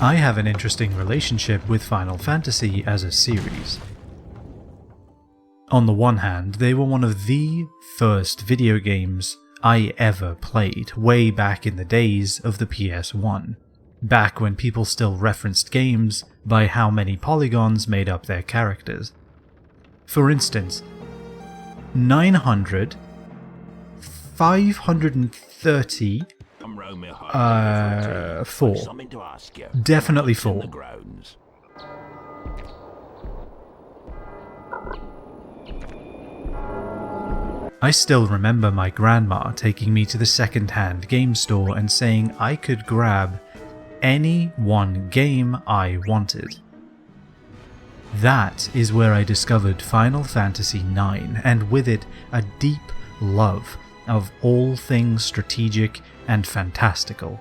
I have an interesting relationship with Final Fantasy as a series. On the one hand, they were one of the first video games I ever played, way back in the days of the PS1, back when people still referenced games by how many polygons made up their characters. For instance, 900, 530, 4. Definitely 4. I still remember my grandma taking me to the second-hand game store and saying I could grab any one game I wanted. That is where I discovered Final Fantasy IX, and with it a deep love of all things strategic and fantastical.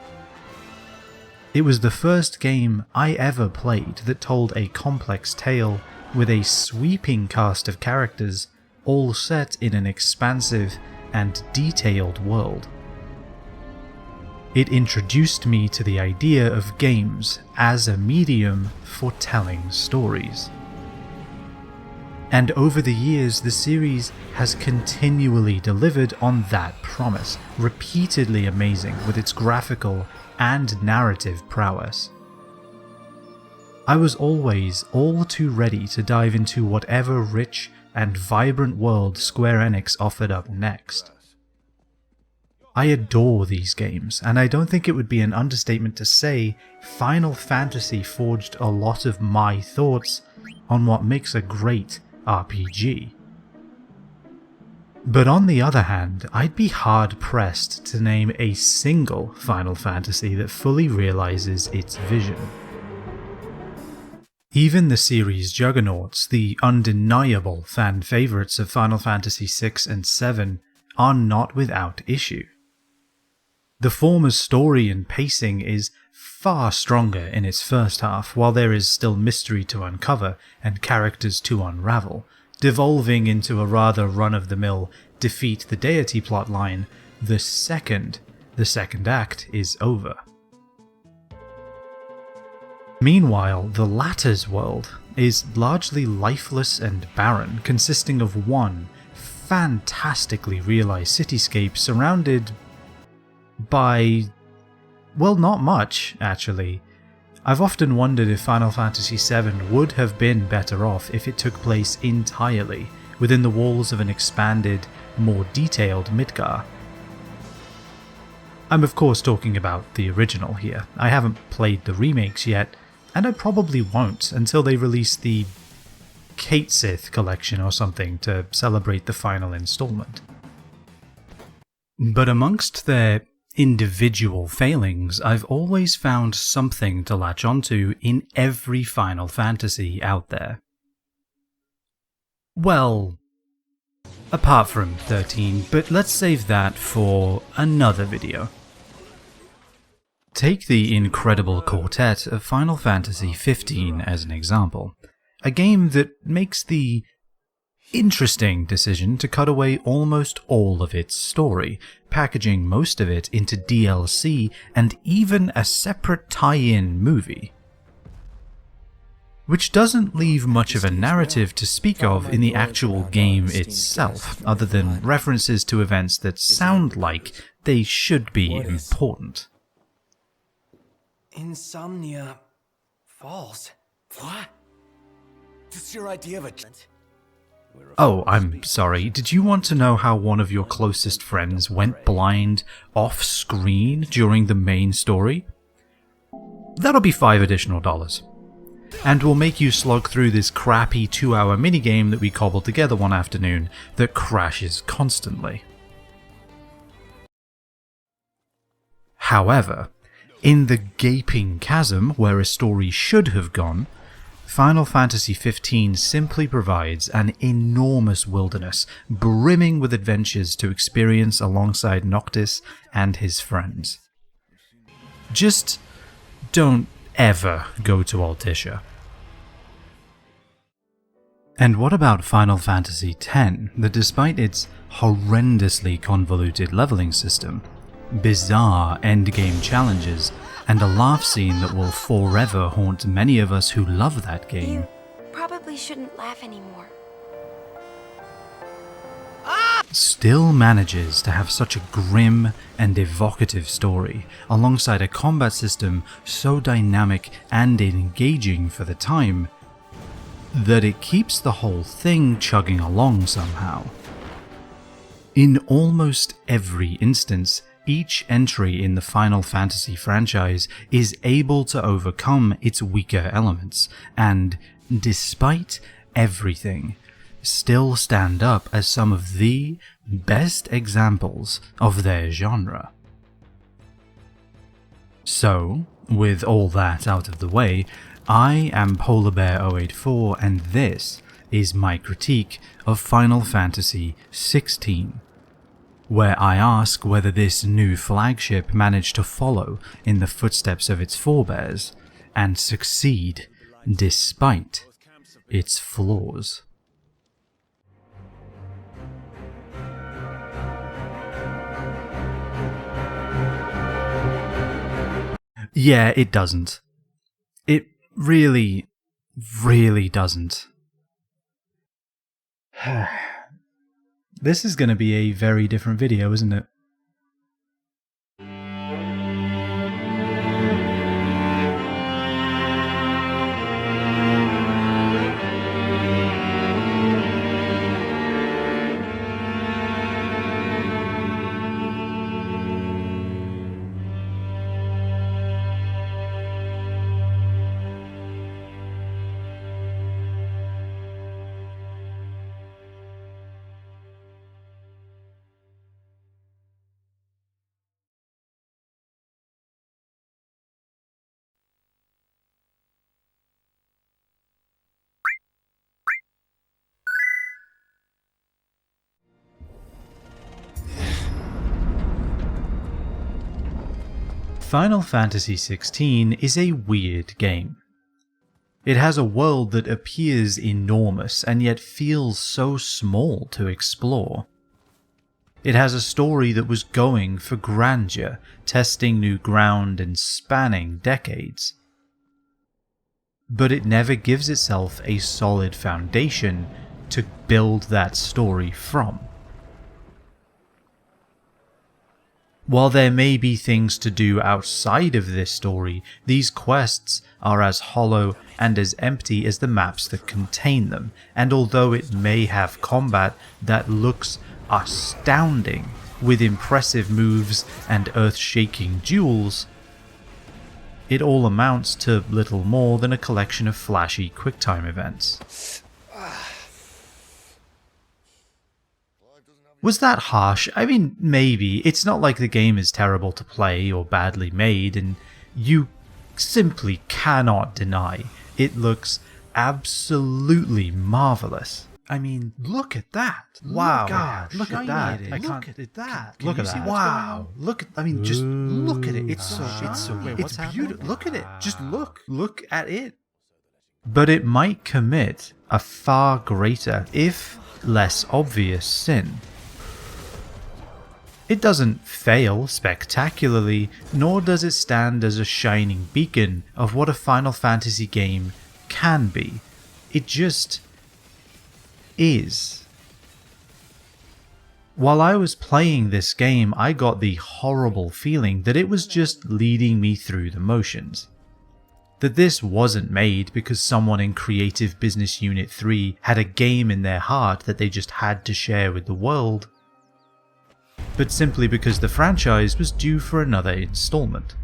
It was the first game I ever played that told a complex tale with a sweeping cast of characters, all set in an expansive and detailed world. It introduced me to the idea of games as a medium for telling stories. And over the years, the series has continually delivered on that promise, repeatedly amazing with its graphical and narrative prowess. I was always all too ready to dive into whatever rich and vibrant world Square Enix offered up next. I adore these games, and I don't think it would be an understatement to say Final Fantasy forged a lot of my thoughts on what makes a great RPG. But on the other hand, I'd be hard-pressed to name a single Final Fantasy that fully realizes its vision. Even the series juggernauts, the undeniable fan favourites of Final Fantasy VI and VII, are not without issue. The former's story and pacing is far stronger in its first half, while there is still mystery to uncover and characters to unravel, devolving into a rather run-of-the-mill defeat the deity plotline the second act is over. Meanwhile, the latter's world is largely lifeless and barren, consisting of one fantastically realized cityscape surrounded by, well, not much, actually. I've often wondered if Final Fantasy VII would have been better off if it took place entirely within the walls of an expanded, more detailed Midgar. I'm of course talking about the original here. I haven't played the remakes yet, and I probably won't until they release the Kate Sith collection or something to celebrate the final installment. But amongst their individual failings, I've always found something to latch onto in every Final Fantasy out there. Well, apart from 13, but let's save that for another video. Take the incredible quartet of Final Fantasy XV as an example, a game that makes the interesting decision to cut away almost all of its story, packaging most of it into DLC and even a separate tie-in movie, which doesn't leave much of a narrative to speak of in the actual game itself, other than references to events that sound like they should be important. Insomnia Falls. What? This your idea of a... Oh, I'm sorry, did you want to know how one of your closest friends went blind off-screen during the main story? That'll be $5 additional. And we'll make you slog through this crappy 2-hour minigame that we cobbled together one afternoon that crashes constantly. However, in the gaping chasm where a story should have gone, Final Fantasy XV simply provides an enormous wilderness, brimming with adventures to experience alongside Noctis and his friends. Just don't ever go to Altissia. And what about Final Fantasy X, that despite its horrendously convoluted leveling system, bizarre endgame challenges, and a laugh scene that will forever haunt many of us who love that game. You probably shouldn't laugh anymore. Still manages to have such a grim and evocative story, alongside a combat system so dynamic and engaging for the time, that it keeps the whole thing chugging along somehow. In almost every instance, each entry in the Final Fantasy franchise is able to overcome its weaker elements, and, despite everything, still stand up as some of the best examples of their genre. So, with all that out of the way, I am PolarBear084 and this is my critique of Final Fantasy XVI, where I ask whether this new flagship managed to follow in the footsteps of its forebears and succeed despite its flaws. Yeah, it doesn't. It really, really doesn't. This is going to be a very different video, isn't it? Final Fantasy XVI is a weird game. It has a world that appears enormous and yet feels so small to explore. It has a story that was going for grandeur, testing new ground and spanning decades. But it never gives itself a solid foundation to build that story from. While there may be things to do outside of this story, these quests are as hollow and as empty as the maps that contain them, and although it may have combat that looks astounding with impressive moves and earth-shaking duels, it all amounts to little more than a collection of flashy QuickTime events. Was that harsh? I mean, maybe. It's not like the game is terrible to play or badly made, and you simply cannot deny it looks absolutely marvelous. I mean, look at that! Wow! God, look at that! I can't. Look at that! Look at that! Wow! Look at. I mean, just look at it. It's so. Wait, it's beautiful. Look at it. Just look. Look at it. But it might commit a far greater, if less obvious, sin. It doesn't fail spectacularly, nor does it stand as a shining beacon of what a Final Fantasy game can be. It just is. While I was playing this game, I got the horrible feeling that it was just leading me through the motions. That this wasn't made because someone in Creative Business Unit 3 had a game in their heart that they just had to share with the world, but simply because the franchise was due for another installment.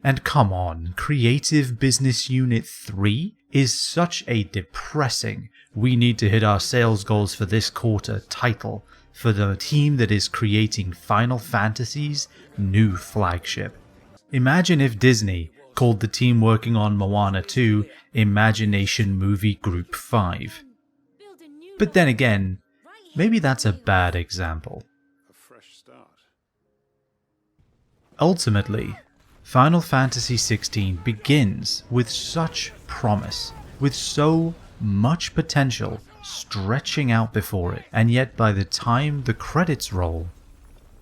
And come on, Creative Business Unit 3 is such a depressing, we need to hit our sales goals for this quarter title for the team that is creating Final Fantasy's new flagship. Imagine if Disney called the team working on Moana 2 Imagination Movie Group 5. But then again, maybe that's a bad example. Ultimately, Final Fantasy XVI begins with such promise, with so much potential stretching out before it, and yet by the time the credits roll,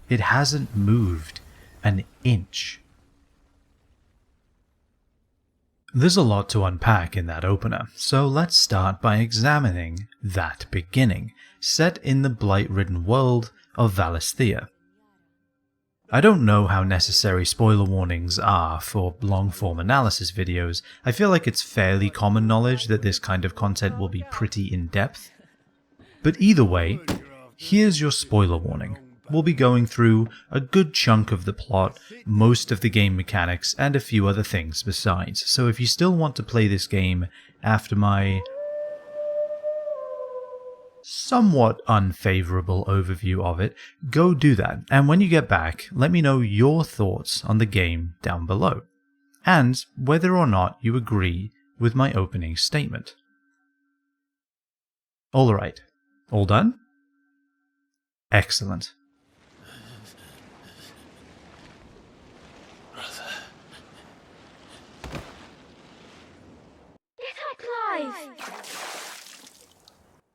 it hasn't moved an inch. There's a lot to unpack in that opener, so let's start by examining that beginning, set in the blight-ridden world of Valisthea. I don't know how necessary spoiler warnings are for long-form analysis videos. I feel like it's fairly common knowledge that this kind of content will be pretty in-depth. But either way, here's your spoiler warning. We'll be going through a good chunk of the plot, most of the game mechanics, and a few other things besides. So if you still want to play this game after my somewhat unfavourable overview of it, go do that. And when you get back, let me know your thoughts on the game down below, and whether or not you agree with my opening statement. Alright, all done? Excellent.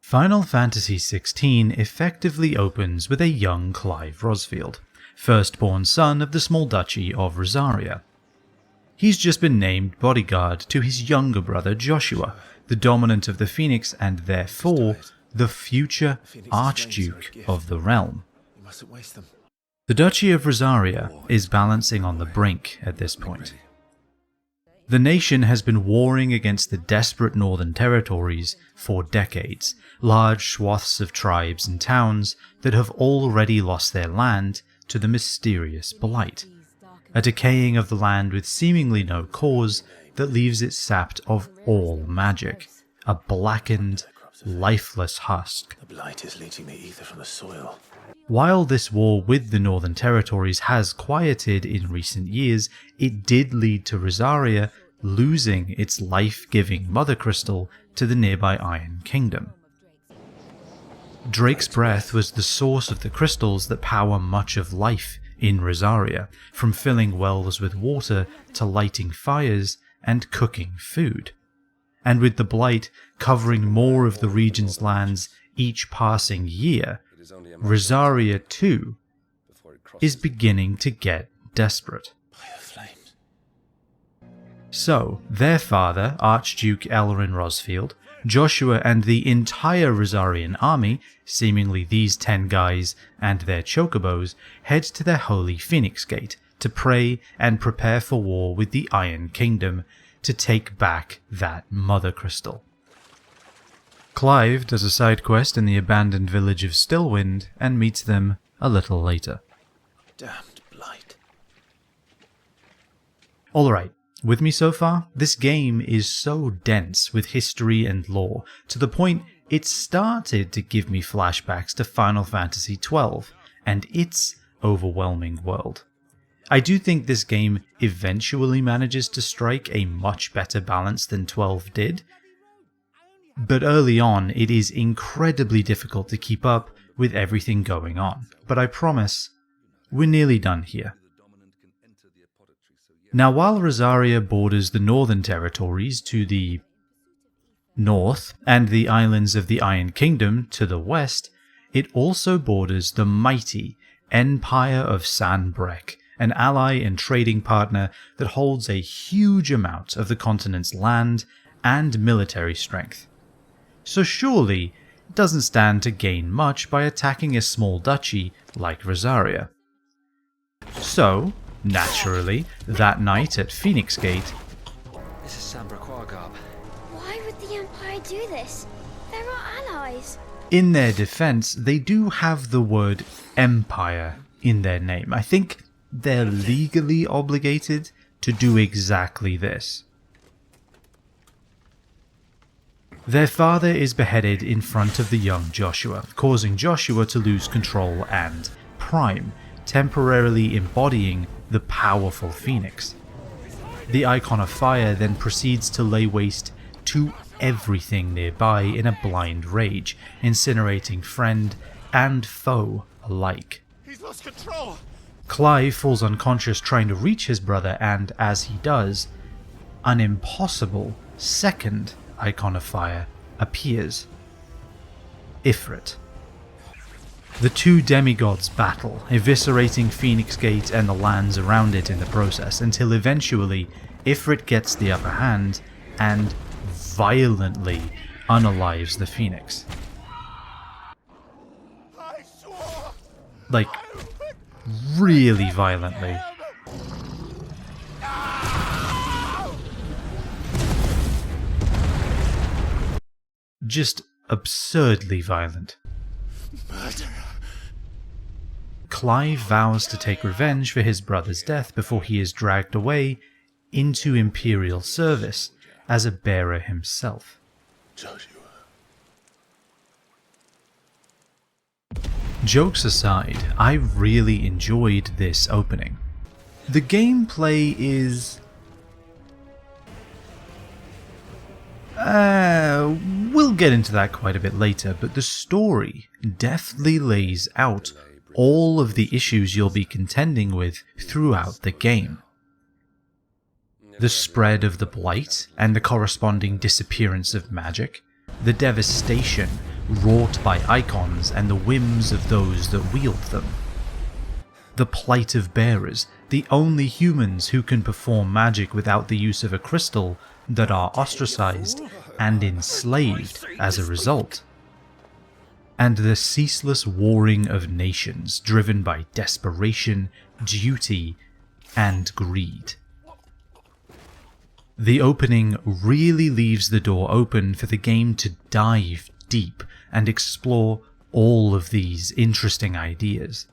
Final Fantasy XVI effectively opens with a young Clive Rosfield, firstborn son of the small duchy of Rosaria. He's just been named bodyguard to his younger brother Joshua, the dominant of the Phoenix and therefore the future Archduke of the realm. The Duchy of Rosaria is balancing on the brink at this point. The nation has been warring against the desperate northern territories for decades, large swaths of tribes and towns that have already lost their land to the mysterious blight, a decaying of the land with seemingly no cause that leaves it sapped of all magic, a blackened, lifeless husk. The blight is leaching the ether from the soil. While this war with the Northern Territories has quieted in recent years, it did lead to Rosaria losing its life-giving Mother Crystal to the nearby Iron Kingdom. Drake's breath was the source of the crystals that power much of life in Rosaria, from filling wells with water to lighting fires and cooking food. And with the blight covering more of the region's lands each passing year, Rosaria too is beginning to get desperate. So, their father, Archduke Elrin Rosfield, Joshua and the entire Rosarian army, seemingly these 10 guys and their chocobos, head to their holy Phoenix Gate to pray and prepare for war with the Iron Kingdom to take back that Mother Crystal. Clive does a side quest in the abandoned village of Stillwind and meets them a little later. Damned blight. Alright, with me so far? This game is so dense with history and lore, to the point it started to give me flashbacks to Final Fantasy XII and its overwhelming world. I do think this game eventually manages to strike a much better balance than 12 did, but early on it is incredibly difficult to keep up with everything going on. But I promise, we're nearly done here. Now, while Rosaria borders the Northern Territories to the north and the islands of the Iron Kingdom to the west, it also borders the mighty Empire of Sanbreque, an ally and trading partner that holds a huge amount of the continent's land and military strength. So surely it doesn't stand to gain much by attacking a small duchy like Rosaria. So, naturally, that night at Phoenix Gate, This is Sanbreque Garb. Why would the Empire do this? They're our allies. in their defense, they do have the word Empire in their name. I think they're legally obligated to do exactly this. Their father is beheaded in front of the young Joshua, causing Joshua to lose control and Prime, temporarily embodying the powerful Phoenix. The Icon of Fire then proceeds to lay waste to everything nearby in a blind rage, incinerating friend and foe alike. He's lost control! Clive falls unconscious trying to reach his brother, and as he does, an impossible second Icon of Fire appears. Ifrit. The two demigods battle, eviscerating Phoenix Gate and the lands around it in the process, until eventually Ifrit gets the upper hand and violently unalives the Phoenix. Like, really violently. Just absurdly violent. Clive vows to take revenge for his brother's death before he is dragged away into Imperial service as a bearer himself. Jokes aside, I really enjoyed this opening. The gameplay is... we'll get into that quite a bit later, but the story deftly lays out all of the issues you'll be contending with throughout the game. The spread of the blight and the corresponding disappearance of magic, the devastation wrought by Eikons and the whims of those that wield them, the plight of bearers, the only humans who can perform magic without the use of a crystal, that are ostracized and enslaved as a result, and the ceaseless warring of nations driven by desperation, duty, and greed. The opening really leaves the door open for the game to dive deep and explore all of these interesting ideas.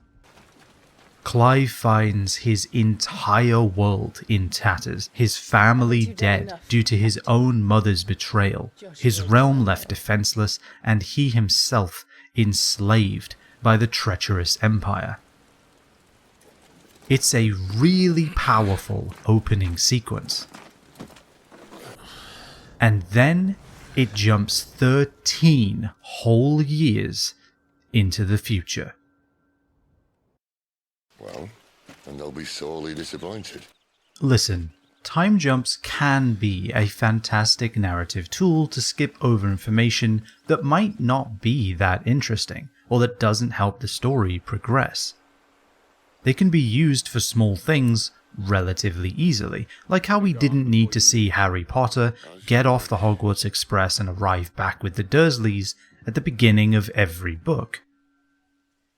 Clive finds his entire world in tatters, his family dead due to his own mother's betrayal, his realm left defenseless, and he himself enslaved by the treacherous Empire. It's a really powerful opening sequence. And then it jumps 13 whole years into the future. Well, and they'll be sorely disappointed. Listen, time jumps can be a fantastic narrative tool to skip over information that might not be that interesting, or that doesn't help the story progress. They can be used for small things relatively easily, like how we didn't need to see Harry Potter get off the Hogwarts Express and arrive back with the Dursleys at the beginning of every book.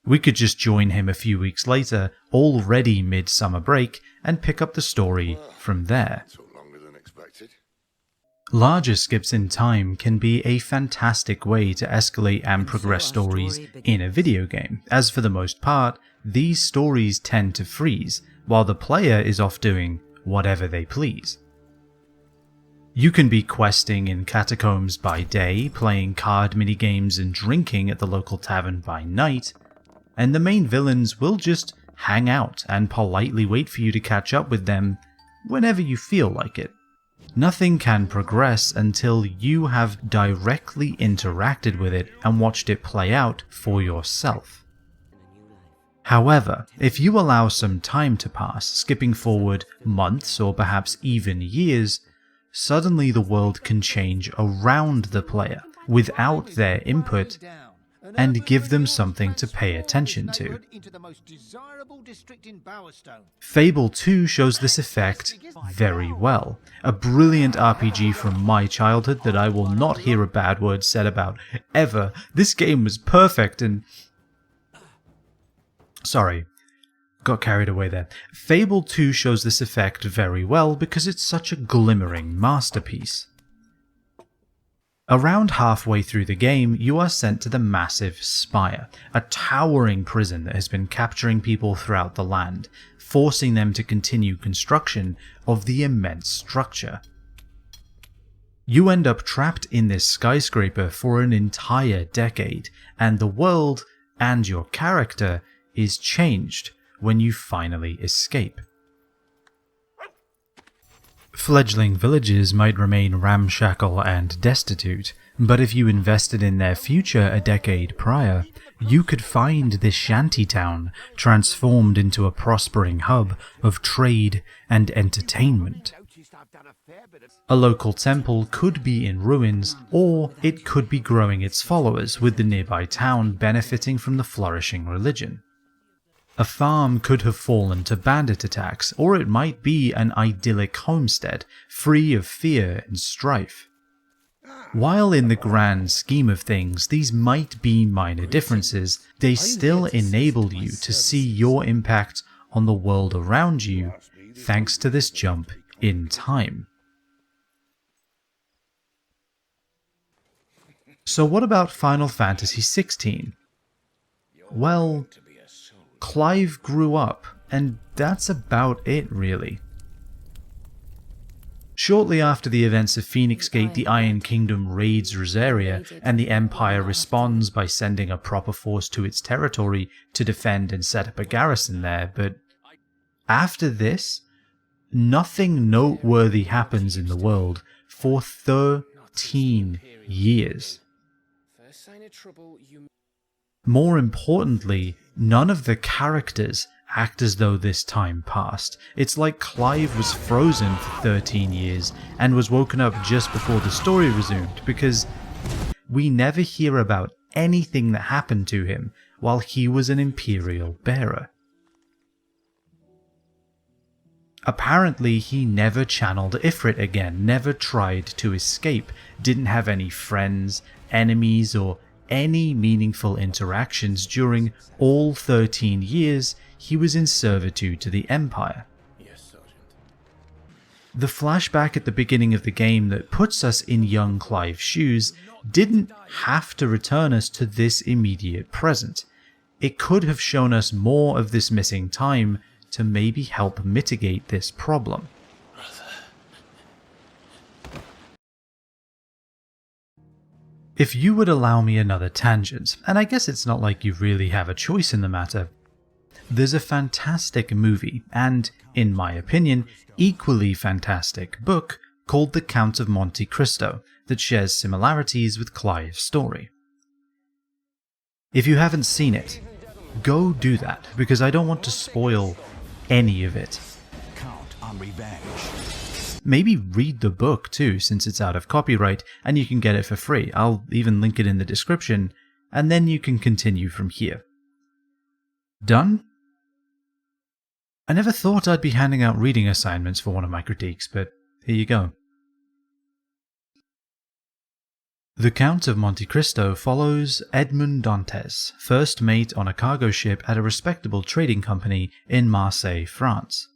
We could just join him a few weeks later, already mid-summer break, and pick up the story from there. Larger skips in time can be a fantastic way to escalate and progress stories in a video game, as for the most part, these stories tend to freeze, while the player is off doing whatever they please. You can be questing in catacombs by day, playing card minigames and drinking at the local tavern by night, and the main villains will just hang out and politely wait for you to catch up with them whenever you feel like it. Nothing can progress until you have directly interacted with it and watched it play out for yourself. However, if you allow some time to pass, skipping forward months or perhaps even years, suddenly the world can change around the player without their input and give them something to pay attention to. Fable 2 shows this effect very well. A brilliant RPG from my childhood that I will not hear a bad word said about ever. This game was perfect and... Sorry, got carried away there. Fable 2 shows this effect very well because it's such a glimmering masterpiece. Around halfway through the game, you are sent to the massive Spire, a towering prison that has been capturing people throughout the land, forcing them to continue construction of the immense structure. You end up trapped in this skyscraper for an entire decade, and the world and your character is changed when you finally escape. Fledgling villages might remain ramshackle and destitute, but if you invested in their future a decade prior, you could find this shantytown transformed into a prospering hub of trade and entertainment. A local temple could be in ruins, or it could be growing its followers, with the nearby town benefiting from the flourishing religion. A farm could have fallen to bandit attacks, or it might be an idyllic homestead, free of fear and strife. While in the grand scheme of things these might be minor differences, they still enable you to see your impact on the world around you thanks to this jump in time. So what about Final Fantasy XVI? Well, Clive grew up, and that's about it really. Shortly after the events of Phoenix Gate, the Iron Kingdom raids Rosaria, and the Empire responds by sending a proper force to its territory to defend and set up a garrison there, but after this, nothing noteworthy happens in the world for 13 years. More importantly, none of the characters act as though this time passed. It's like Clive was frozen for 13 years and was woken up just before the story resumed, because we never hear about anything that happened to him while he was an Imperial bearer. Apparently, he never channeled Ifrit again, never tried to escape, didn't have any friends, enemies, or any meaningful interactions during all 13 years he was in servitude to the Empire. Yes, Sergeant. The flashback at the beginning of the game that puts us in young Clive's shoes didn't have to return us to this immediate present. It could have shown us more of this missing time to maybe help mitigate this problem. If you would allow me another tangent, and I guess it's not like you really have a choice in the matter, there's a fantastic movie, and, in my opinion, equally fantastic book called The Count of Monte Cristo that shares similarities with Clive's story. If you haven't seen it, go do that, because I don't want to spoil any of it. Count on revenge. Maybe read the book too, since it's out of copyright and you can get it for free. I'll even link it in the description, and then you can continue from here. Done? I never thought I'd be handing out reading assignments for one of my critiques, but here you go. The Count of Monte Cristo follows Edmond Dantes, first mate on a cargo ship at a respectable trading company in Marseille, France.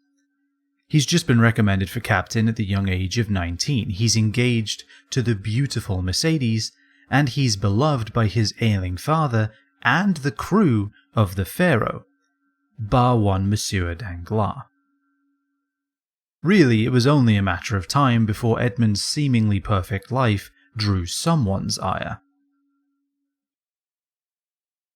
He's just been recommended for captain at the young age of 19. He's engaged to the beautiful Mercedes, and he's beloved by his ailing father and the crew of the Pharaoh, bar one Monsieur Danglars. Really, it was only a matter of time before Edmund's seemingly perfect life drew someone's ire.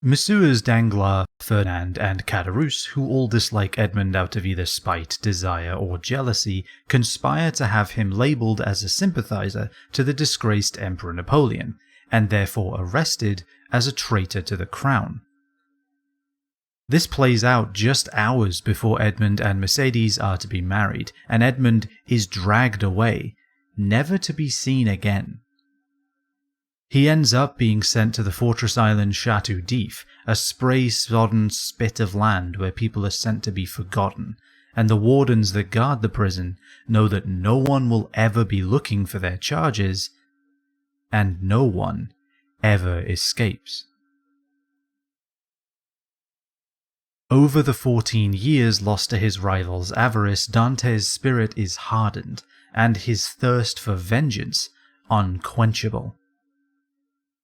Messieurs Danglars, Ferdinand, and Caderousse, who all dislike Edmund out of either spite, desire, or jealousy, conspire to have him labelled as a sympathiser to the disgraced Emperor Napoleon, and therefore arrested as a traitor to the crown. This plays out just hours before Edmund and Mercedes are to be married, and Edmund is dragged away, never to be seen again. He ends up being sent to the fortress island Chateau d'If, a spray-sodden spit of land where people are sent to be forgotten, and the wardens that guard the prison know that no one will ever be looking for their charges, and no one ever escapes. Over the 14 years lost to his rival's avarice, Dante's spirit is hardened, and his thirst for vengeance unquenchable.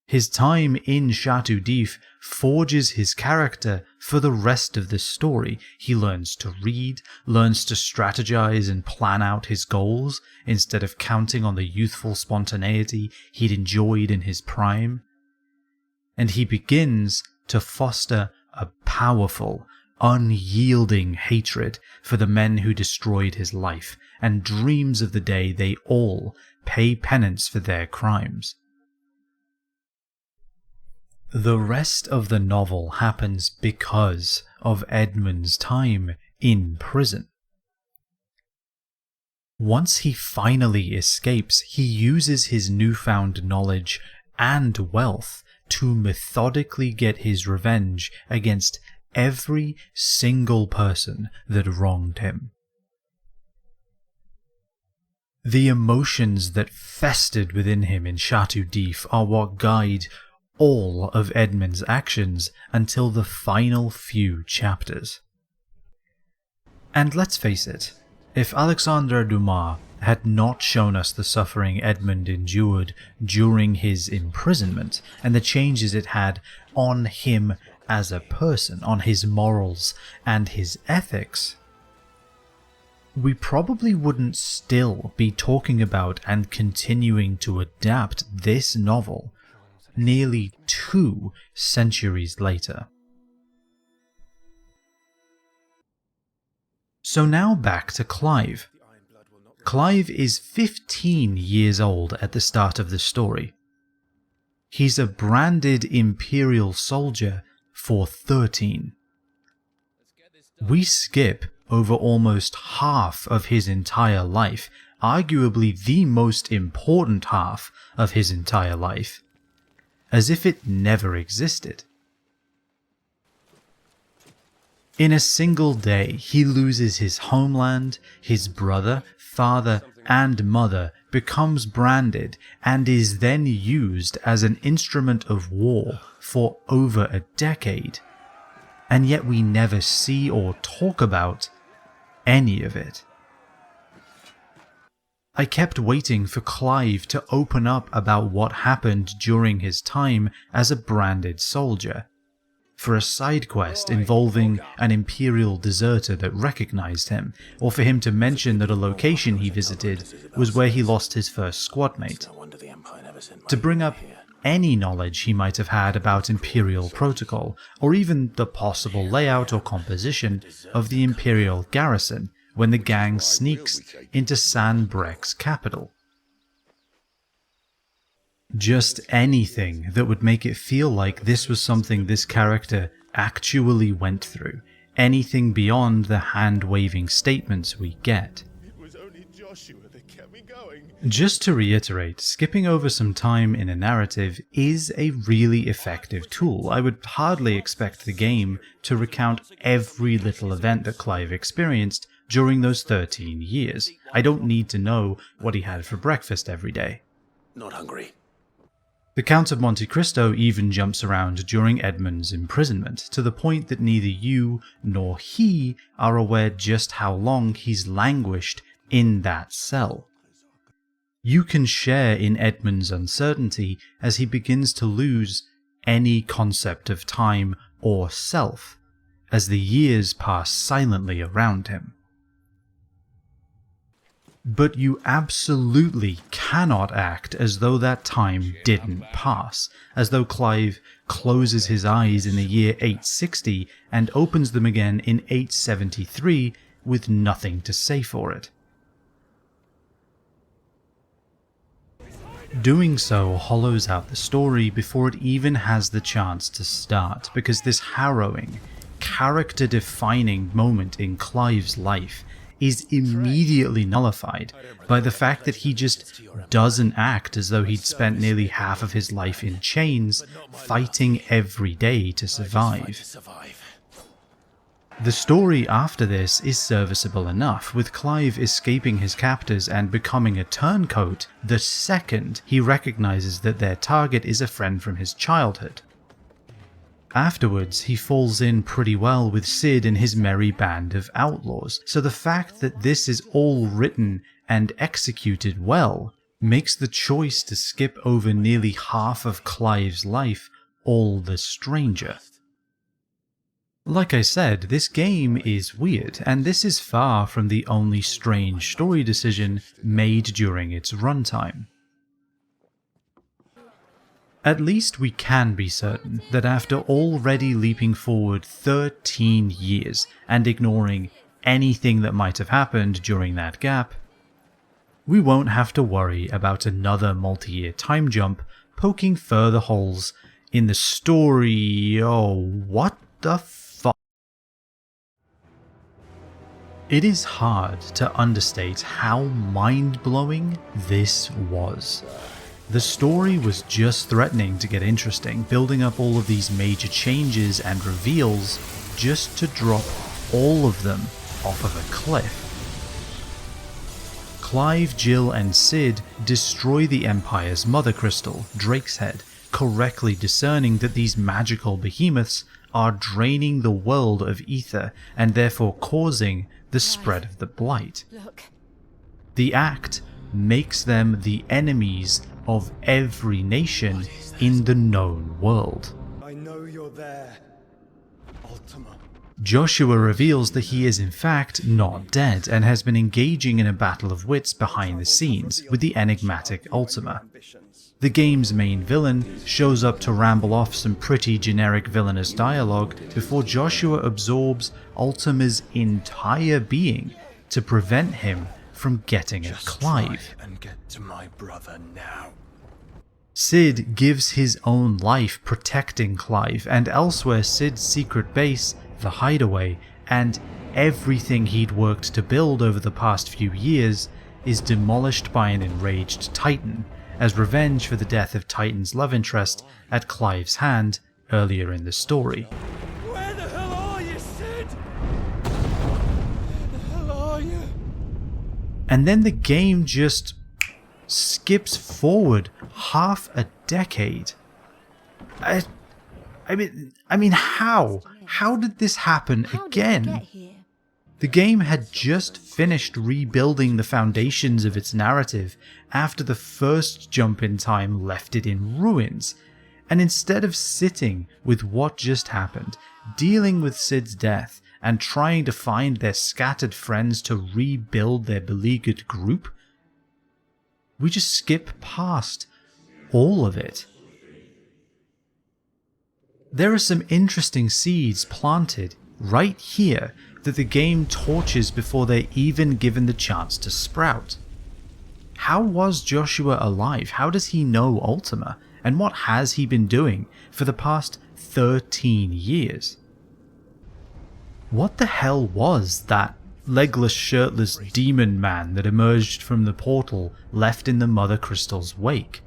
His time in Chateau d'If forges his character for the rest of the story. He learns to read, learns to strategize and plan out his goals, instead of counting on the youthful spontaneity he'd enjoyed in his prime. And he begins to foster a powerful, unyielding hatred for the men who destroyed his life, and dreams of the day they all pay penance for their crimes. The rest of the novel happens because of Edmund's time in prison. Once he finally escapes, he uses his newfound knowledge and wealth to methodically get his revenge against every single person that wronged him. The emotions that festered within him in Chateau d'If are what guide all of Edmund's actions until the final few chapters. And let's face it, if Alexandre Dumas had not shown us the suffering Edmund endured during his imprisonment and the changes it had on him as a person, on his morals and his ethics, we probably wouldn't still be talking about and continuing to adapt this novel nearly 2 centuries later. So now back to Clive. Clive is 15 years old at the start of the story. He's a branded Imperial soldier for 13. We skip over almost half of his entire life, arguably the most important half of his entire life, as if it never existed. In a single day, he loses his homeland, his brother, father, and mother, becomes branded, and is then used as an instrument of war for over a decade. And yet we never see or talk about any of it. I kept waiting for Clive to open up about what happened during his time as a branded soldier, for a side quest involving an Imperial deserter that recognized him, or for him to mention that a location he visited was where he lost his first squad mate, to bring up any knowledge he might have had about Imperial protocol, or even the possible layout or composition of the Imperial garrison when the gang sneaks into San Brec's capital. Just anything that would make it feel like this was something this character actually went through, anything beyond the hand-waving statements we get. It was only Joshua that kept me going. Just to reiterate, skipping over some time in a narrative is a really effective tool. I would hardly expect the game to recount every little event that Clive experienced during those 13 years. I don't need to know what he had for breakfast every day. Not hungry. The Count of Monte Cristo even jumps around during Edmund's imprisonment, to the point that neither you nor he are aware just how long he's languished in that cell. You can share in Edmund's uncertainty as he begins to lose any concept of time or self, as the years pass silently around him. But you absolutely cannot act as though that time didn't pass, as though Clive closes his eyes in the year 860 and opens them again in 873 with nothing to say for it. Doing so hollows out the story before it even has the chance to start, because this harrowing, character-defining moment in Clive's life is immediately nullified by the fact that he just doesn't act as though he'd spent nearly half of his life in chains, fighting every day to survive. The story after this is serviceable enough, with Clive escaping his captors and becoming a turncoat the second he recognizes that their target is a friend from his childhood. Afterwards, he falls in pretty well with Sid and his merry band of outlaws, so the fact that this is all written and executed well makes the choice to skip over nearly half of Clive's life all the stranger. Like I said, this game is weird, and this is far from the only strange story decision made during its runtime. At least we can be certain that after already leaping forward 13 years and ignoring anything that might have happened during that gap, we won't have to worry about another multi-year time jump poking further holes in the story. Oh, what the fuck? It is hard to understate how mind-blowing this was. The story was just threatening to get interesting, building up all of these major changes and reveals just to drop all of them off of a cliff. Clive, Jill and Cid destroy the Empire's mother crystal, Drake's Head, correctly discerning that these magical behemoths are draining the world of ether and therefore causing the spread of the blight. Look. The act makes them the enemies of every nation in the known world. I know you're there, Ultima. Joshua reveals that he is in fact not dead and has been engaging in a battle of wits behind the scenes with the enigmatic Ultima. The game's main villain shows up to ramble off some pretty generic villainous dialogue before Joshua absorbs Ultima's entire being to prevent him from getting at Clive. And get to my brother now. Cid gives his own life protecting Clive, and elsewhere Cid's secret base, the Hideaway, and everything he'd worked to build over the past few years is demolished by an enraged Titan, as revenge for the death of Titan's love interest at Clive's hand earlier in the story. Where the hell are you, Cid? Where the hell are you? And then the game just skips forward half a decade. I mean, how? How did this happen again? How did we get here? The game had just finished rebuilding the foundations of its narrative after the first jump in time left it in ruins, and instead of sitting with what just happened, dealing with Cid's death, and trying to find their scattered friends to rebuild their beleaguered group, we just skip past all of it. There are some interesting seeds planted right here that the game torches before they're even given the chance to sprout. How was Joshua alive? How does he know Ultima? And what has he been doing for the past 13 years? What the hell was that legless, shirtless demon man that emerged from the portal left in the Mother Crystal's wake?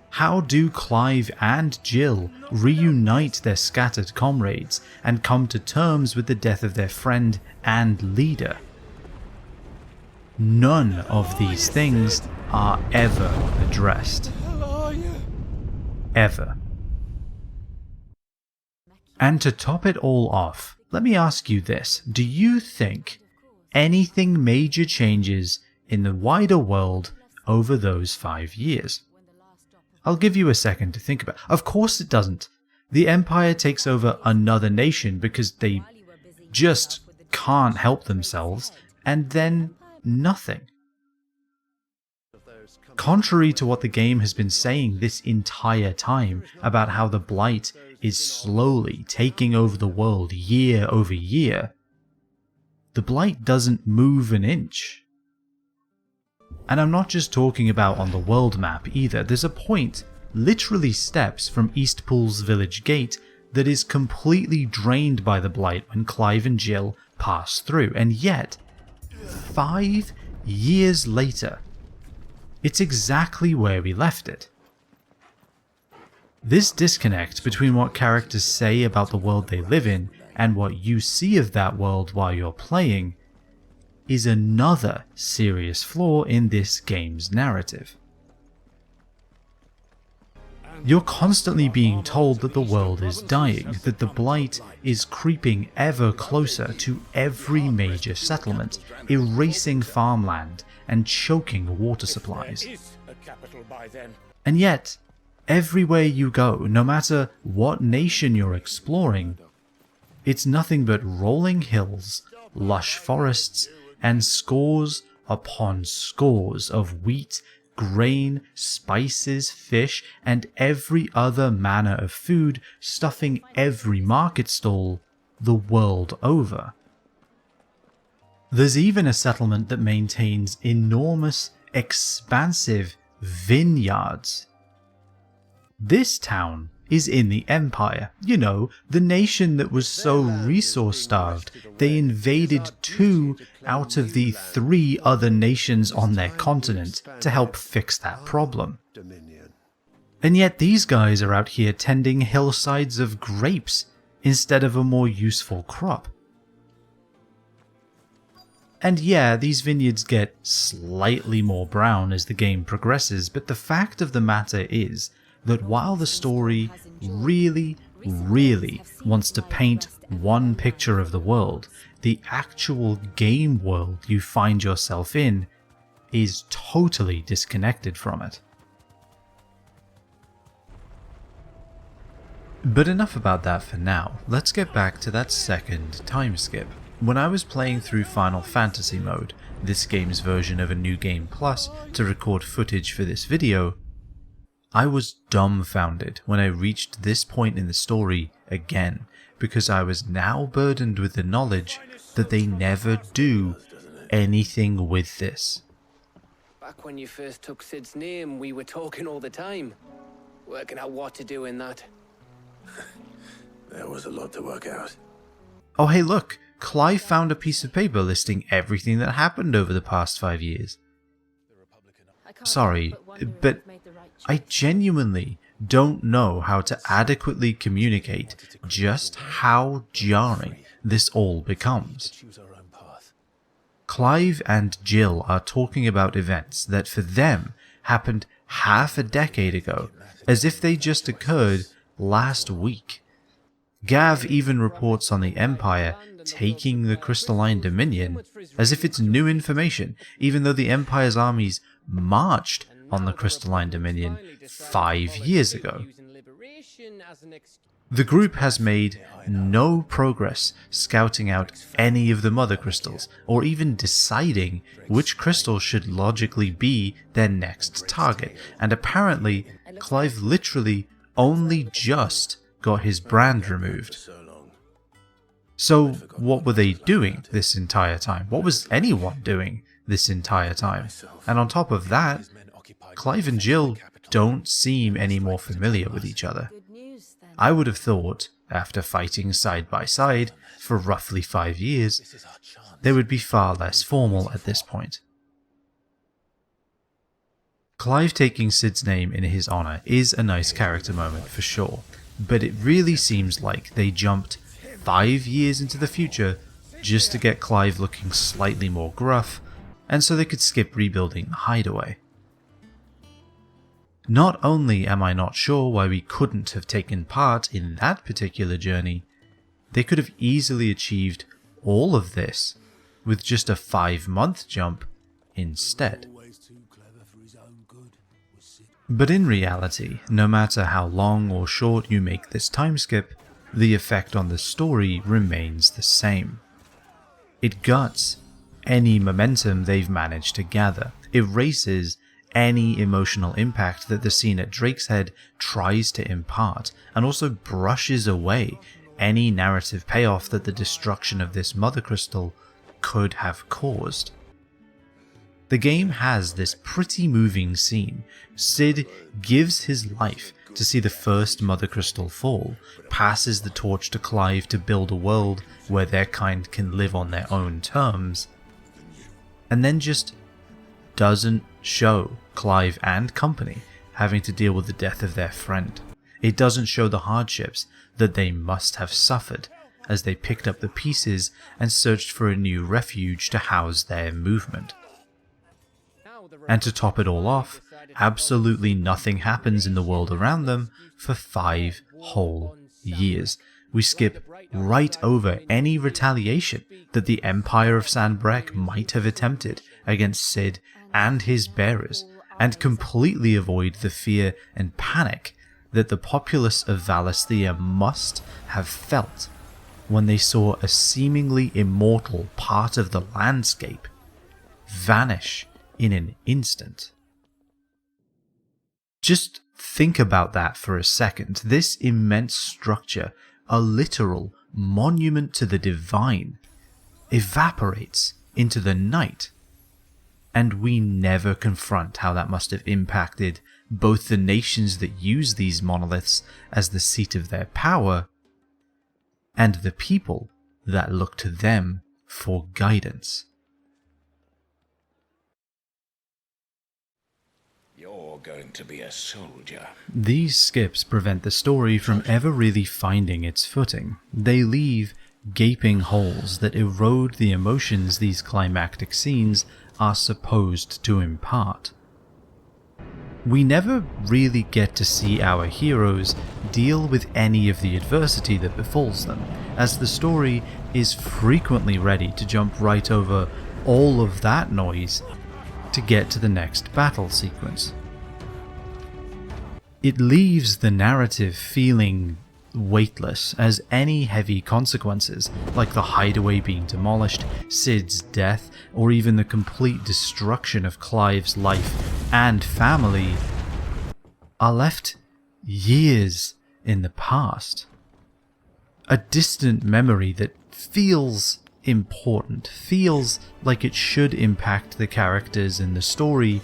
How do Clive and Jill reunite their scattered comrades and come to terms with the death of their friend and leader? None of these things are ever addressed. Ever. And to top it all off, let me ask you this. Do you think anything major changes in the wider world over those 5 years? I'll give you a second to think about it. Of course it doesn't. The Empire takes over another nation because they just can't help themselves, and then nothing. Contrary to what the game has been saying this entire time about how the Blight is slowly taking over the world year over year, the Blight doesn't move an inch. And I'm not just talking about on the world map either. There's a point, literally steps from Eastpool's village gate, that is completely drained by the Blight when Clive and Jill pass through. And yet, 5 years later, it's exactly where we left it. This disconnect between what characters say about the world they live in and what you see of that world while you're playing is another serious flaw in this game's narrative. You're constantly being told that the world is dying, that the Blight is creeping ever closer to every major settlement, erasing farmland and choking water supplies. And yet, everywhere you go, no matter what nation you're exploring, it's nothing but rolling hills, lush forests, and scores upon scores of wheat, grain, spices, fish, and every other manner of food stuffing every market stall the world over. There's even a settlement that maintains enormous, expansive vineyards. This town is in the Empire. You know, the nation that was so resource-starved they invaded 2 out of the 3 other nations on their continent to help fix that problem. And yet these guys are out here tending hillsides of grapes instead of a more useful crop. And yeah, these vineyards get slightly more brown as the game progresses, but the fact of the matter is that while the story really wants to paint one picture of the world, the actual game world you find yourself in is totally disconnected from it. But enough about that for now. Let's get back to that second time skip. When I was playing through Final Fantasy mode, this game's version of a New Game Plus, to record footage for this video, I was dumbfounded when I reached this point in the story again, because I was now burdened with the knowledge that they never do anything with this. Back when you first took Sid's name, we were talking all the time, working out what to do in that. There was a lot to work out. Oh hey look, Clive found a piece of paper listing everything that happened over the past 5 years. Sorry, but I genuinely don't know how to adequately communicate just how jarring this all becomes. Clive and Jill are talking about events that for them happened half a decade ago, as if they just occurred last week. Gav even reports on the Empire taking the Crystalline Dominion as if it's new information, even though the Empire's armies marched on the Crystalline Dominion 5 years ago. The group has made no progress scouting out any of the Mother Crystals, or even deciding which crystal should logically be their next target, and apparently Clive literally only just got his brand removed. So what were they doing this entire time? What was anyone doing this entire time? And on top of that, Clive and Jill don't seem any more familiar with each other. I would have thought, after fighting side by side for roughly 5 years, they would be far less formal at this point. Clive taking Sid's name in his honour is a nice character moment for sure, but it really seems like they jumped 5 years into the future just to get Clive looking slightly more gruff, and so they could skip rebuilding the hideaway. Not only am I not sure why we couldn't have taken part in that particular journey, they could have easily achieved all of this with just a 5-month jump instead. But in reality, no matter how long or short you make this time skip, the effect on the story remains the same. It guts any momentum they've managed to gather, erases any emotional impact that the scene at Drake's Head tries to impart, and also brushes away any narrative payoff that the destruction of this Mother Crystal could have caused. The game has this pretty moving scene. Sid gives his life to see the first Mother Crystal fall, passes the torch to Clive to build a world where their kind can live on their own terms, and then just doesn't show Clive and company having to deal with the death of their friend. It doesn't show the hardships that they must have suffered as they picked up the pieces and searched for a new refuge to house their movement. And to top it all off, absolutely nothing happens in the world around them for 5 whole years. We skip right over any retaliation that the Empire of Sanbreque might have attempted against Sid and his bearers, and completely avoid the fear and panic that the populace of Valisthea must have felt when they saw a seemingly immortal part of the landscape vanish in an instant. Just think about that for a second. This immense structure, a literal monument to the divine, evaporates into the night. And we never confront how that must have impacted both the nations that use these monoliths as the seat of their power, and the people that look to them for guidance. You're going to be a soldier. These skips prevent the story from ever really finding its footing. They leave gaping holes that erode the emotions these climactic scenes are supposed to impart. We never really get to see our heroes deal with any of the adversity that befalls them, as the story is frequently ready to jump right over all of that noise to get to the next battle sequence. It leaves the narrative feeling weightless, as any heavy consequences, like the hideaway being demolished, Cid's death, or even the complete destruction of Clive's life and family, are left years in the past. A distant memory that feels important, feels like it should impact the characters and the story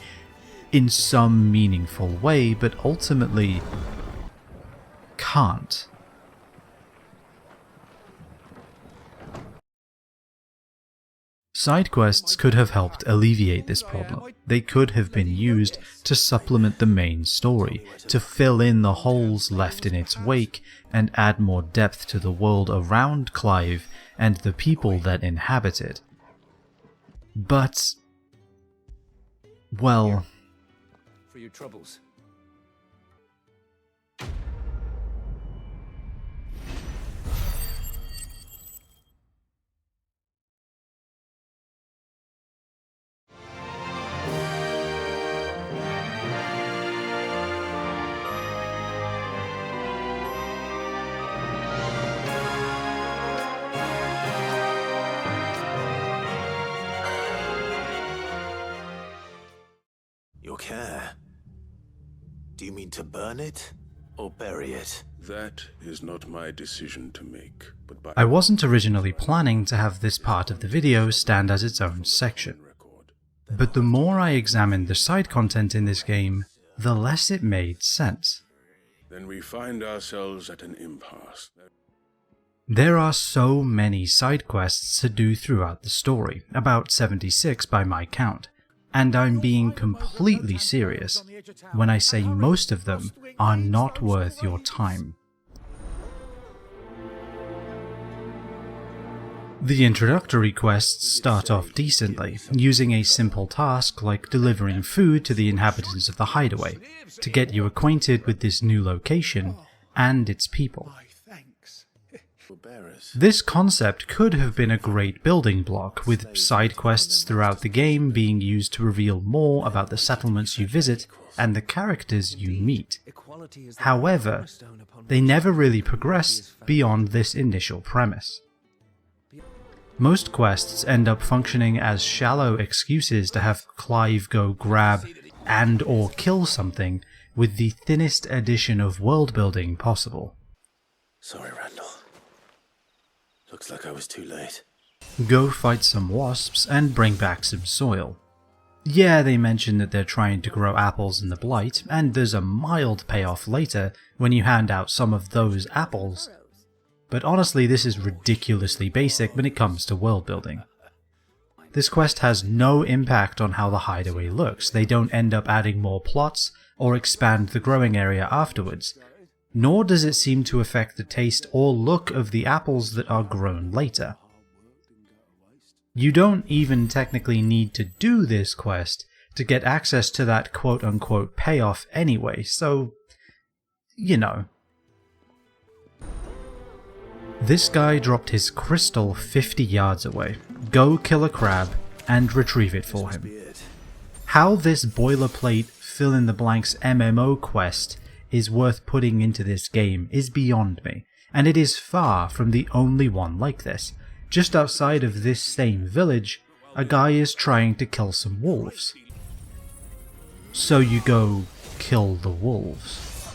in some meaningful way, but ultimately can't. Side quests could have helped alleviate this problem. They could have been used to supplement the main story, to fill in the holes left in its wake and add more depth to the world around Clive and the people that inhabit it. But, well, For your troubles. Your care? Do you mean to burn it or bury it? That is not my decision to make, but by I wasn't originally planning to have this part of the video stand as its own section, but the more I examined the side content in this game, the less it made sense. then we find ourselves at an impasse. There are so many side quests to do throughout the story, about 76 by my count, and I'm being completely serious when I say most of them are not worth your time. The introductory quests start off decently, using a simple task like delivering food to the inhabitants of the hideaway, to get you acquainted with this new location and its people. This concept could have been a great building block, with side quests throughout the game being used to reveal more about the settlements you visit and the characters you meet. However, they never really progress beyond this initial premise. Most quests end up functioning as shallow excuses to have Clive go grab and or kill something with the thinnest addition of world building possible. Sorry, Randall. Looks like I was too late. Go fight some wasps and bring back some soil. Yeah, they mention that they're trying to grow apples in the Blight, and there's a mild payoff later when you hand out some of those apples. But honestly, this is ridiculously basic when it comes to world building. This quest has no impact on how the hideaway looks. They don't end up adding more plots or expand the growing area afterwards, nor does it seem to affect the taste or look of the apples that are grown later. You don't even technically need to do this quest to get access to that quote-unquote payoff anyway, so, you know. This guy dropped his crystal 50 yards away. Go kill a crab and retrieve it for him. How this boilerplate fill-in-the-blanks MMO quest is worth putting into this game is beyond me, and it is far from the only one like this. Just outside of this same village, a guy is trying to kill some wolves. So you go kill the wolves.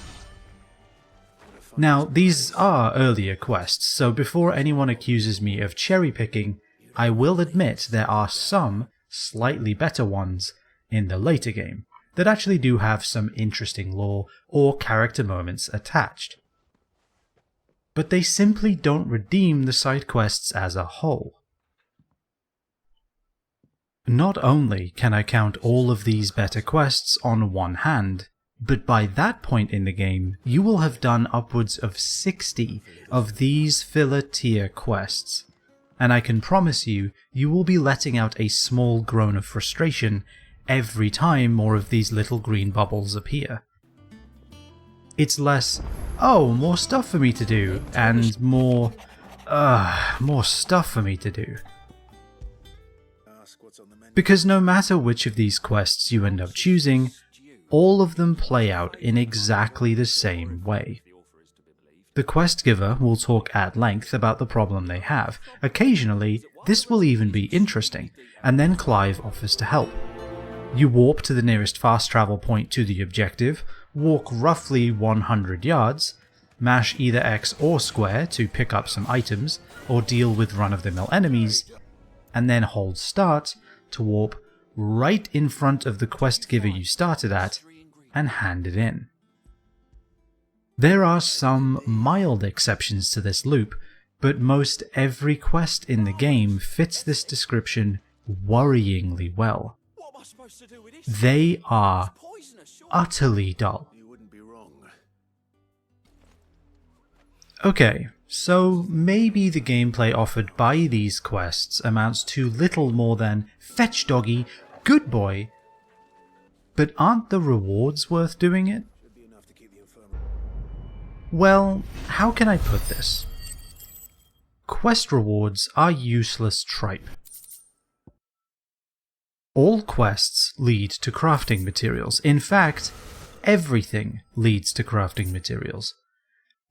Now, these are earlier quests, so before anyone accuses me of cherry-picking, I will admit there are some slightly better ones in the later game that actually do have some interesting lore or character moments attached. But they simply don't redeem the side quests as a whole. Not only can I count all of these better quests on one hand, But by that point in the game, you will have done upwards of 60 of these filler tier quests, and I can promise you, you will be letting out a small groan of frustration every time more of these little green bubbles appear. It's less, oh, more stuff for me to do, and more stuff for me to do. Because no matter which of these quests you end up choosing, all of them play out in exactly the same way. The quest giver will talk at length about the problem they have. Occasionally, this will even be interesting, and then Clive offers to help. You warp to the nearest fast travel point to the objective, walk roughly 100 yards, mash either X or square to pick up some items or deal with run-of-the-mill enemies, and then hold start to warp right in front of the quest giver you started at and hand it in. There are some mild exceptions to this loop, but most every quest in the game fits this description worryingly well. They are utterly dull. Okay, so maybe the gameplay offered by these quests amounts to little more than fetch doggy, good boy, but aren't the rewards worth doing it? Well, how can I put this? Quest rewards are useless tripe. All quests lead to crafting materials. In fact, everything leads to crafting materials.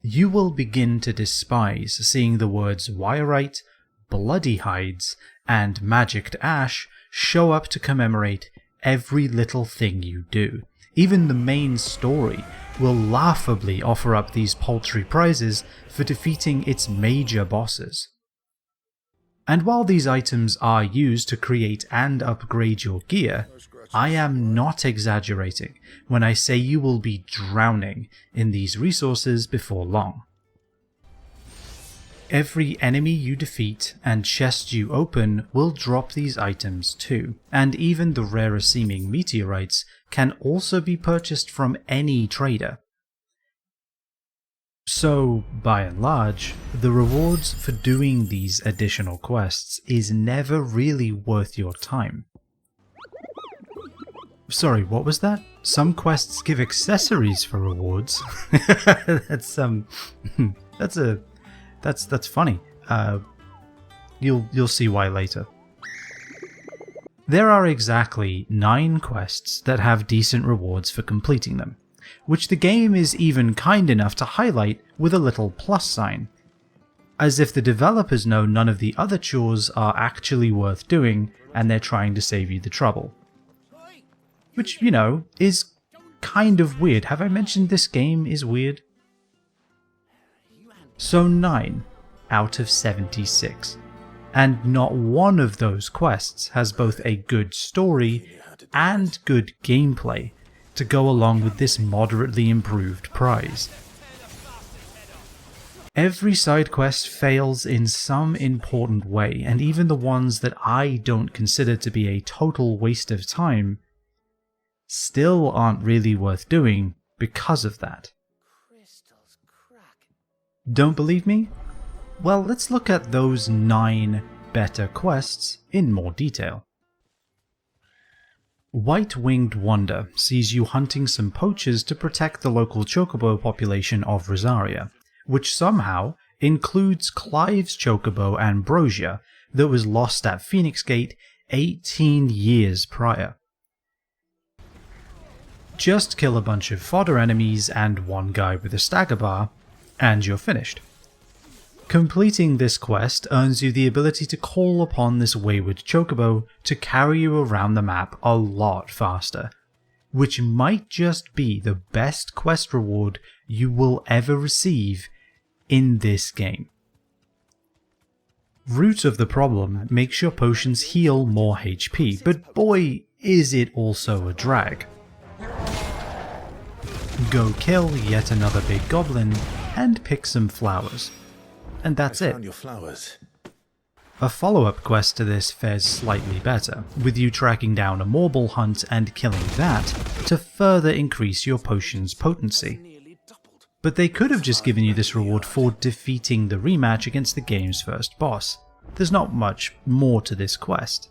You will begin to despise seeing the words Wirite, Bloody Hides, and Magicked Ash show up to commemorate every little thing you do. Even the main story will laughably offer up these paltry prizes for defeating its major bosses. And while these items are used to create and upgrade your gear, I am not exaggerating when I say you will be drowning in these resources before long. Every enemy you defeat and chest you open will drop these items too, and even the rarer seeming meteorites can also be purchased from any trader. So, by and large, the rewards for doing these additional quests is never really worth your time. Sorry, what was that? Some quests give accessories for rewards. That's funny. You'll see why later. There are exactly 9 quests that have decent rewards for completing them, which the game is even kind enough to highlight with a little plus sign, as if the developers know none of the other chores are actually worth doing and they're trying to save you the trouble. Which, you know, is kind of weird. Have I mentioned this game is weird? So 9 out of 76. And not one of those quests has both a good story and good gameplay to go along with this moderately improved prize. Every side quest fails in some important way, and even the ones that I don't consider to be a total waste of time still aren't really worth doing because of that. Don't believe me? Well, let's look at those 9 better quests in more detail. White-Winged Wonder sees you hunting some poachers to protect the local chocobo population of Rosaria, which somehow includes Clive's chocobo Ambrosia that was lost at Phoenix Gate 18 years prior. Just kill a bunch of fodder enemies and one guy with a stagger bar, and you're finished. Completing this quest earns you the ability to call upon this wayward chocobo to carry you around the map a lot faster, which might just be the best quest reward you will ever receive in this game. Root of the Problem makes your potions heal more HP, but boy is it also a drag. Go kill yet another big goblin and pick some flowers. And that's it. Your flowers. A follow-up quest to this fares slightly better, with you tracking down a Morble hunt and killing that to further increase your potion's potency. But they could have just given you this reward for defeating the rematch against the game's first boss. There's not much more to this quest.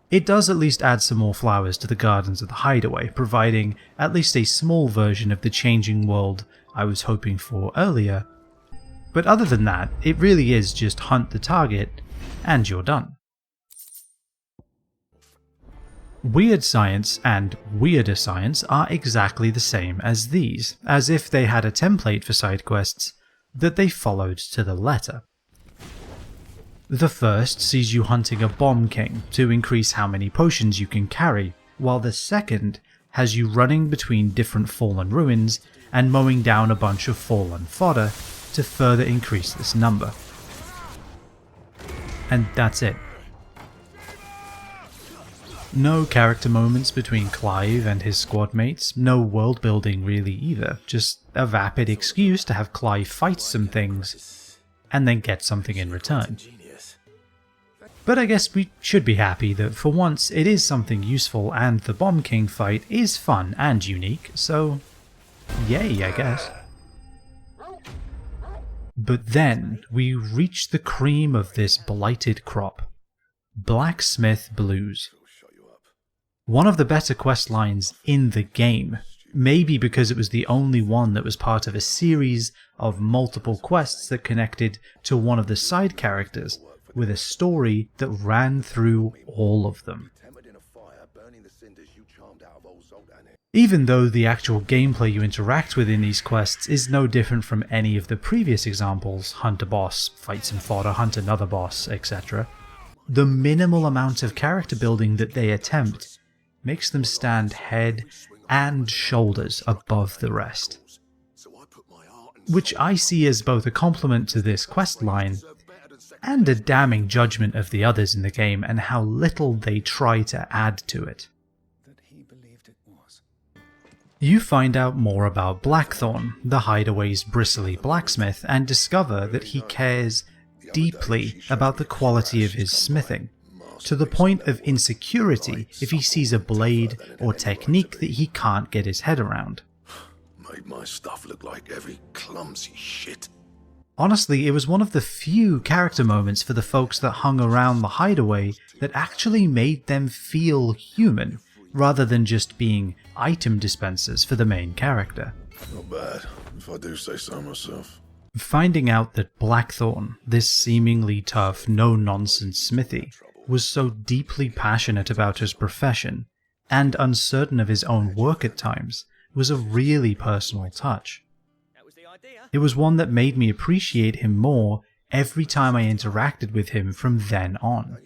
It does at least add some more flowers to the gardens of the Hideaway, providing at least a small version of the changing world I was hoping for earlier. But other than that, it really is just hunt the target, and you're done. Weird Science and Weirder Science are exactly the same as these, as if they had a template for side quests that they followed to the letter. The first sees you hunting a Bomb King to increase how many potions you can carry, while the second has you running between different fallen ruins and mowing down a bunch of fallen fodder to further increase this number. And that's it. No character moments between Clive and his squad mates, no world building really either, just a vapid excuse to have Clive fight some things and then get something in return. But I guess we should be happy that for once it is something useful and the Bomb King fight is fun and unique, so yay, I guess. But then we reach the cream of this blighted crop. Blacksmith Blues. One of the better quest lines in the game, maybe because it was the only one that was part of a series of multiple quests that connected to one of the side characters, with a story that ran through all of them. Even though the actual gameplay you interact with in these quests is no different from any of the previous examples, hunt a boss, fight some fodder, hunt another boss, etc., the minimal amount of character building that they attempt makes them stand head and shoulders above the rest. Which I see as both a compliment to this quest line and a damning judgment of the others in the game and how little they try to add to it. You find out more about Blackthorn, the Hideaway's bristly blacksmith, and discover that he cares deeply about the quality of his smithing, to the point of insecurity if he sees a blade or technique that he can't get his head around. Made my stuff look like every clumsy shit. Honestly, it was one of the few character moments for the folks that hung around the Hideaway that actually made them feel human, rather than just being item dispensers for the main character. Not bad, if I do say so myself. Finding out that Blackthorn, this seemingly tough, no-nonsense smithy, was so deeply passionate about his profession, and uncertain of his own work at times, was a really personal touch. It was one that made me appreciate him more every time I interacted with him from then on.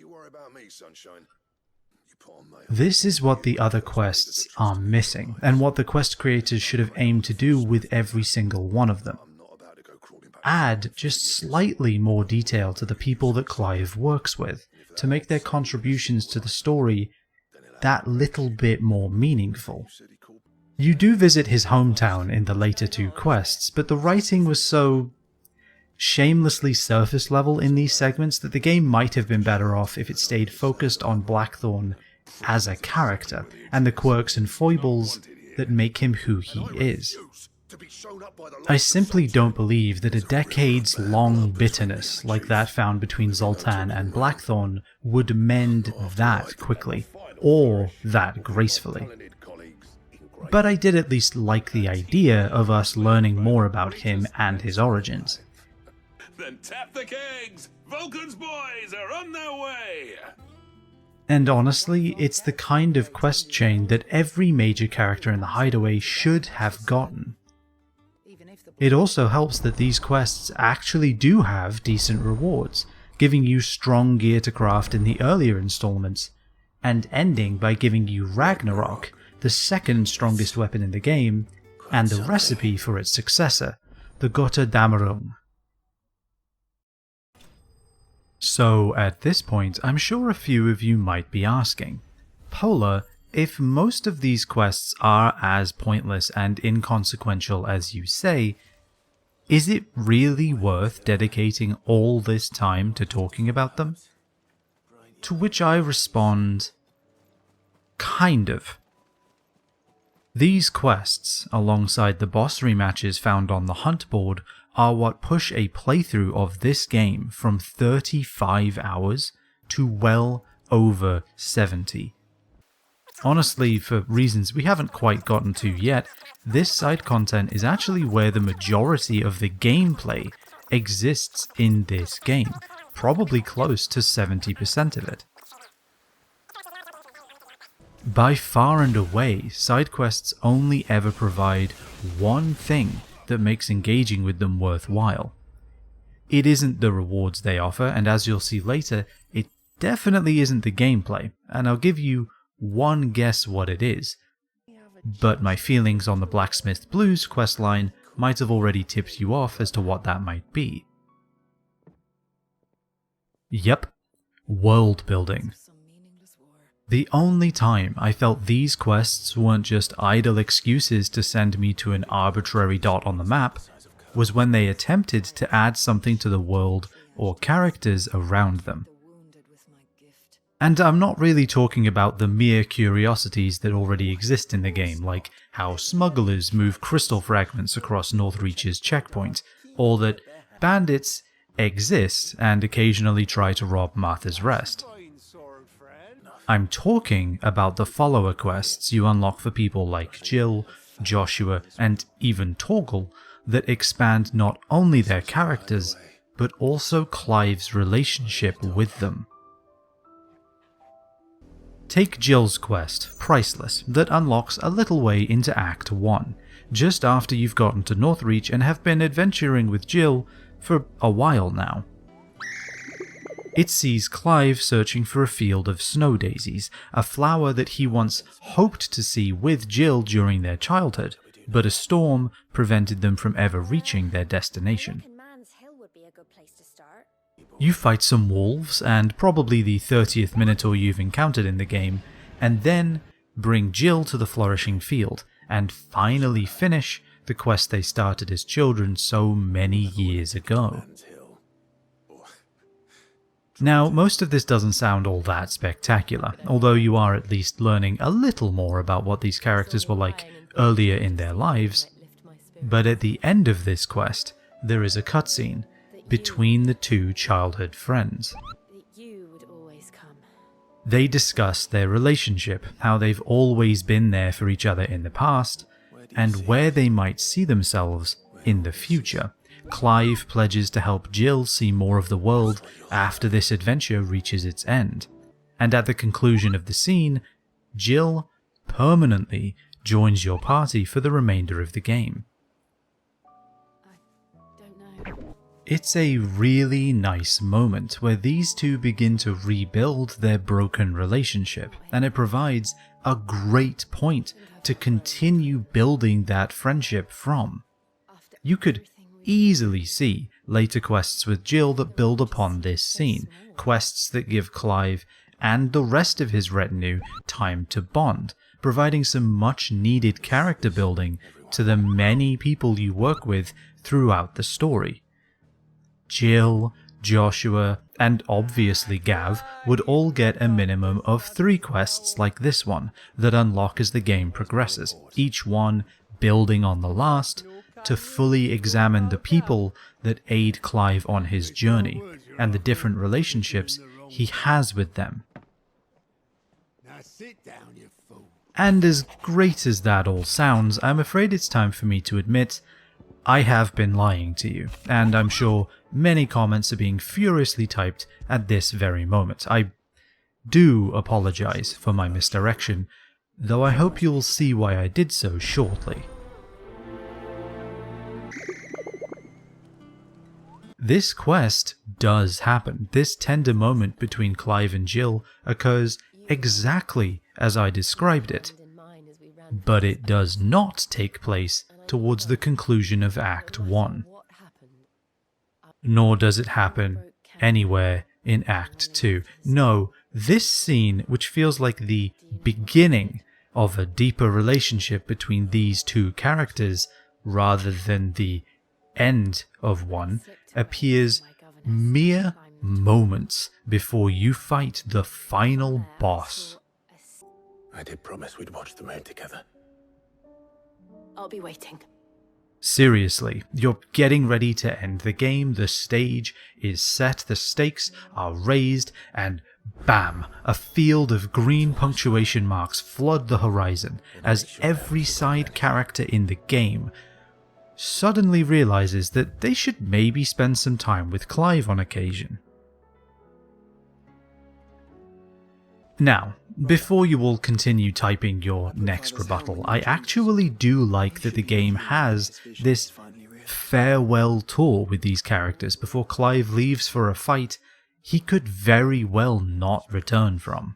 This is what the other quests are missing, and what the quest creators should have aimed to do with every single one of them. Add just slightly more detail to the people that Clive works with, to make their contributions to the story that little bit more meaningful. You do visit his hometown in the later two quests, but the writing was so shamelessly surface level in these segments that the game might have been better off if it stayed focused on Blackthorn as a character, and the quirks and foibles that make him who he is. I simply don't believe that a decades-long bitterness like that found between Zoltan and Blackthorn would mend that quickly, or that gracefully. But I did at least like the idea of us learning more about him and his origins. Then tap the kegs! Vulcan's boys are on their way! And honestly, it's the kind of quest chain that every major character in the Hideaway should have gotten. It also helps that these quests actually do have decent rewards, giving you strong gear to craft in the earlier installments, and ending by giving you Ragnarok, the second strongest weapon in the game, and the recipe for its successor, the Götterdämmerung. So at this point, I'm sure a few of you might be asking, Polar, if most of these quests are as pointless and inconsequential as you say, Is it really worth dedicating all this time to talking about them? To which I respond, kind of. These quests, alongside the boss rematches found on the hunt board, are what push a playthrough of this game from 35 hours to well over 70. Honestly, for reasons we haven't quite gotten to yet, this side content is actually where the majority of the gameplay exists in this game, probably close to 70% of it. By far and away, side quests only ever provide one thing that makes engaging with them worthwhile. It isn't the rewards they offer, and as you'll see later, it definitely isn't the gameplay, and I'll give you one guess what it is. But my feelings on the Blacksmith Blues questline might have already tipped you off as to what that might be. Yep, world building. The only time I felt these quests weren't just idle excuses to send me to an arbitrary dot on the map was when they attempted to add something to the world or characters around them. And I'm not really talking about the mere curiosities that already exist in the game, like how smugglers move crystal fragments across Northreach's checkpoint, or that bandits exist and occasionally try to rob Martha's Rest. I'm talking about the follower quests you unlock for people like Jill, Joshua, and even Torgal that expand not only their characters, but also Clive's relationship with them. Take Jill's quest, Priceless, that unlocks a little way into Act 1, just after you've gotten to Northreach and have been adventuring with Jill for a while now. It sees Clive searching for a field of snow daisies, a flower that he once hoped to see with Jill during their childhood, but a storm prevented them from ever reaching their destination. You fight some wolves, and probably the 30th minotaur you've encountered in the game, and then bring Jill to the flourishing field, and finally finish the quest they started as children so many years ago. Now, most of this doesn't sound all that spectacular, although you are at least learning a little more about what these characters were like earlier in their lives, but at the end of this quest, there is a cutscene between the two childhood friends. They discuss their relationship, how they've always been there for each other in the past, and where they might see themselves in the future. Clive pledges to help Jill see more of the world after this adventure reaches its end, and at the conclusion of the scene, Jill permanently joins your party for the remainder of the game. It's a really nice moment where these two begin to rebuild their broken relationship, and it provides a great point to continue building that friendship from. You could easily see later quests with Jill that build upon this scene, quests that give Clive and the rest of his retinue time to bond, providing some much needed character building to the many people you work with throughout the story. Jill, Joshua, and obviously Gav would all get a minimum of 3 quests like this one that unlock as the game progresses, each one building on the last to fully examine the people that aid Clive on his journey and the different relationships he has with them. And as great as that all sounds, I'm afraid it's time for me to admit I have been lying to you, and I'm sure many comments are being furiously typed at this very moment. I do apologize for my misdirection, though I hope you'll see why I did so shortly. This quest does happen. This tender moment between Clive and Jill occurs exactly as I described it, but it does not take place towards the conclusion of Act 1. Nor does it happen anywhere in Act 2. No, this scene, which feels like the beginning of a deeper relationship between these two characters rather than the end of one appears mere moments before you fight the final boss. I did promise we'd watch the moon together. I'll be waiting. Seriously, you're getting ready to end the game, the stage is set, the stakes are raised, and bam! A field of green punctuation marks flood the horizon as every side character in the game suddenly realizes that they should maybe spend some time with Clive on occasion. Now, before you all continue typing your next rebuttal, I actually do like that the game has this farewell tour with these characters before Clive leaves for a fight he could very well not return from.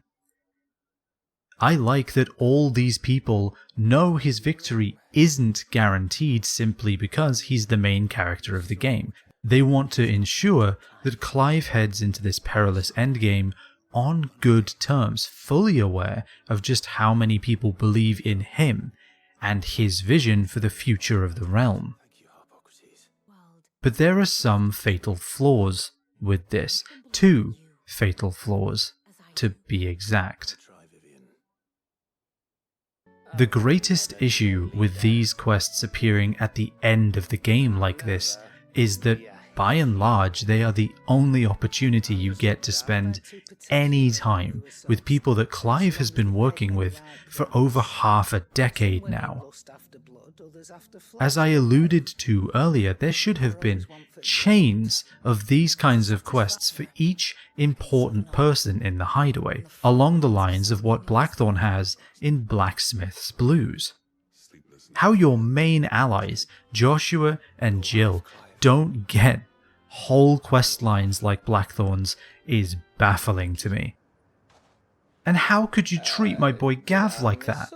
I like that all these people know his victory isn't guaranteed simply because he's the main character of the game. They want to ensure that Clive heads into this perilous endgame on good terms, fully aware of just how many people believe in him and his vision for the future of the realm. But there are some fatal flaws with this. 2 fatal flaws, to be exact. The greatest issue with these quests appearing at the end of the game like this is that by and large, they are the only opportunity you get to spend any time with people that Clive has been working with for over half a decade now. As I alluded to earlier, there should have been chains of these kinds of quests for each important person in the hideaway, along the lines of what Blackthorn has in Blacksmith's Blues. How your main allies, Joshua and Jill, don't get whole quest lines like Blackthorn's is baffling to me. And how could you treat my boy Gav like that?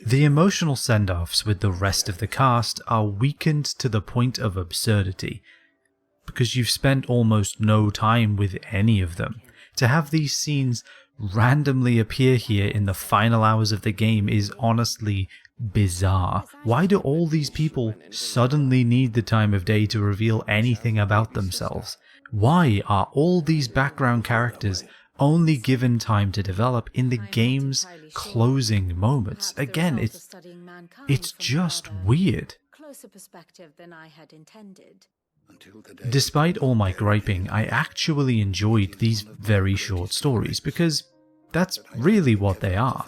The emotional send-offs with the rest of the cast are weakened to the point of absurdity, because you've spent almost no time with any of them. To have these scenes randomly appear here in the final hours of the game is honestly bizarre. Why do all these people suddenly need the time of day to reveal anything about themselves? Why are all these background characters only given time to develop in the game's closing moments? Again, it's just weird. Despite all my griping, I actually enjoyed these very short stories because that's really what they are.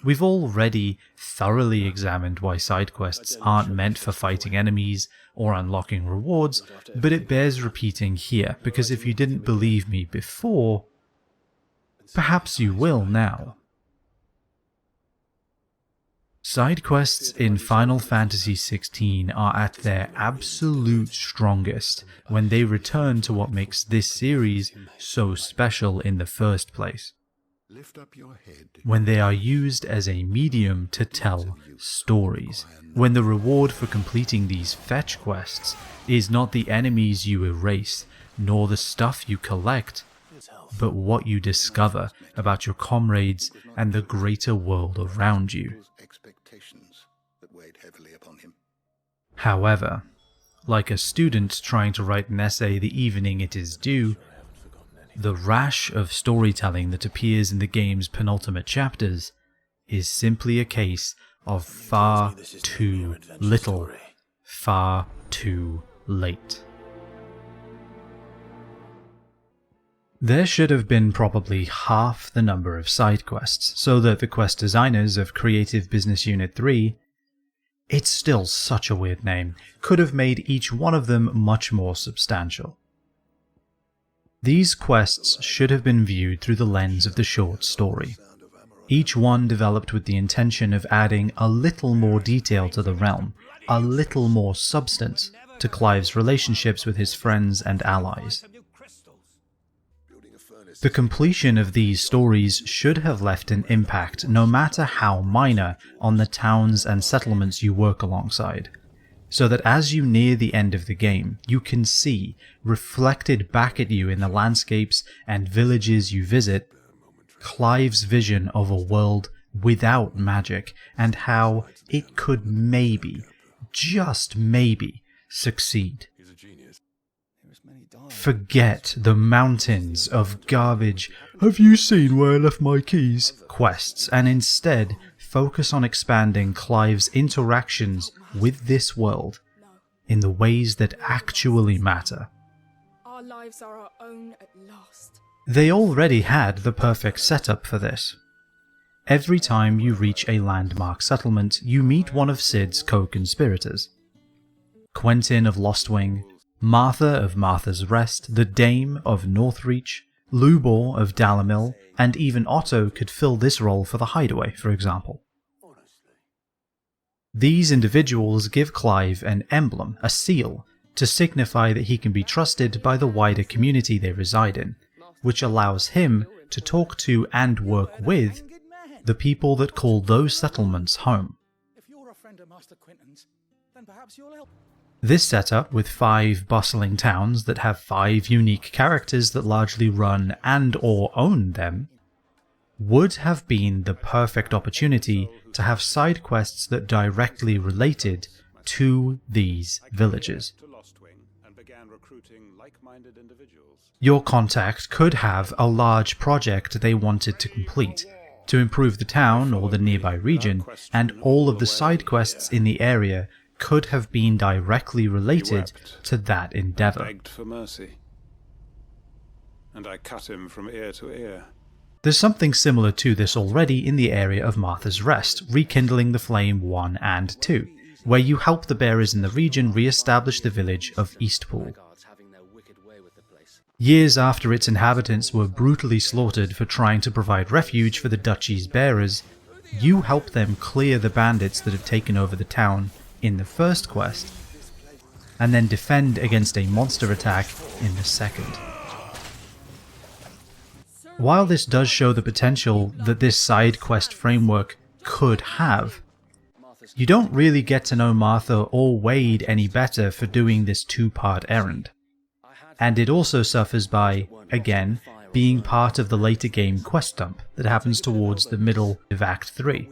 We've already thoroughly examined why side quests aren't meant for fighting enemies or unlocking rewards, but it bears repeating here, because if you didn't believe me before, perhaps you will now. Side quests in Final Fantasy XVI are at their absolute strongest when they return to what makes this series so special in the first place. When they are used as a medium to tell stories. When the reward for completing these fetch quests is not the enemies you erase, nor the stuff you collect, but what you discover about your comrades and the greater world around you. However, like a student trying to write an essay the evening it is due, the rash of storytelling that appears in the game's penultimate chapters is simply a case of far too little, far too late. There should have been probably half the number of side quests, so that the quest designers of Creative Business Unit 3, it's still such a weird name, could have made each one of them much more substantial. These quests should have been viewed through the lens of the short story, each one developed with the intention of adding a little more detail to the realm, a little more substance to Clive's relationships with his friends and allies. The completion of these stories should have left an impact, no matter how minor, on the towns and settlements you work alongside, so that as you near the end of the game, you can see, reflected back at you in the landscapes and villages you visit, Clive's vision of a world without magic, and how it could maybe, just maybe, succeed. He's a genius. Forget the mountains of garbage "have you seen where I left my keys" quests, and instead focus on expanding Clive's interactions with this world in the ways that actually matter. Our lives are our own at last. They already had the perfect setup for this. Every time you reach a landmark settlement, you meet one of Cid's co-conspirators. Quentin of Lostwing, Martha of Martha's Rest, the Dame of Northreach, Lubor of Dalamil, and even Otto could fill this role for the Hideaway, for example. These individuals give Clive an emblem, a seal, to signify that he can be trusted by the wider community they reside in, which allows him to talk to and work with the people that call those settlements home. This setup, with 5 bustling towns that have 5 unique characters that largely run and or own them, would have been the perfect opportunity to have side quests that directly related to these villages. Your contact could have a large project they wanted to complete, to improve the town or the nearby region, and all of the side quests in the area could have been directly related to that endeavor. Begged for mercy, and I cut him from ear to ear. There's something similar to this already in the area of Martha's Rest, Rekindling the Flame 1 and 2, where you help the bearers in the region re-establish the village of Eastpool. Years after its inhabitants were brutally slaughtered for trying to provide refuge for the duchy's bearers, you help them clear the bandits that have taken over the town in the first quest, and then defend against a monster attack in the second. While this does show the potential that this side quest framework could have, you don't really get to know Martha or Wade any better for doing this 2-part errand. And it also suffers by, again, being part of the later game quest dump that happens towards the middle of Act 3.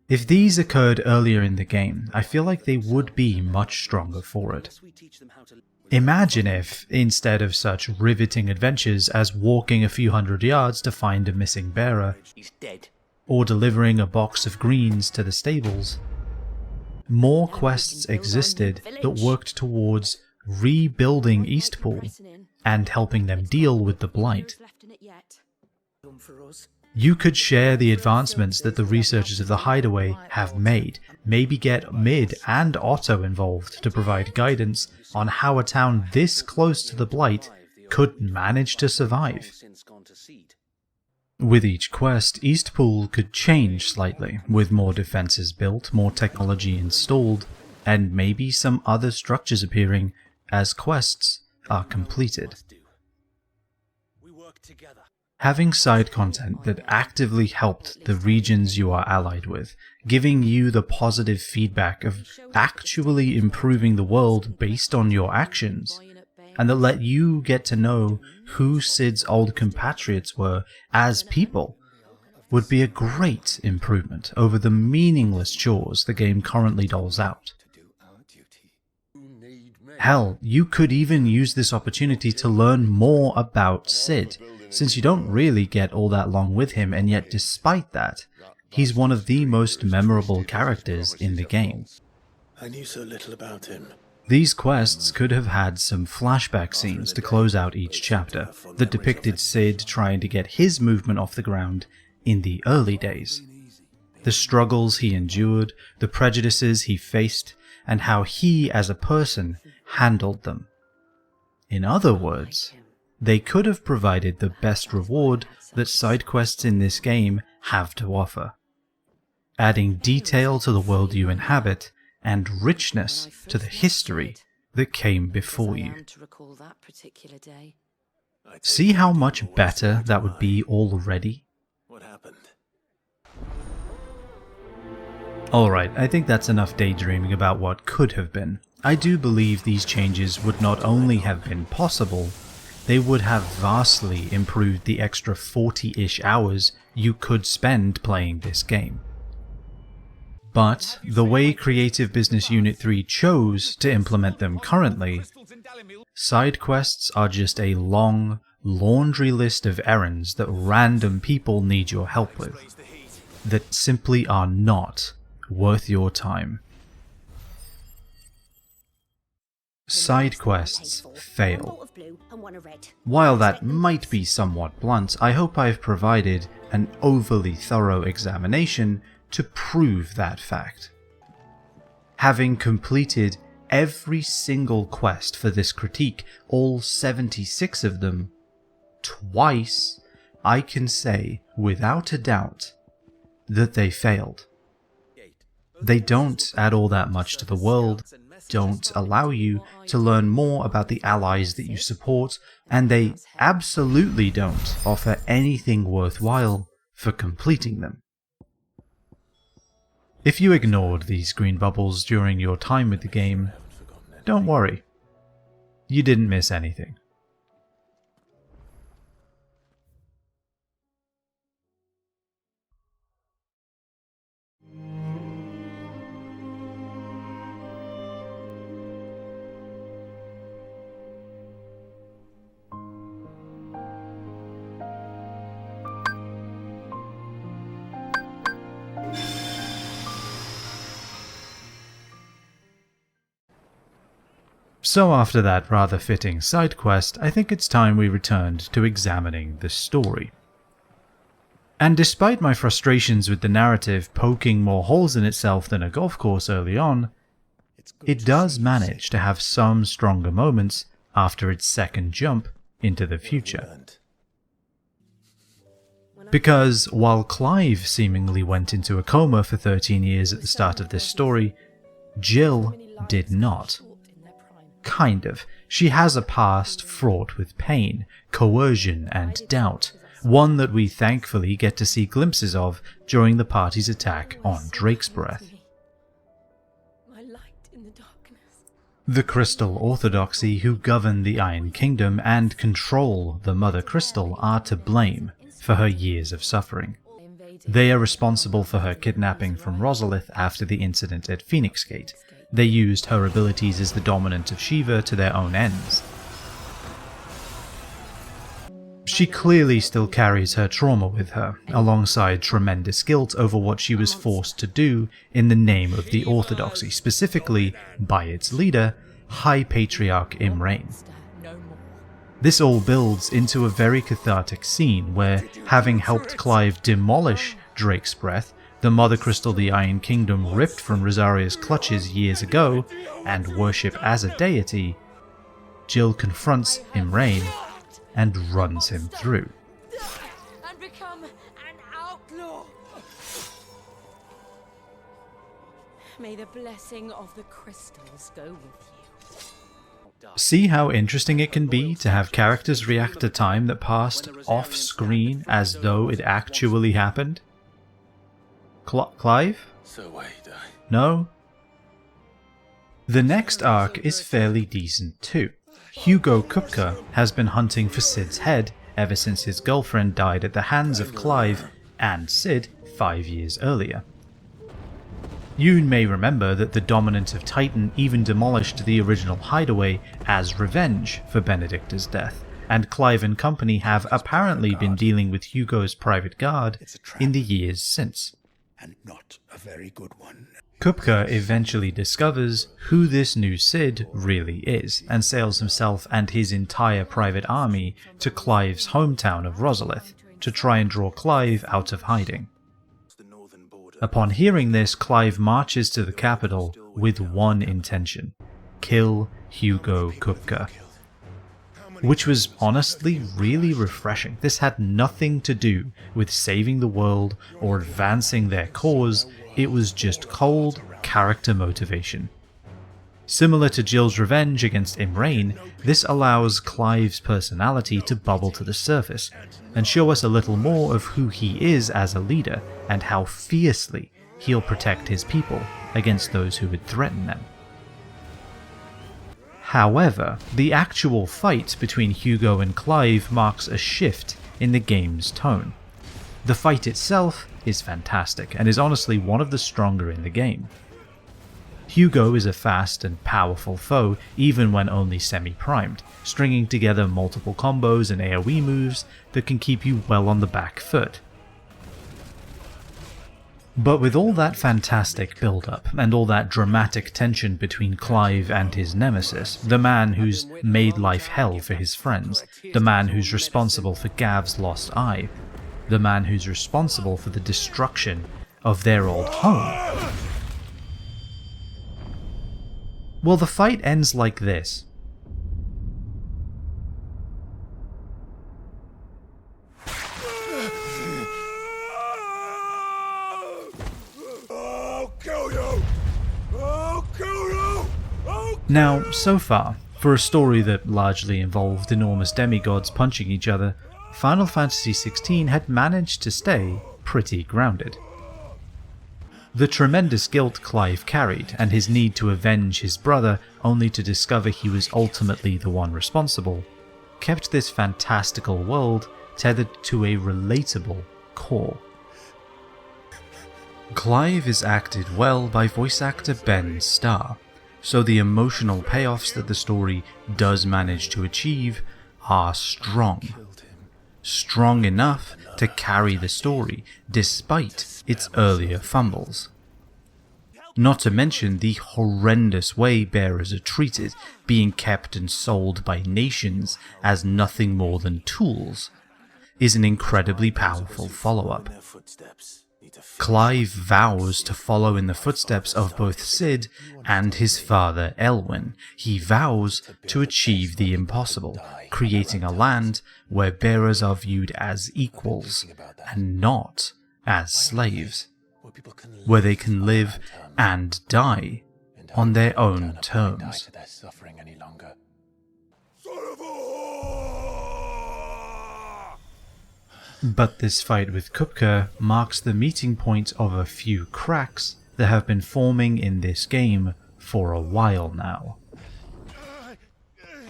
If these occurred earlier in the game, I feel like they would be much stronger for it. Imagine if, instead of such riveting adventures as walking a few hundred yards to find a missing bearer, or delivering a box of greens to the stables, more quests existed that worked towards rebuilding Eastpool and helping them deal with the Blight. You could share the advancements that the researchers of the Hideaway have made, maybe get Mid and Otto involved to provide guidance on how a town this close to the Blight could manage to survive. With each quest, Eastpool could change slightly, with more defenses built, more technology installed, and maybe some other structures appearing as quests are completed. Having side content that actively helped the regions you are allied with, giving you the positive feedback of actually improving the world based on your actions, and that let you get to know who Cid's old compatriots were as people, would be a great improvement over the meaningless chores the game currently doles out. Hell, you could even use this opportunity to learn more about Cid, since you don't really get all that long with him, and yet despite that, he's one of the most memorable characters in the game. I knew so little about him. These quests could have had some flashback scenes to close out each chapter that depicted Cid trying to get his movement off the ground in the early days. The struggles he endured, the prejudices he faced, and how he as a person handled them. In other words, they could have provided the best reward that side quests in this game have to offer, adding detail to the world you inhabit and richness to the history that came before you. See how much better that would be already? What happened? Alright, I think that's enough daydreaming about what could have been. I do believe these changes would not only have been possible, they would have vastly improved the extra 40-ish hours you could spend playing this game. But the way Creative Business Unit 3 chose to implement them currently, side quests are just a long, laundry list of errands that random people need your help with, that simply are not worth your time. Side quests fail. While that might be somewhat blunt, I hope I've provided an overly thorough examination to prove that fact. Having completed every single quest for this critique, all 76 of them, twice, I can say without a doubt that they failed. They don't add all that much to the world, don't allow you to learn more about the allies that you support, and they absolutely don't offer anything worthwhile for completing them. If you ignored these green bubbles during your time with the game, don't worry. You didn't miss anything. So after that rather fitting side quest, I think it's time we returned to examining the story. And despite my frustrations with the narrative poking more holes in itself than a golf course early on, it does manage to have some stronger moments after its second jump into the future. Because while Clive seemingly went into a coma for 13 years at the start of this story, Jill did not. Kind of. She has a past fraught with pain, coercion, and doubt, one that we thankfully get to see glimpses of during the party's attack on Drake's Breath. The Crystal Orthodoxy who govern the Iron Kingdom and control the Mother Crystal are to blame for her years of suffering. They are responsible for her kidnapping from Rosalith after the incident at Phoenix Gate. They used her abilities as the dominant of Shiva to their own ends. She clearly still carries her trauma with her, alongside tremendous guilt over what she was forced to do in the name of the Orthodoxy, specifically by its leader, High Patriarch Imrain. This all builds into a very cathartic scene where, having helped Clive demolish Drake's Breath, the Mother Crystal the Iron Kingdom ripped from Rosaria's clutches years ago, and worship as a deity, Jill confronts Imrain and runs him through. And become an outlaw. May the blessing of the crystals go with you. See how interesting it can be to have characters react to time that passed off-screen as though it actually happened? Clive? No? The next arc is fairly decent too. Hugo Kupka has been hunting for Sid's head ever since his girlfriend died at the hands of Clive and Sid 5 years earlier. You may remember that the Dominant of Titan even demolished the original hideaway as revenge for Benedicta's death, and Clive and company have apparently been dealing with Hugo's private guard in the years since. And not a very good one. Kupka eventually discovers who this new Sid really is, and sails himself and his entire private army to Clive's hometown of Rosalith to try and draw Clive out of hiding. Upon hearing this, Clive marches to the capital with one intention: kill Hugo Kupka. Which was honestly really refreshing. This had nothing to do with saving the world or advancing their cause, it was just cold character motivation. Similar to Jill's revenge against Imrain, this allows Clive's personality to bubble to the surface, and show us a little more of who he is as a leader, and how fiercely he'll protect his people against those who would threaten them. However, the actual fight between Hugo and Clive marks a shift in the game's tone. The fight itself is fantastic, and is honestly one of the stronger in the game. Hugo is a fast and powerful foe even when only semi-primed, stringing together multiple combos and AoE moves that can keep you well on the back foot. But with all that fantastic build-up, and all that dramatic tension between Clive and his nemesis, the man who's made life hell for his friends, the man who's responsible for Gav's lost eye, the man who's responsible for the destruction of their old home. Well, the fight ends like this. Now, so far, for a story that largely involved enormous demigods punching each other, Final Fantasy XVI had managed to stay pretty grounded. The tremendous guilt Clive carried, and his need to avenge his brother only to discover he was ultimately the one responsible, kept this fantastical world tethered to a relatable core. Clive is acted well by voice actor Ben Starr, so the emotional payoffs that the story does manage to achieve are strong. Strong enough to carry the story despite its earlier fumbles. Not to mention the horrendous way bearers are treated, being kept and sold by nations as nothing more than tools, is an incredibly powerful follow-up. Clive vows to follow in the footsteps of both Cid and his father Elwyn. He vows to achieve the impossible, creating a land where bearers are viewed as equals and not as slaves, where they can live and die on their own terms. But this fight with Kupka marks the meeting point of a few cracks that have been forming in this game for a while now.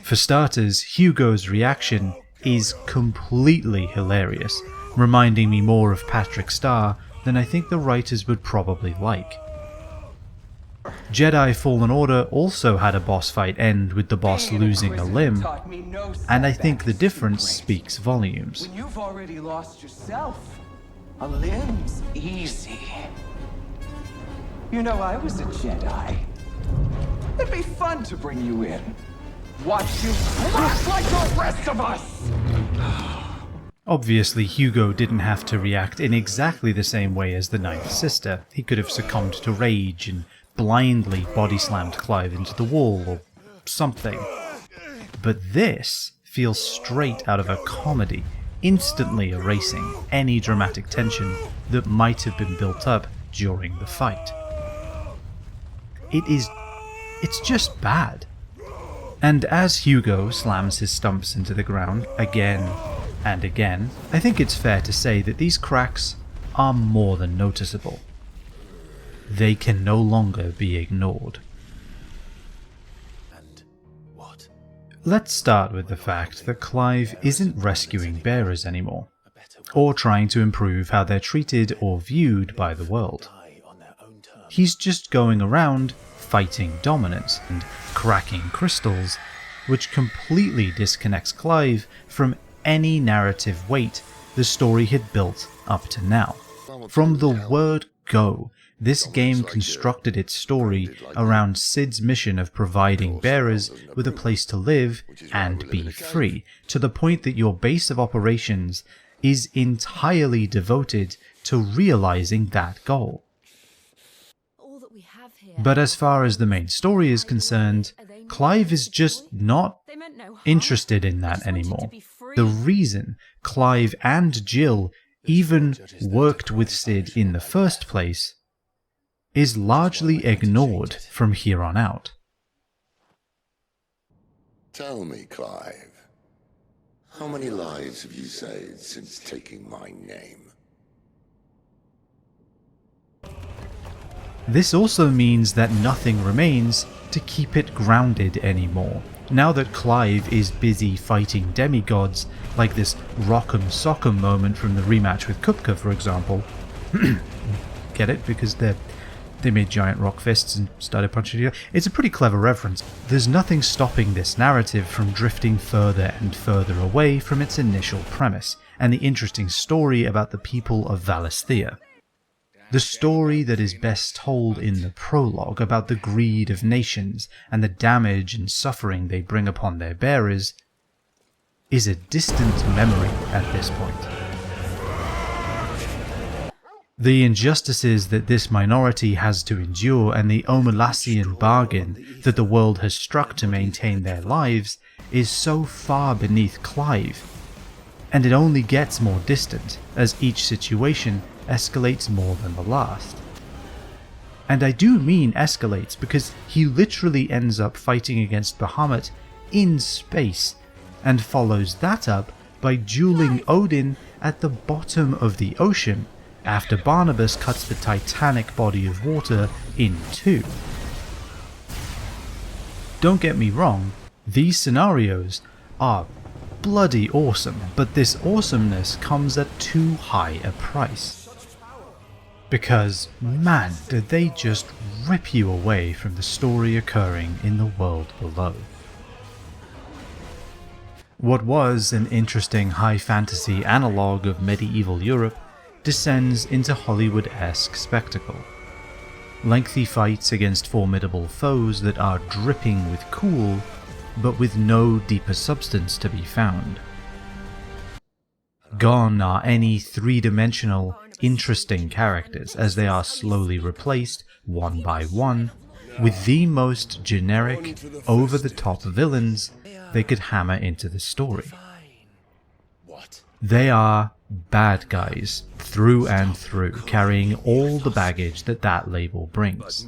For starters, Hugo's reaction is completely hilarious, reminding me more of Patrick Star than I think the writers would probably like. Jedi Fallen Order also had a boss fight end with the boss losing a limb, and I think the difference speaks volumes. When you've already lost yourself, a limb's easy. You know, I was a Jedi. It'd be fun to bring you in. Watch you crash like the rest of us! Obviously, Hugo didn't have to react in exactly the same way as the Ninth Sister. He could have succumbed to rage and blindly body-slammed Clive into the wall or something. But this feels straight out of a comedy, instantly erasing any dramatic tension that might have been built up during the fight. It's just bad. And as Hugo slams his stumps into the ground again and again, I think it's fair to say that these cracks are more than noticeable. They can no longer be ignored. And what? Let's start with the fact that Clive isn't rescuing bearers anymore, or trying to improve how they're treated or viewed by the world. He's just going around fighting dominance and cracking crystals, which completely disconnects Clive from any narrative weight the story had built up to now. From the word go, this game constructed its story around Cid's mission of providing bearers with a place to live and be free, to the point that your base of operations is entirely devoted to realizing that goal. But as far as the main story is concerned, Clive is just not interested in that anymore. The reason Clive and Jill even worked with Cid in the first place is largely ignored from here on out. Tell me, Clive, how many lives have you saved since taking my name? This also means that nothing remains to keep it grounded anymore. Now that Clive is busy fighting demigods, like this Rock'em Sock'em moment from the rematch with Kupka, for example. Get it? Because they made giant rock fists and started punching each other. It's a pretty clever reference. There's nothing stopping this narrative from drifting further and further away from its initial premise, and the interesting story about the people of Valisthea. The story that is best told in the prologue about the greed of nations and the damage and suffering they bring upon their bearers is a distant memory at this point. The injustices that this minority has to endure and the Omalacian bargain that the world has struck to maintain their lives is so far beneath Clive, and it only gets more distant as each situation escalates more than the last. And I do mean escalates because he literally ends up fighting against Bahamut in space, and follows that up by dueling Odin at the bottom of the ocean after Barnabas cuts the titanic body of water in two. Don't get me wrong, these scenarios are bloody awesome, but this awesomeness comes at too high a price. Because, man, did they just rip you away from the story occurring in the world below. What was an interesting high fantasy analogue of medieval Europe descends into Hollywood-esque spectacle. Lengthy fights against formidable foes that are dripping with cool, but with no deeper substance to be found. Gone are any three-dimensional, interesting characters, as they are slowly replaced, one by one, with the most generic, over-the-top villains they could hammer into the story. They are bad guys, through and through, carrying all the baggage that that label brings.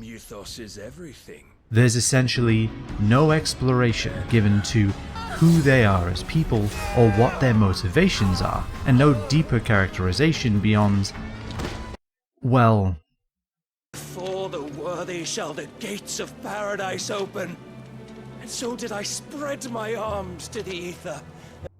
There's essentially no exploration given to who they are as people or what their motivations are, and no deeper characterization beyond, well, for the worthy shall the gates of paradise open, and so did I spread my arms to the ether.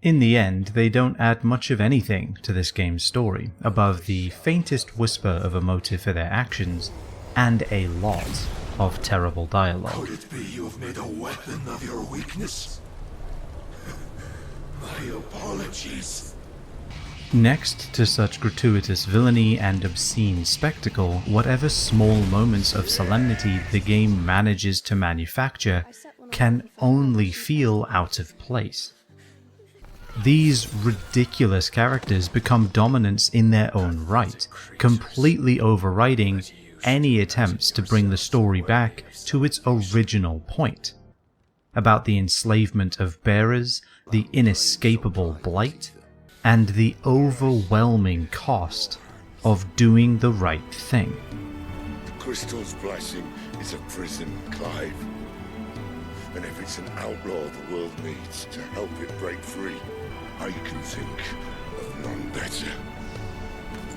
In the end, they don't add much of anything to this game's story, above the faintest whisper of a motive for their actions, and a lot of terrible dialogue. Could it be you have made a weapon of your weakness? My apologies. Next to such gratuitous villainy and obscene spectacle, whatever small moments of solemnity the game manages to manufacture can only feel out of place. These ridiculous characters become dominants in their own right, completely overriding any attempts to bring the story back to its original point, about the enslavement of bearers, the inescapable blight, and the overwhelming cost of doing the right thing. The Crystal's blessing is a prison, Clive. And if it's an outlaw the world needs to help it break free, I can think of none better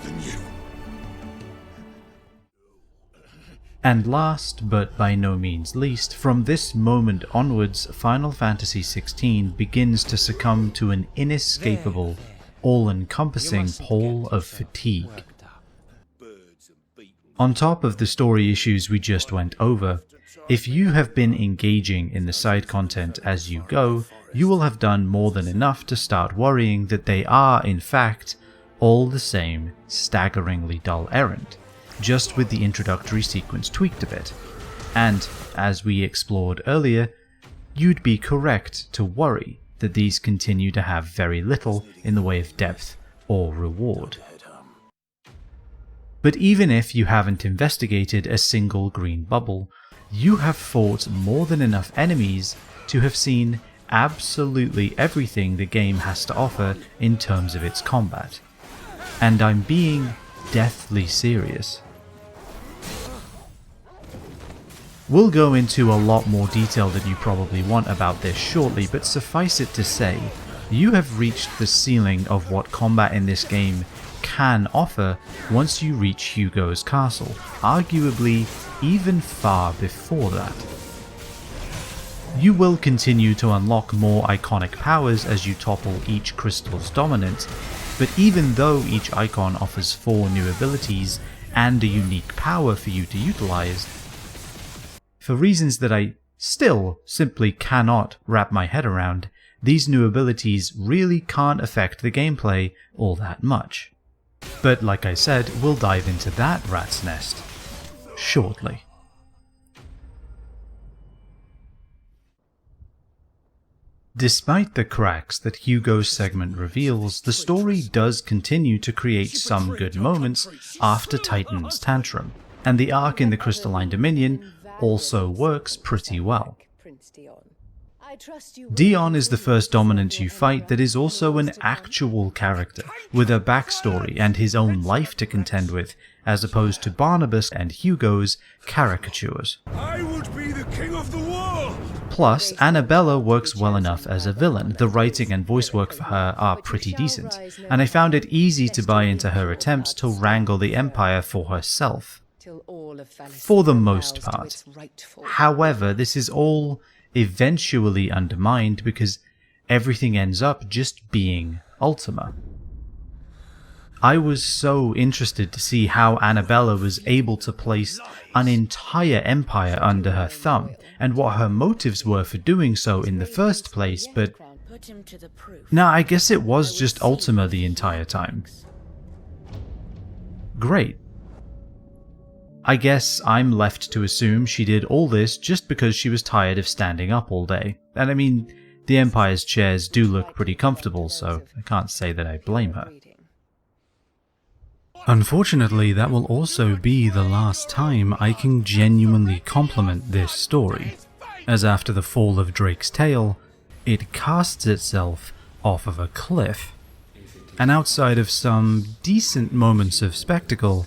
than you. And last, but by no means least, from this moment onwards, Final Fantasy XVI begins to succumb to an inescapable, all-encompassing pall of fatigue. On top of the story issues we just went over, if you have been engaging in the side content as you go, you will have done more than enough to start worrying that they are, in fact, all the same staggeringly dull errand, just with the introductory sequence tweaked a bit. And, as we explored earlier, you'd be correct to worry that these continue to have very little in the way of depth or reward. But even if you haven't investigated a single green bubble, you have fought more than enough enemies to have seen absolutely everything the game has to offer in terms of its combat. And I'm being deathly serious. We'll go into a lot more detail than you probably want about this shortly, but suffice it to say, you have reached the ceiling of what combat in this game can offer once you reach Hugo's castle, arguably even far before that. You will continue to unlock more iconic powers as you topple each crystal's dominant, but even though each Eikon offers 4 new abilities and a unique power for you to utilize, for reasons that I still simply cannot wrap my head around, these new abilities really can't affect the gameplay all that much. But like I said, we'll dive into that rat's nest shortly. Despite the cracks that Hugo's segment reveals, the story does continue to create some good moments after Titan's tantrum, and the arc in the Crystalline Dominion also works pretty well. Dion is the first dominant you fight that is also an actual character, with a backstory and his own life to contend with, as opposed to Barnabas and Hugo's caricatures. I would be the king of the world! Plus, Annabella works well enough as a villain. The writing and voice work for her are pretty decent, and I found it easy to buy into her attempts to wrangle the Empire for herself, for the most part. However, this is all eventually undermined because everything ends up just being Ultima. I was so interested to see how Annabella was able to place an entire empire under her thumb, and what her motives were for doing so in the first place, but nah, I guess it was just Ultima the entire time. Great. I guess I'm left to assume she did all this just because she was tired of standing up all day. And I mean, the Empire's chairs do look pretty comfortable, so I can't say that I blame her. Unfortunately, that will also be the last time I can genuinely compliment this story, as after the fall of Drake's tail, it casts itself off of a cliff, and outside of some decent moments of spectacle,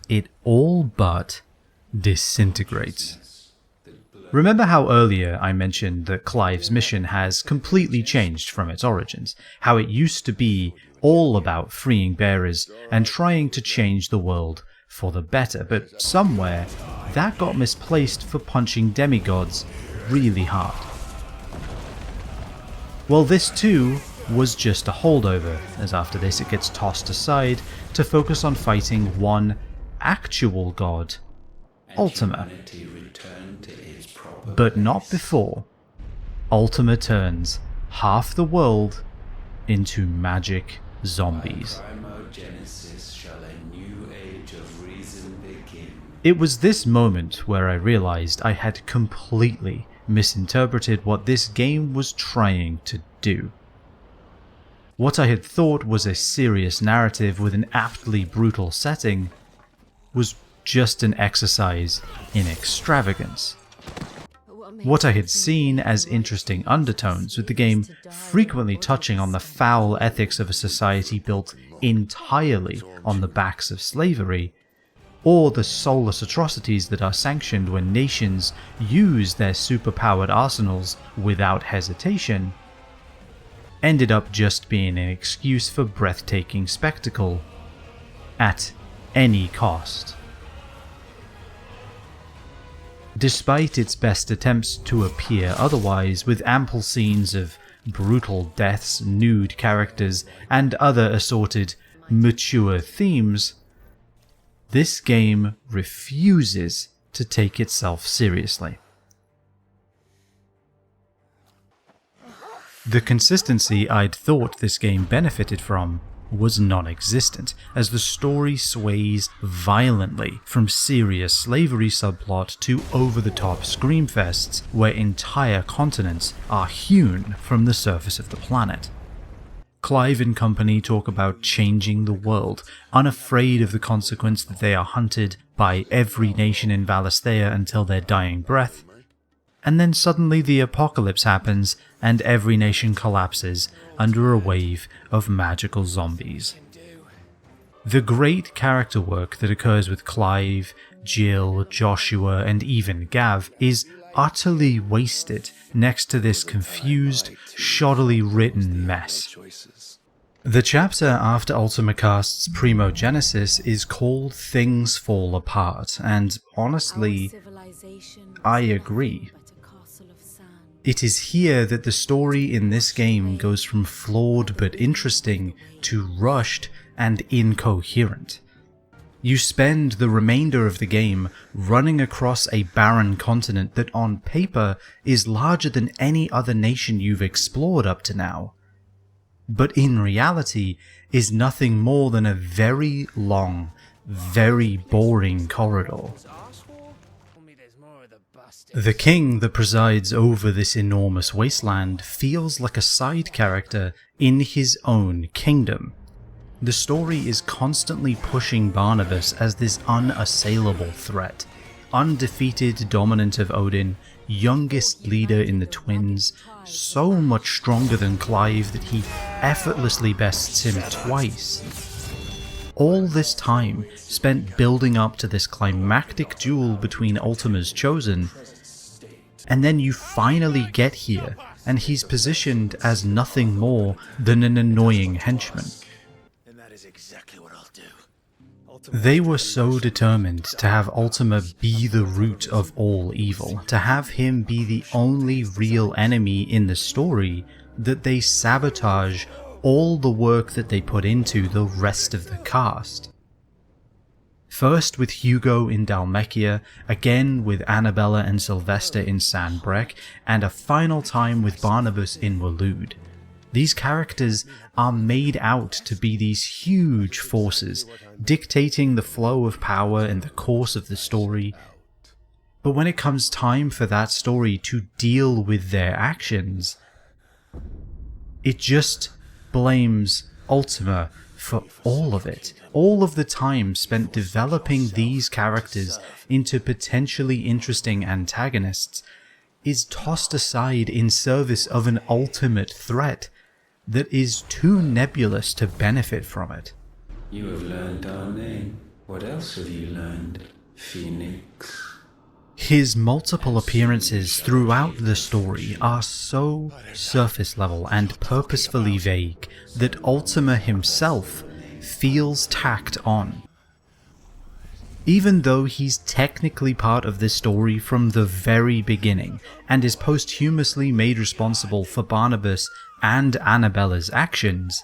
it all but disintegrates. Remember how earlier I mentioned that Clive's mission has completely changed from its origins, how it used to be all about freeing bearers and trying to change the world for the better, but somewhere that got misplaced for punching demigods really hard. Well, this too was just a holdover, as after this it gets tossed aside to focus on fighting one actual god, Ultima. But not before Ultima turns half the world into magic zombies. It was this moment where I realized I had completely misinterpreted what this game was trying to do. What I had thought was a serious narrative with an aptly brutal setting was just an exercise in extravagance. What I had seen as interesting undertones, with the game frequently touching on the foul ethics of a society built entirely on the backs of slavery, or the soulless atrocities that are sanctioned when nations use their superpowered arsenals without hesitation, ended up just being an excuse for breathtaking spectacle at any cost. Despite its best attempts to appear otherwise, with ample scenes of brutal deaths, nude characters, and other assorted mature themes, this game refuses to take itself seriously. The consistency I'd thought this game benefited from was non-existent, as the story sways violently from serious slavery subplot to over-the-top screamfests where entire continents are hewn from the surface of the planet. Clive and company talk about changing the world, unafraid of the consequence that they are hunted by every nation in Valisthea until their dying breath, and then suddenly the apocalypse happens and every nation collapses under a wave of magical zombies. The great character work that occurs with Clive, Jill, Joshua, and even Gav is utterly wasted next to this confused, shoddily written mess. The chapter after Ultima Cast's Primogenesis is called Things Fall Apart, and honestly, I agree. It is here that the story in this game goes from flawed but interesting to rushed and incoherent. You spend the remainder of the game running across a barren continent that on paper is larger than any other nation you've explored up to now, but in reality is nothing more than a very long, very boring corridor. The king that presides over this enormous wasteland feels like a side character in his own kingdom. The story is constantly pushing Barnabas as this unassailable threat, undefeated dominant of Odin, youngest leader in the twins, so much stronger than Clive that he effortlessly bests him twice. All this time spent building up to this climactic duel between Ultima's chosen, and then you finally get here and he's positioned as nothing more than an annoying henchman. They were so determined to have Ultima be the root of all evil, to have him be the only real enemy in the story, that they sabotage all the work that they put into the rest of the cast. First with Hugo in Dalmekia, again with Annabella and Sylvester in Sanbreque, and a final time with Barnabas in Waloed. These characters are made out to be these huge forces, dictating the flow of power and the course of the story. But when it comes time for that story to deal with their actions, it just blames Ultima for all of it. All of the time spent developing these characters into potentially interesting antagonists is tossed aside in service of an ultimate threat that is too nebulous to benefit from it. You have learned our name. What else have you learned, Phoenix? His multiple appearances throughout the story are so surface level and purposefully vague that Ultima himself feels tacked on. Even though he's technically part of this story from the very beginning and is posthumously made responsible for Barnabas and Annabella's actions,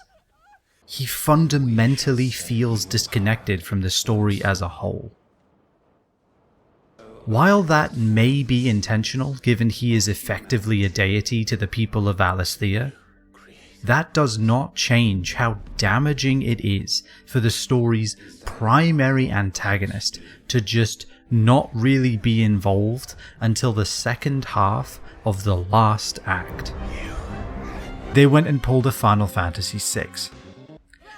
he fundamentally feels disconnected from the story as a whole. While that may be intentional, given he is effectively a deity to the people of Valisthea, that does not change how damaging it is for the story's primary antagonist to just not really be involved until the second half of the last act. They went and pulled a Final Fantasy VI.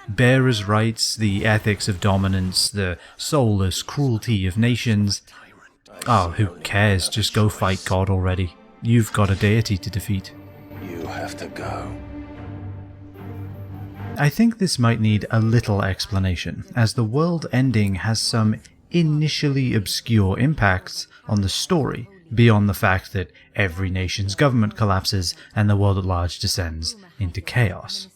Bearers' rights, the ethics of dominance, the soulless cruelty of nations. Oh, who cares? Just go fight God already. You've got a deity to defeat. You have to go. I think this might need a little explanation, as the world ending has some initially obscure impacts on the story, beyond the fact that every nation's government collapses and the world at large descends into chaos.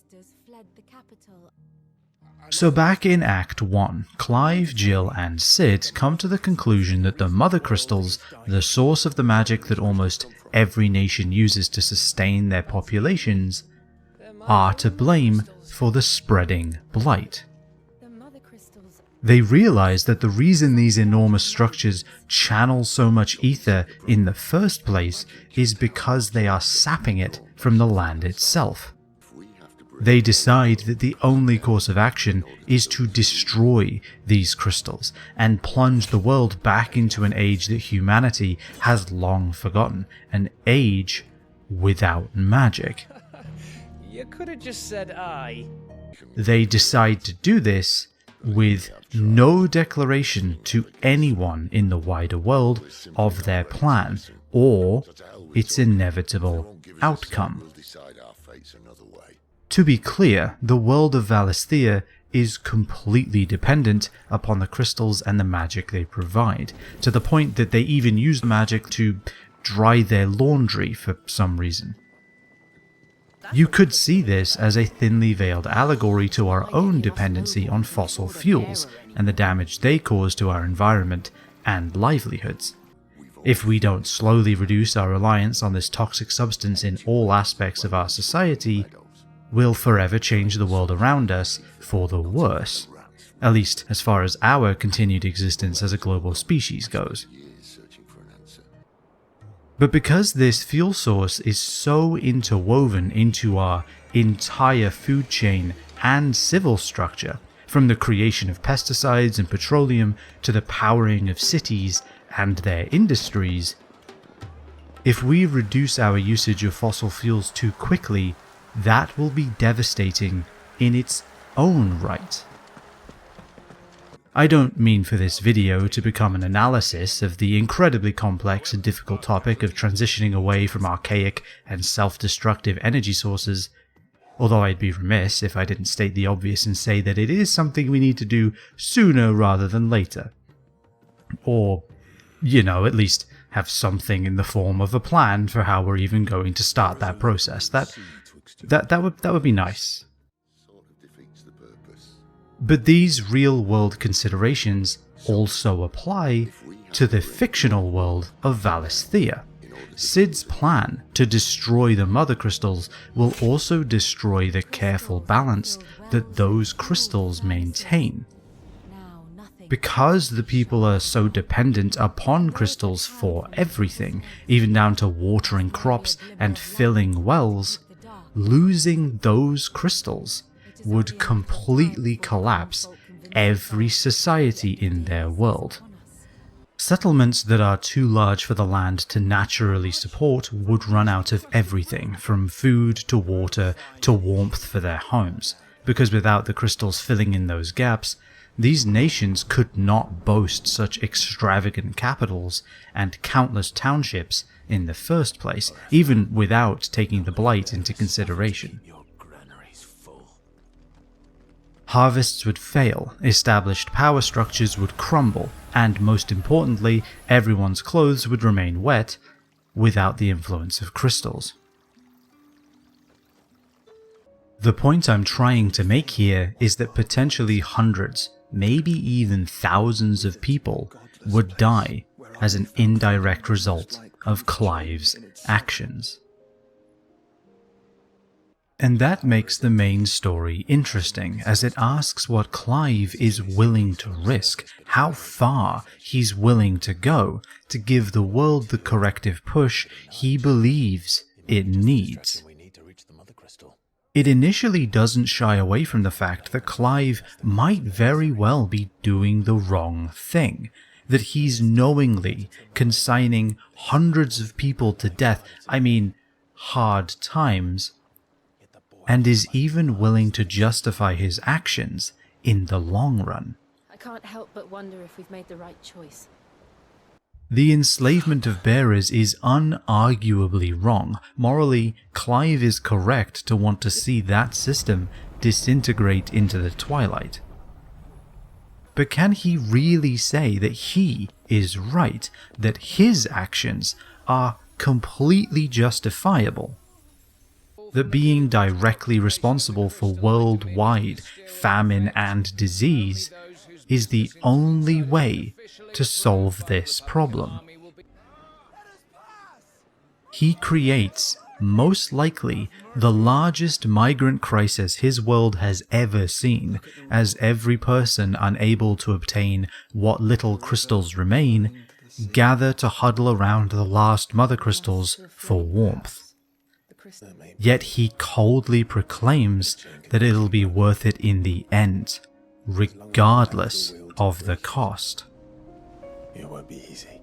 So back in Act 1, Clive, Jill and Cid come to the conclusion that the Mother Crystals, the source of the magic that almost every nation uses to sustain their populations, are to blame for the spreading blight. They realize that the reason these enormous structures channel so much ether in the first place is because they are sapping it from the land itself. They decide that the only course of action is to destroy these crystals and plunge the world back into an age that humanity has long forgotten, an age without magic. You could have just said aye. They decide to do this with no declaration to anyone in the wider world of their plan or its inevitable outcome. To be clear, the world of Valisthea is completely dependent upon the crystals and the magic they provide, to the point that they even use the magic to dry their laundry for some reason. You could see this as a thinly veiled allegory to our own dependency on fossil fuels and the damage they cause to our environment and livelihoods. If we don't slowly reduce our reliance on this toxic substance in all aspects of our society, we'll forever change the world around us for the worse, at least as far as our continued existence as a global species goes. But because this fuel source is so interwoven into our entire food chain and civil structure, from the creation of pesticides and petroleum to the powering of cities and their industries, if we reduce our usage of fossil fuels too quickly, that will be devastating in its own right. I don't mean for this video to become an analysis of the incredibly complex and difficult topic of transitioning away from archaic and self-destructive energy sources, although I'd be remiss if I didn't state the obvious and say that it is something we need to do sooner rather than later. Or, at least have something in the form of a plan for how we're even going to start that process. That would be nice. But these real-world considerations also apply to the fictional world of Valisthea. Cid's plan to destroy the Mother Crystals will also destroy the careful balance that those crystals maintain. Because the people are so dependent upon crystals for everything, even down to watering crops and filling wells, losing those crystals would completely collapse every society in their world. Settlements that are too large for the land to naturally support would run out of everything from food to water to warmth for their homes, because without the crystals filling in those gaps, these nations could not boast such extravagant capitals and countless townships in the first place, even without taking the blight into consideration. Harvests would fail, established power structures would crumble, and most importantly, everyone's clothes would remain wet without the influence of crystals. The point I'm trying to make here is that potentially hundreds, maybe even thousands of people would die as an indirect result of Clive's actions. And that makes the main story interesting, as it asks what Clive is willing to risk, how far he's willing to go to give the world the corrective push he believes it needs. It initially doesn't shy away from the fact that Clive might very well be doing the wrong thing, that he's knowingly consigning hundreds of people to death, hard times, and is even willing to justify his actions in the long run. I can't help but wonder if we've made the right choice. The enslavement of bearers is unarguably wrong. Morally, Clive is correct to want to see that system disintegrate into the twilight. But can he really say that he is right, that his actions are completely justifiable? That being directly responsible for worldwide famine and disease is the only way to solve this problem? He creates, most likely, the largest migrant crisis his world has ever seen, as every person unable to obtain what little crystals remain gather to huddle around the last mother crystals for warmth. Yet he coldly proclaims that it'll be worth it in the end, regardless of the cost. It won't be easy.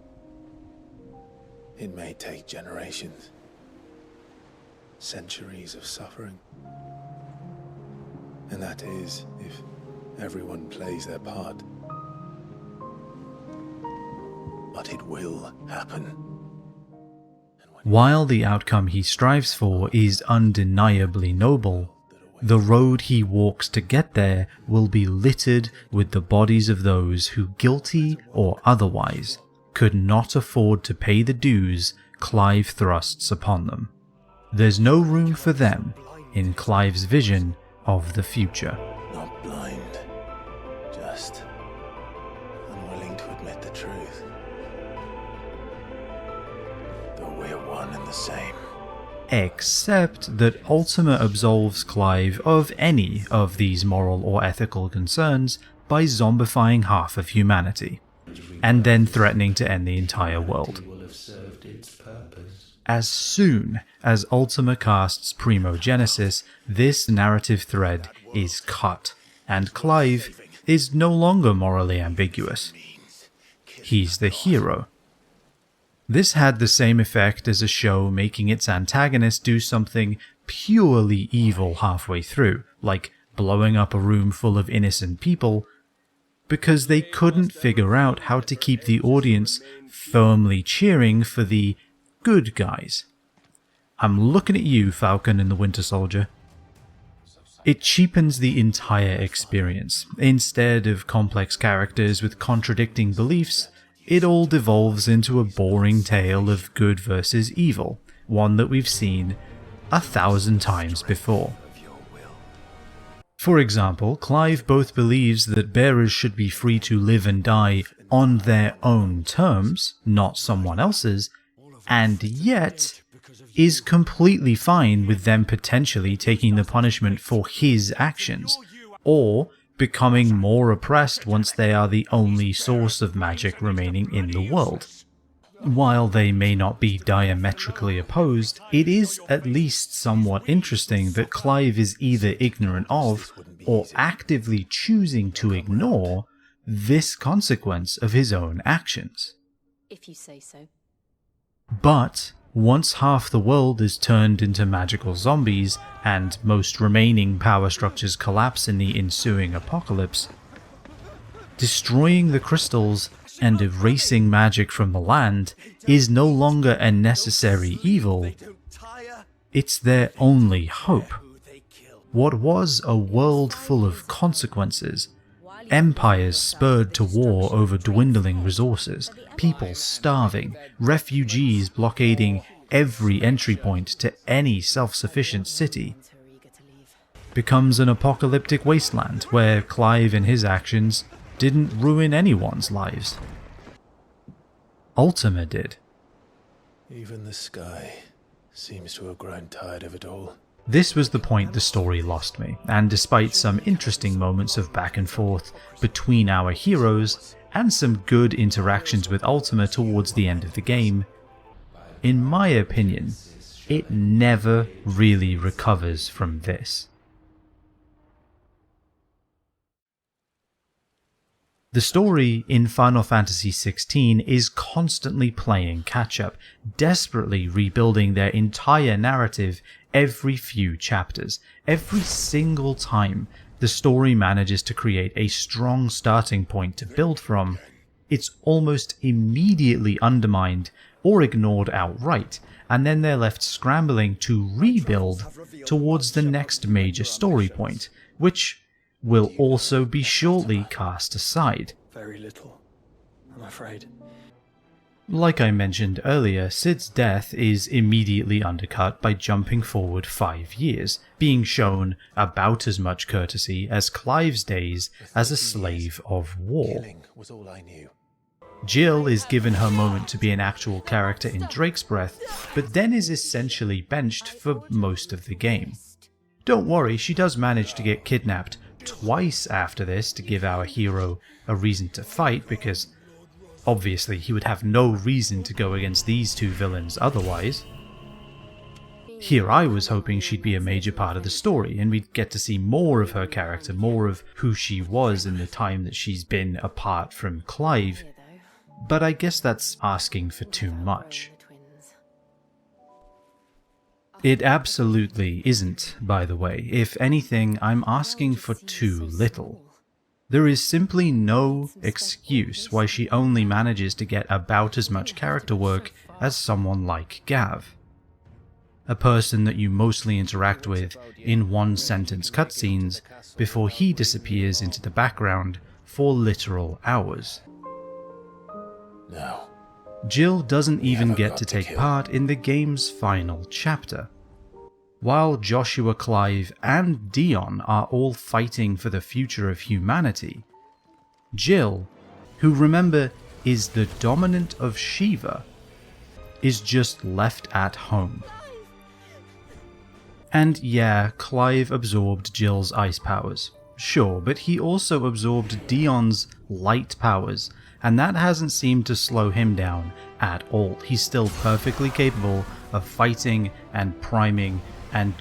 It may take generations, centuries of suffering. And that is if everyone plays their part. But it will happen. While the outcome he strives for is undeniably noble, the road he walks to get there will be littered with the bodies of those who, guilty or otherwise, could not afford to pay the dues Clive thrusts upon them. There's no room for them in Clive's vision of the future. Not blind, just unwilling to admit the truth. but we're one and the same. Except that Ultima absolves Clive of any of these moral or ethical concerns by zombifying half of humanity, and then threatening to end the entire world. As soon as Ultima casts Primogenesis, this narrative thread is cut, and Clive is no longer morally ambiguous. He's the hero. This had the same effect as a show making its antagonist do something purely evil halfway through, like blowing up a room full of innocent people, because they couldn't figure out how to keep the audience firmly cheering for the good guys. I'm looking at you, Falcon and the Winter Soldier. It cheapens the entire experience. Instead of complex characters with contradicting beliefs, it all devolves into a boring tale of good versus evil, one that we've seen 1,000 times before. For example, Clive both believes that bearers should be free to live and die on their own terms, not someone else's, and yet is completely fine with them potentially taking the punishment for his actions, or becoming more oppressed once they are the only source of magic remaining in the world. While they may not be diametrically opposed, it is at least somewhat interesting that Clive is either ignorant of, or actively choosing to ignore, this consequence of his own actions. If you say so. But once half the world is turned into magical zombies, and most remaining power structures collapse in the ensuing apocalypse, destroying the crystals and erasing magic from the land is no longer a necessary evil, it's their only hope. What was a world full of consequences, empires spurred to war over dwindling resources, people starving, refugees blockading every entry point to any self-sufficient city, becomes an apocalyptic wasteland where Clive and his actions didn't ruin anyone's lives. Ultima did. Even the sky seems to have grown tired of it all. This was the point the story lost me, and despite some interesting moments of back and forth between our heroes, and some good interactions with Ultima towards the end of the game, in my opinion, it never really recovers from this. The story in Final Fantasy XVI is constantly playing catch-up, desperately rebuilding their entire narrative every few chapters. Every single time the story manages to create a strong starting point to build from, it's almost immediately undermined or ignored outright, and then they're left scrambling to rebuild towards the next major story point, which will also be shortly cast aside. Very little, I'm afraid. Like I mentioned earlier, Cid's death is immediately undercut by jumping forward 5 years, being shown about as much courtesy as Clive's days as a slave of war. Was all I knew. Jill is given her moment to be an actual character in Drake's Breath, but then is essentially benched for most of the game. Don't worry, she does manage to get kidnapped twice after this to give our hero a reason to fight, because obviously he would have no reason to go against these two villains otherwise. Here I was hoping she'd be a major part of the story, and we'd get to see more of her character, more of who she was in the time that she's been apart from Clive, but I guess that's asking for too much. It absolutely isn't, by the way. If anything, I'm asking for too little. There is simply no excuse why she only manages to get about as much character work as someone like Gav, a person that you mostly interact with in one-sentence cutscenes before he disappears into the background for literal hours. No. Jill doesn't even get to take part in the game's final chapter. While Joshua, Clive, and Dion are all fighting for the future of humanity, Jill, who remember is the dominant of Shiva, is just left at home. And yeah, Clive absorbed Jill's ice powers, sure, but he also absorbed Dion's light powers, and that hasn't seemed to slow him down at all. He's still perfectly capable of fighting and priming and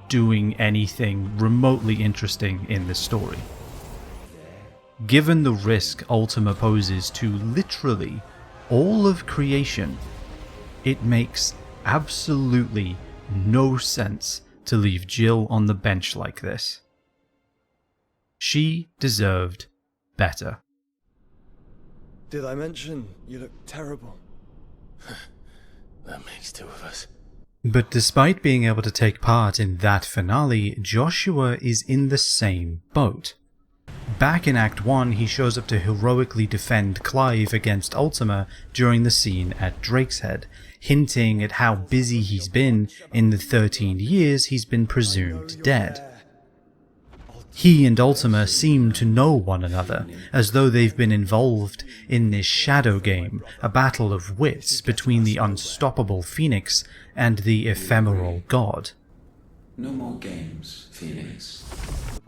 doing anything remotely interesting in the story. Given the risk Ultima poses to literally all of creation, it makes absolutely no sense to leave Jill on the bench like this. She deserved better. Did I mention you look terrible? That makes two of us. But despite being able to take part in that finale, Joshua is in the same boat. Back in Act 1, he shows up to heroically defend Clive against Ultima during the scene at Drake's Head, hinting at how busy he's been in the 13 years he's been presumed dead. He and Ultima seem to know one another, as though they've been involved in this shadow game, a battle of wits between the unstoppable Phoenix and the ephemeral god. No more games, Phoenix.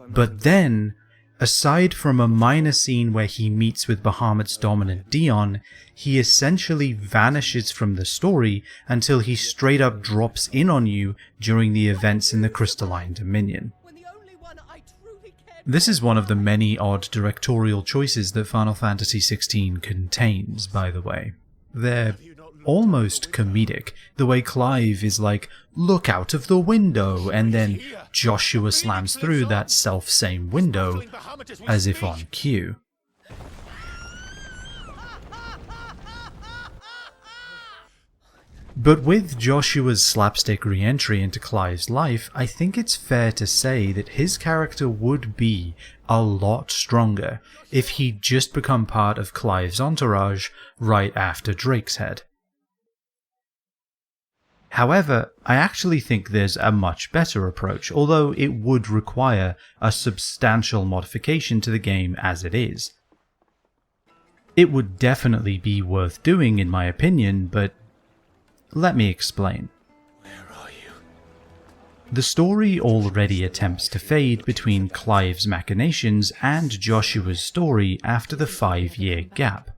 But then, aside from a minor scene where he meets with Bahamut's dominant Dion, he essentially vanishes from the story until he straight up drops in on you during the events in the Crystalline Dominion. This is one of the many odd directorial choices that Final Fantasy XVI contains, by the way. They're almost comedic, the way Clive is like, "Look out of the window," and then Joshua slams through that self-same window, as if on cue. But with Joshua's slapstick re-entry into Clive's life, I think it's fair to say that his character would be a lot stronger if he'd just become part of Clive's entourage right after Drake's Head. However, I actually think there's a much better approach, although it would require a substantial modification to the game as it is. It would definitely be worth doing in my opinion, but let me explain. Where are you? The story already attempts to fade between Clive's machinations and Joshua's story after the 5-year gap.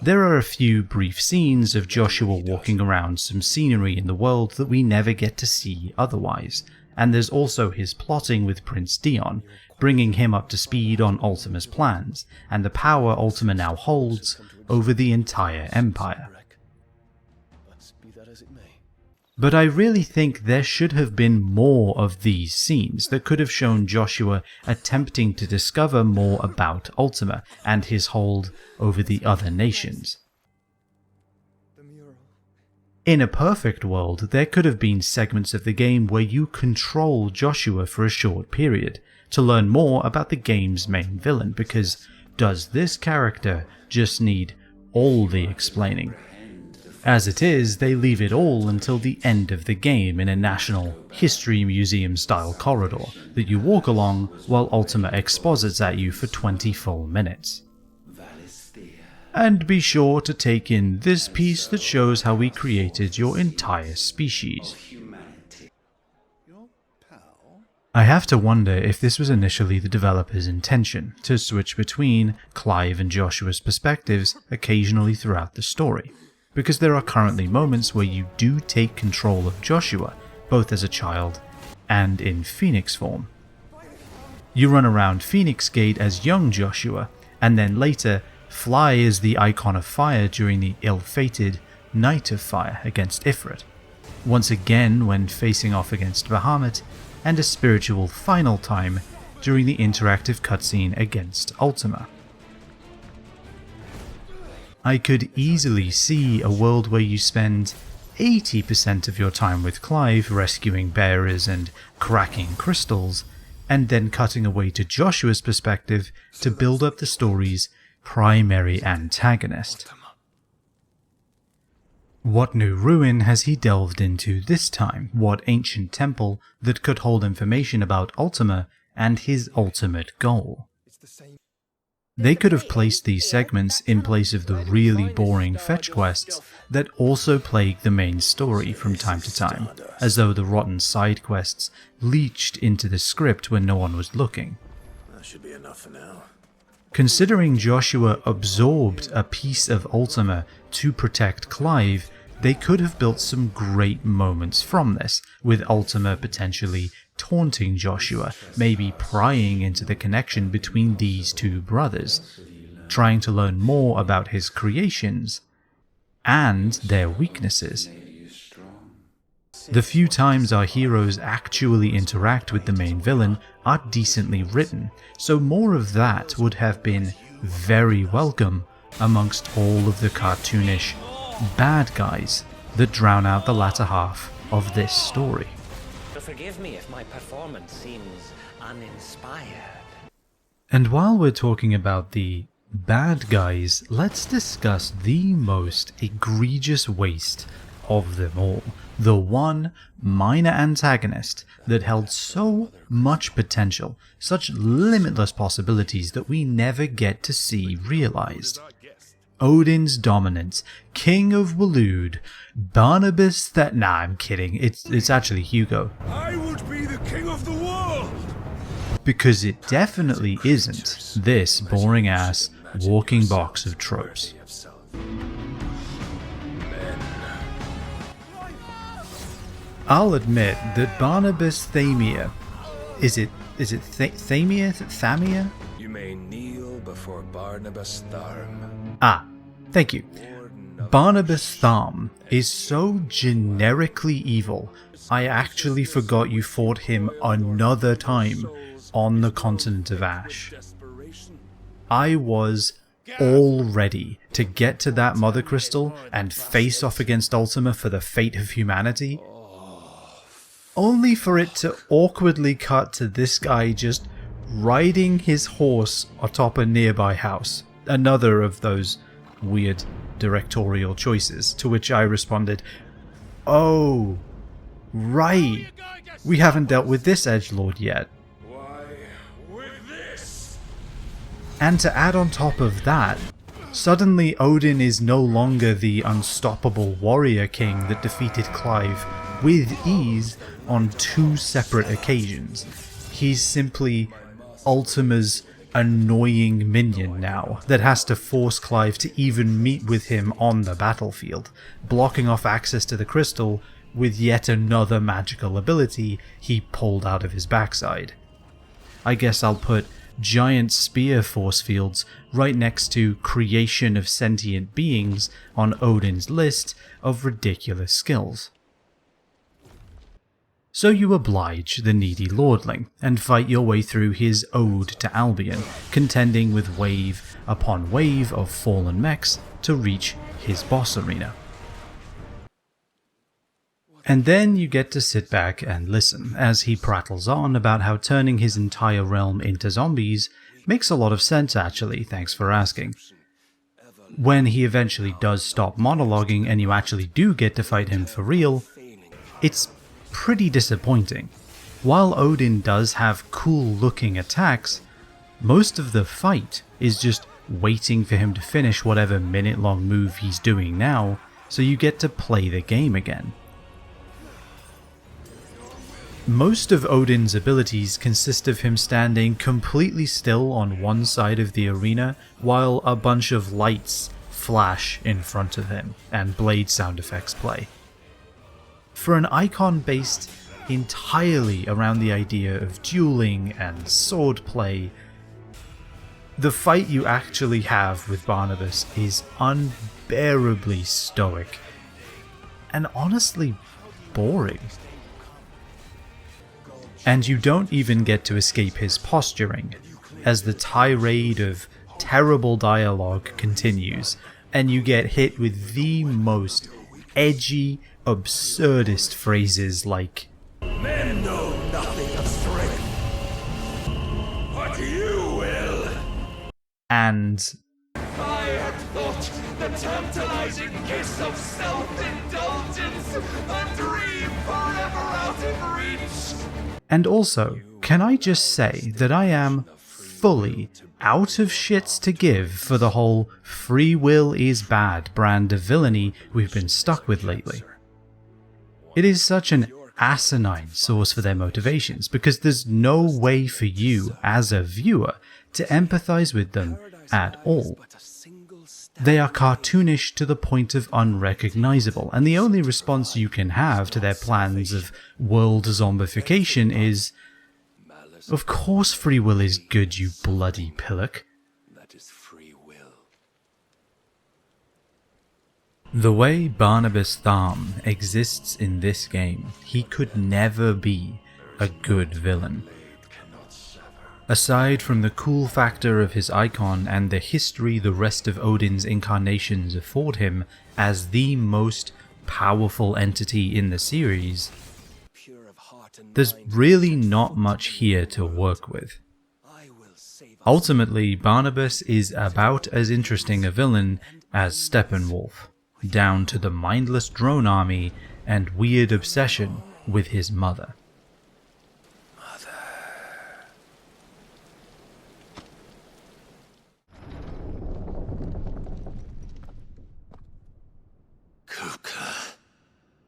There are a few brief scenes of Joshua walking around some scenery in the world that we never get to see otherwise, and there's also his plotting with Prince Dion, bringing him up to speed on Ultima's plans, and the power Ultima now holds over the entire Empire. But I really think there should have been more of these scenes that could have shown Joshua attempting to discover more about Ultima and his hold over the other nations. In a perfect world, there could have been segments of the game where you control Joshua for a short period to learn more about the game's main villain, because does this character just need all the explaining? As it is, they leave it all until the end of the game in a National History Museum-style corridor that you walk along while Ultima exposits at you for 20 full minutes. And be sure to take in this piece that shows how we created your entire species. I have to wonder if this was initially the developer's intention, to switch between Clive and Joshua's perspectives occasionally throughout the story, because there are currently moments where you do take control of Joshua, both as a child and in Phoenix form. You run around Phoenix Gate as young Joshua, and then later fly as the Eikon of Fire during the ill-fated Night of Fire against Ifrit, once again when facing off against Bahamut, and a spiritual final time during the interactive cutscene against Ultima. I could easily see a world where you spend 80% of your time with Clive rescuing bearers and cracking crystals, and then cutting away to Joshua's perspective to build up the story's primary antagonist. What new ruin has he delved into this time? What ancient temple that could hold information about Ultima and his ultimate goal? They could have placed these segments in place of the really boring fetch quests that also plague the main story from time to time, as though the rotten side quests leached into the script when no one was looking. That should be enough for now. Considering Joshua absorbed a piece of Ultima to protect Clive, they could have built some great moments from this, with Ultima potentially taunting Joshua, maybe prying into the connection between these two brothers, trying to learn more about his creations and their weaknesses. The few times our heroes actually interact with the main villain are decently written, so more of that would have been very welcome amongst all of the cartoonish bad guys that drown out the latter half of this story. Forgive me if my performance seems uninspired. And while we're talking about the bad guys, let's discuss the most egregious waste of them all. The one minor antagonist that held so much potential, such limitless possibilities that we never get to see realized. Odin's dominance, King of Waloed, Barnabas nah, I'm kidding, it's actually Hugo. I would be the king of the world! Because it definitely isn't this boring ass walking box of tropes. I'll admit that Barnabas Thamia, is it Thamia? You may kneel before Barnabas Tharm. Ah, thank you. Barnabas Tharm is so generically evil, I actually forgot you fought him another time on the continent of Ash. I was all ready to get to that Mother Crystal and face off against Ultima for the fate of humanity, only for it to awkwardly cut to this guy just riding his horse atop a nearby house. Another of those weird directorial choices, to which I responded, "Oh, right, we haven't dealt with this edgelord yet." And to add on top of that, suddenly Odin is no longer the unstoppable warrior king that defeated Clive with ease on 2 separate occasions. He's simply Ultima's annoying minion now that has to force Clive to even meet with him on the battlefield, blocking off access to the crystal with yet another magical ability he pulled out of his backside. I guess I'll put giant spear force fields right next to creation of sentient beings on Odin's list of ridiculous skills. So you oblige the needy lordling and fight your way through his ode to Albion, contending with wave upon wave of fallen mechs to reach his boss arena. And then you get to sit back and listen as he prattles on about how turning his entire realm into zombies makes a lot of sense actually, thanks for asking. When he eventually does stop monologuing and you actually do get to fight him for real, it's pretty disappointing. While Odin does have cool looking attacks, most of the fight is just waiting for him to finish whatever minute long move he's doing now, so you get to play the game again. Most of Odin's abilities consist of him standing completely still on one side of the arena while a bunch of lights flash in front of him and blade sound effects play. For an Eikon based entirely around the idea of dueling and swordplay, the fight you actually have with Barnabas is unbearably stoic and honestly boring. And you don't even get to escape his posturing, as the tirade of terrible dialogue continues, and you get hit with the most edgy, absurdist phrases like, "Men know nothing of strength, but you will." And I had thought the tantalizing kiss of self-indulgence, a dream forever out of reach. And also, can I just say that I am fully out of shits to give for the whole free will is bad brand of villainy we've been stuck with lately. It is such an asinine source for their motivations because there's no way for you as a viewer to empathize with them at all. They are cartoonish to the point of unrecognizable, and the only response you can have to their plans of world zombification is, "Of course free will is good, you bloody pillock." The way Barnabas Tharm exists in this game, he could never be a good villain. Aside from the cool factor of his Eikon and the history the rest of Odin's incarnations afford him as the most powerful entity in the series, there's really not much here to work with. Ultimately, Barnabas is about as interesting a villain as Steppenwolf, down to the mindless drone army and weird obsession with his mother.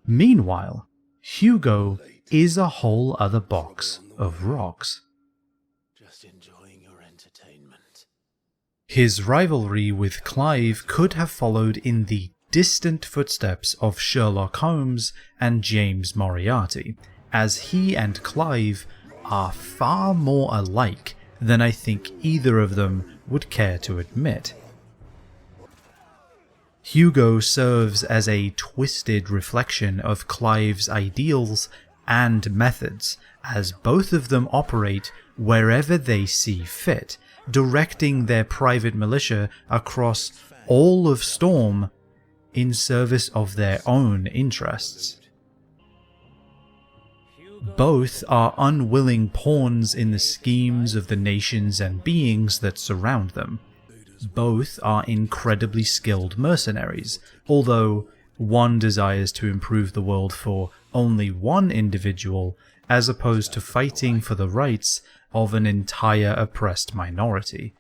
Meanwhile, Hugo is a whole other box of rocks. Just enjoying your entertainment. His rivalry with Clive could have followed in the distant footsteps of Sherlock Holmes and James Moriarty, as he and Clive are far more alike than I think either of them would care to admit. Hugo serves as a twisted reflection of Clive's ideals and methods, as both of them operate wherever they see fit, directing their private militia across all of Storm in service of their own interests. Both are unwilling pawns in the schemes of the nations and beings that surround them. Both are incredibly skilled mercenaries, although one desires to improve the world for only one individual as opposed to fighting for the rights of an entire oppressed minority.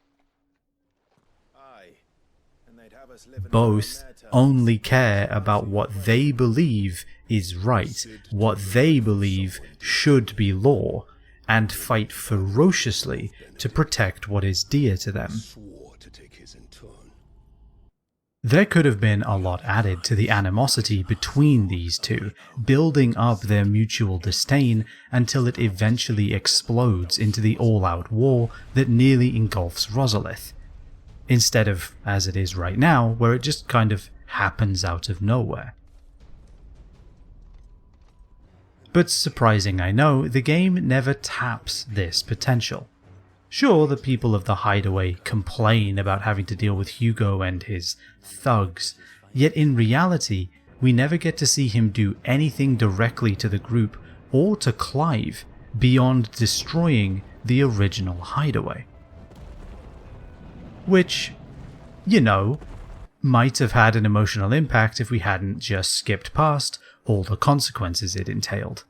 Both only care about what they believe is right, what they believe should be law, and fight ferociously to protect what is dear to them. There could have been a lot added to the animosity between these two, building up their mutual disdain until it eventually explodes into the all-out war that nearly engulfs Rosalith, instead of, as it is right now, where it just kind of happens out of nowhere. But surprising I know, the game never taps this potential. Sure, the people of the Hideaway complain about having to deal with Hugo and his thugs, yet in reality, we never get to see him do anything directly to the group or to Clive beyond destroying the original Hideaway. Which, you know, might have had an emotional impact if we hadn't just skipped past all the consequences it entailed.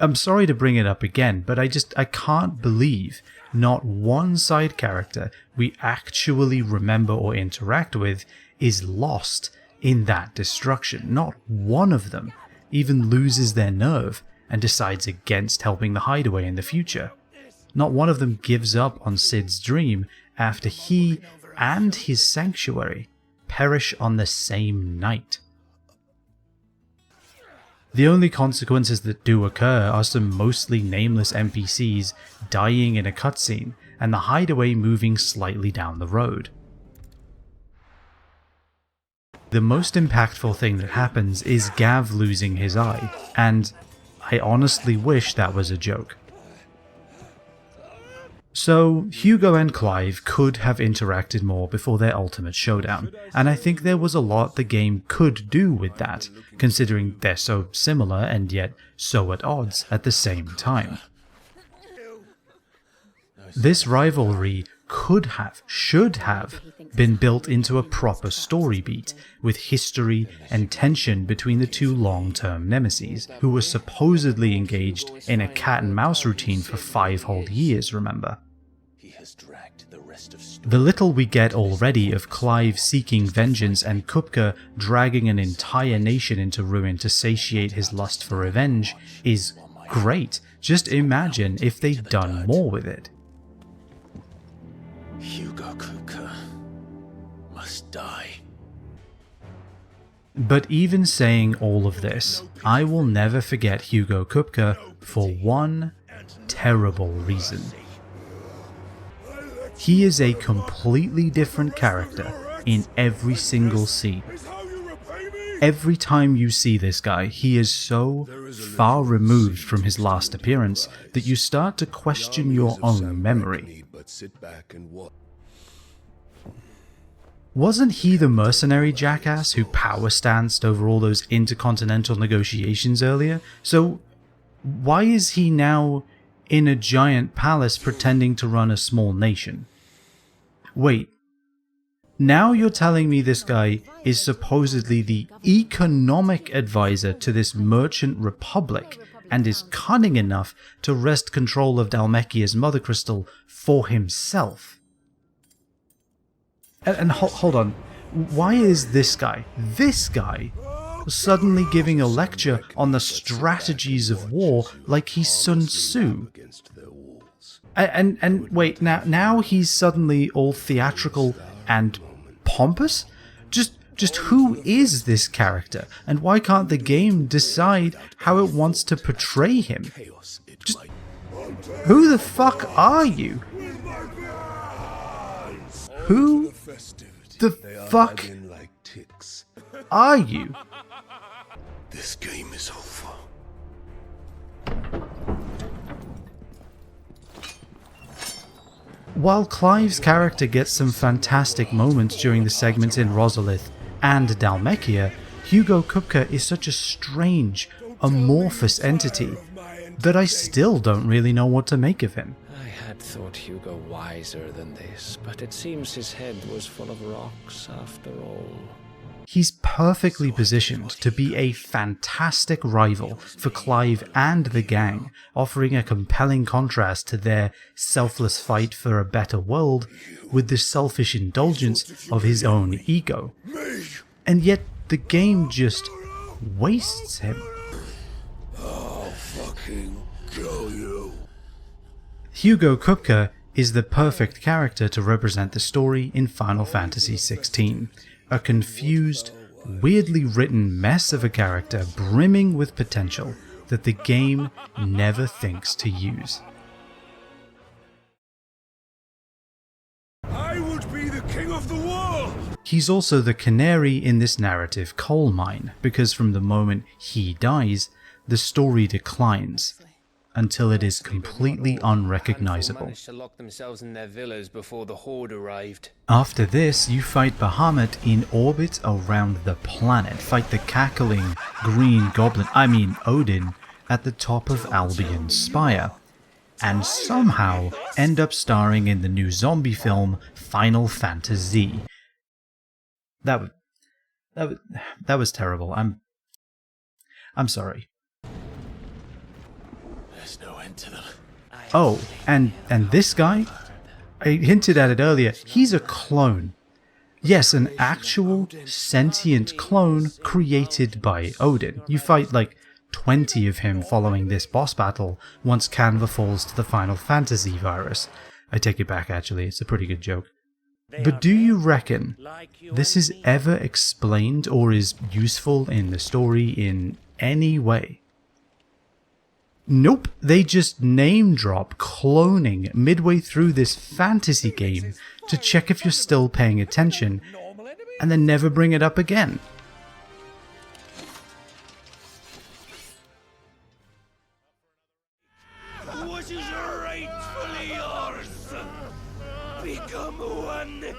I'm sorry to bring it up again, but I can't believe not one side character we actually remember or interact with is lost in that destruction. Not one of them even loses their nerve and decides against helping the Hideaway in the future. Not one of them gives up on Sid's dream after he and his sanctuary perish on the same night. The only consequences that do occur are some mostly nameless NPCs dying in a cutscene and the Hideaway moving slightly down the road. The most impactful thing that happens is Gav losing his eye, and I honestly wish that was a joke. So, Hugo and Clive could have interacted more before their ultimate showdown, and I think there was a lot the game could do with that, considering they're so similar and yet so at odds at the same time. This rivalry should have been built into a proper story beat, with history and tension between the two long-term nemeses, who were supposedly engaged in a cat-and-mouse routine for 5 whole years, remember? has dragged the rest of The little we get already of Clive seeking vengeance and Kupka dragging an entire nation into ruin to satiate his lust for revenge is great. Just imagine if they'd done more with it. Hugo Kupka must die. But even saying all of this, I will never forget Hugo Kupka for one terrible reason. He is a completely different character in every single scene. Every time you see this guy, he is so far removed from his last appearance that you start to question your own memory. Wasn't he the mercenary jackass who power-stanced over all those intercontinental negotiations earlier? So why is he now in a giant palace pretending to run a small nation? Wait, now you're telling me this guy is supposedly the economic advisor to this merchant republic and is cunning enough to wrest control of Dhalmekia's mother crystal for himself? And hold on, why is this guy suddenly giving a lecture on the strategies of war like he's Sun Tzu? And wait, now he's suddenly all theatrical and pompous? Just who is this character, and why can't the game decide how it wants to portray him? Just, who the fuck are you? Who the fuck are you? This game is over. While Clive's character gets some fantastic moments during the segments in Rosalith and Dhalmekia, Hugo Kupka is such a strange, amorphous entity that I still don't really know what to make of him. I had thought Hugo wiser than this, but it seems his head was full of rocks after all. He's perfectly positioned to be a fantastic rival for Clive and the gang, offering a compelling contrast to their selfless fight for a better world with the selfish indulgence of his own ego. And yet the game just wastes him. I'll fucking kill you. Hugo Kupka is the perfect character to represent the story in Final Fantasy XVI. A confused, weirdly written mess of a character brimming with potential that the game never thinks to use. I would be the king of the world! He's also the canary in this narrative coal mine, because from the moment he dies, the story declines until it is completely unrecognizable. Managed to lock themselves in their villas before the Horde arrived. After this, you fight Bahamut in orbit around the planet, fight the cackling green goblin, Odin, at the top of Albion's spire, and somehow end up starring in the new zombie film Final Fantasy. That was terrible. I'm sorry. There's no end to them. Oh, and this guy? I hinted at it earlier. He's a clone. Yes, an actual sentient clone created by Odin. You fight like 20 of him following this boss battle once Canva falls to the Final Fantasy virus. I take it back, actually. It's a pretty good joke. But do you reckon this is ever explained or is useful in the story in any way? Nope, they just name drop cloning midway through this fantasy game to check if you're still paying attention, and then never bring it up again. What is rightfully yours? Become one.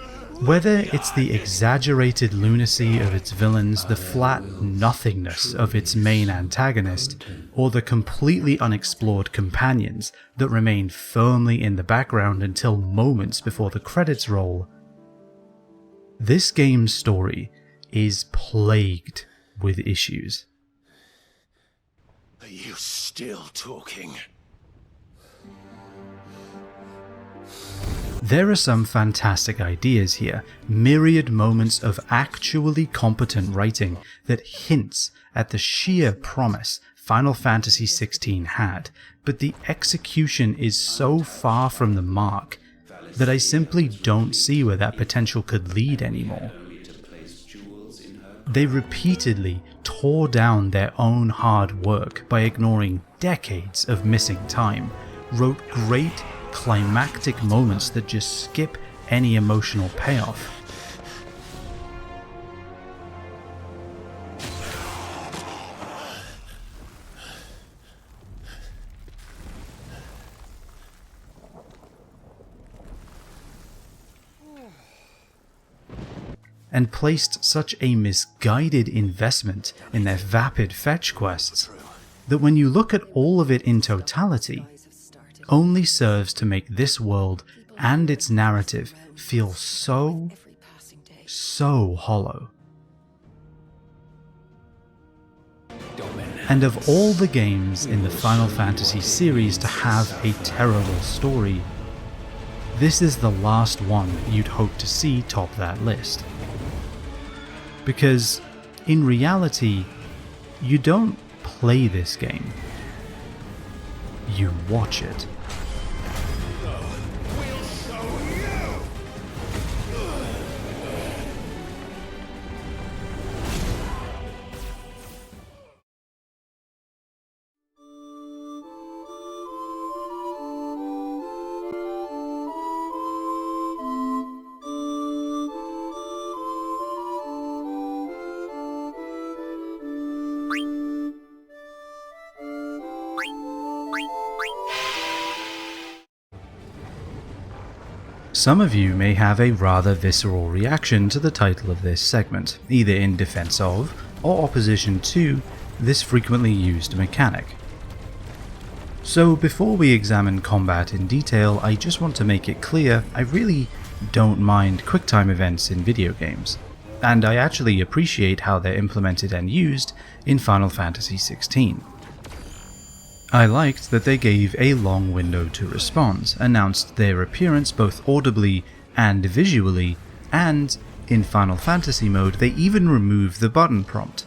Whether it's the exaggerated lunacy of its villains, the flat nothingness of its main antagonist, or the completely unexplored companions that remain firmly in the background until moments before the credits roll, this game's story is plagued with issues. Are you still talking? There are some fantastic ideas here, myriad moments of actually competent writing that hints at the sheer promise Final Fantasy XVI had, but the execution is so far from the mark that I simply don't see where that potential could lead anymore. They repeatedly tore down their own hard work by ignoring decades of missing time, wrote great climactic moments that just skip any emotional payoff. And placed such a misguided investment in their vapid fetch quests that when you look at all of it in totality, only serves to make this world and its narrative feel so hollow. And of all the games in the Final Fantasy series to have a terrible story, this is the last one you'd hope to see top that list. Because, in reality, you don't play this game, you watch it. Some of you may have a rather visceral reaction to the title of this segment, either in defense of, or opposition to, this frequently used mechanic. So before we examine combat in detail, I just want to make it clear I really don't mind QuickTime events in video games, and I actually appreciate how they're implemented and used in Final Fantasy XVI. I liked that they gave a long window to respond, announced their appearance both audibly and visually, and, in Final Fantasy mode, they even removed the button prompt.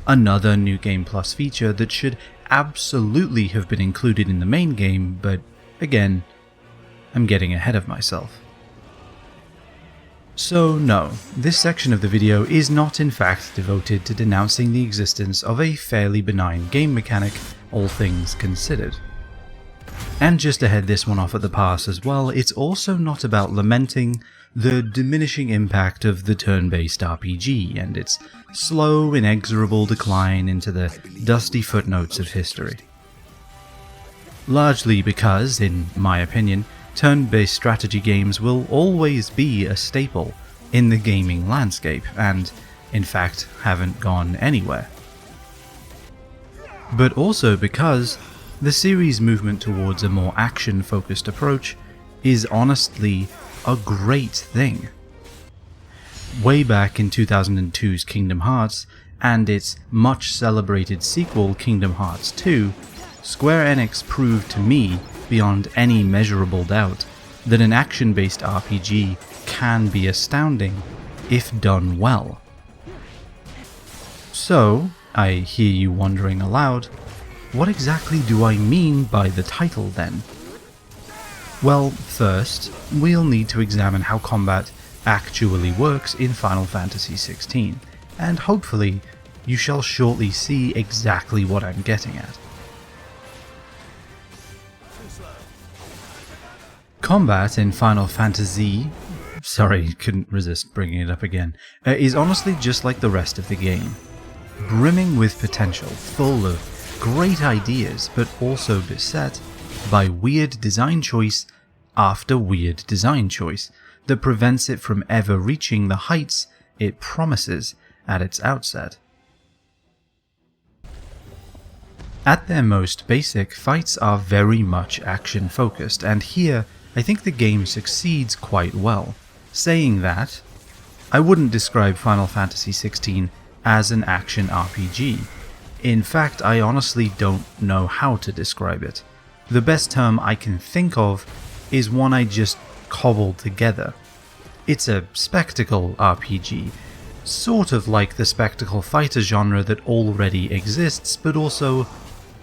Another New Game Plus feature that should absolutely have been included in the main game, but again, I'm getting ahead of myself. So no, this section of the video is not in fact devoted to denouncing the existence of a fairly benign game mechanic, all things considered. And just to head this one off at the pass as well, it's also not about lamenting the diminishing impact of the turn-based RPG and its slow, inexorable decline into the dusty footnotes of history. Largely because, in my opinion, turn-based strategy games will always be a staple in the gaming landscape and, in fact, haven't gone anywhere. But also because the series' movement towards a more action-focused approach is honestly a great thing. Way back in 2002's Kingdom Hearts and its much celebrated sequel Kingdom Hearts 2, Square Enix proved to me, beyond any measurable doubt, that an action-based RPG can be astounding if done well. So, I hear you wondering aloud, what exactly do I mean by the title then? Well, first, we'll need to examine how combat actually works in Final Fantasy XVI, and hopefully you shall shortly see exactly what I'm getting at. Combat in Final Fantasy, sorry, couldn't resist bringing it up again, is honestly just like the rest of the game. Brimming with potential, full of great ideas, but also beset by weird design choice after weird design choice that prevents it from ever reaching the heights it promises at its outset. At their most basic, fights are very much action-focused, and here I think the game succeeds quite well. Saying that, I wouldn't describe Final Fantasy XVI as an action RPG. In fact, I honestly don't know how to describe it. The best term I can think of is one I just cobbled together. It's a spectacle RPG, sort of like the spectacle fighter genre that already exists, but also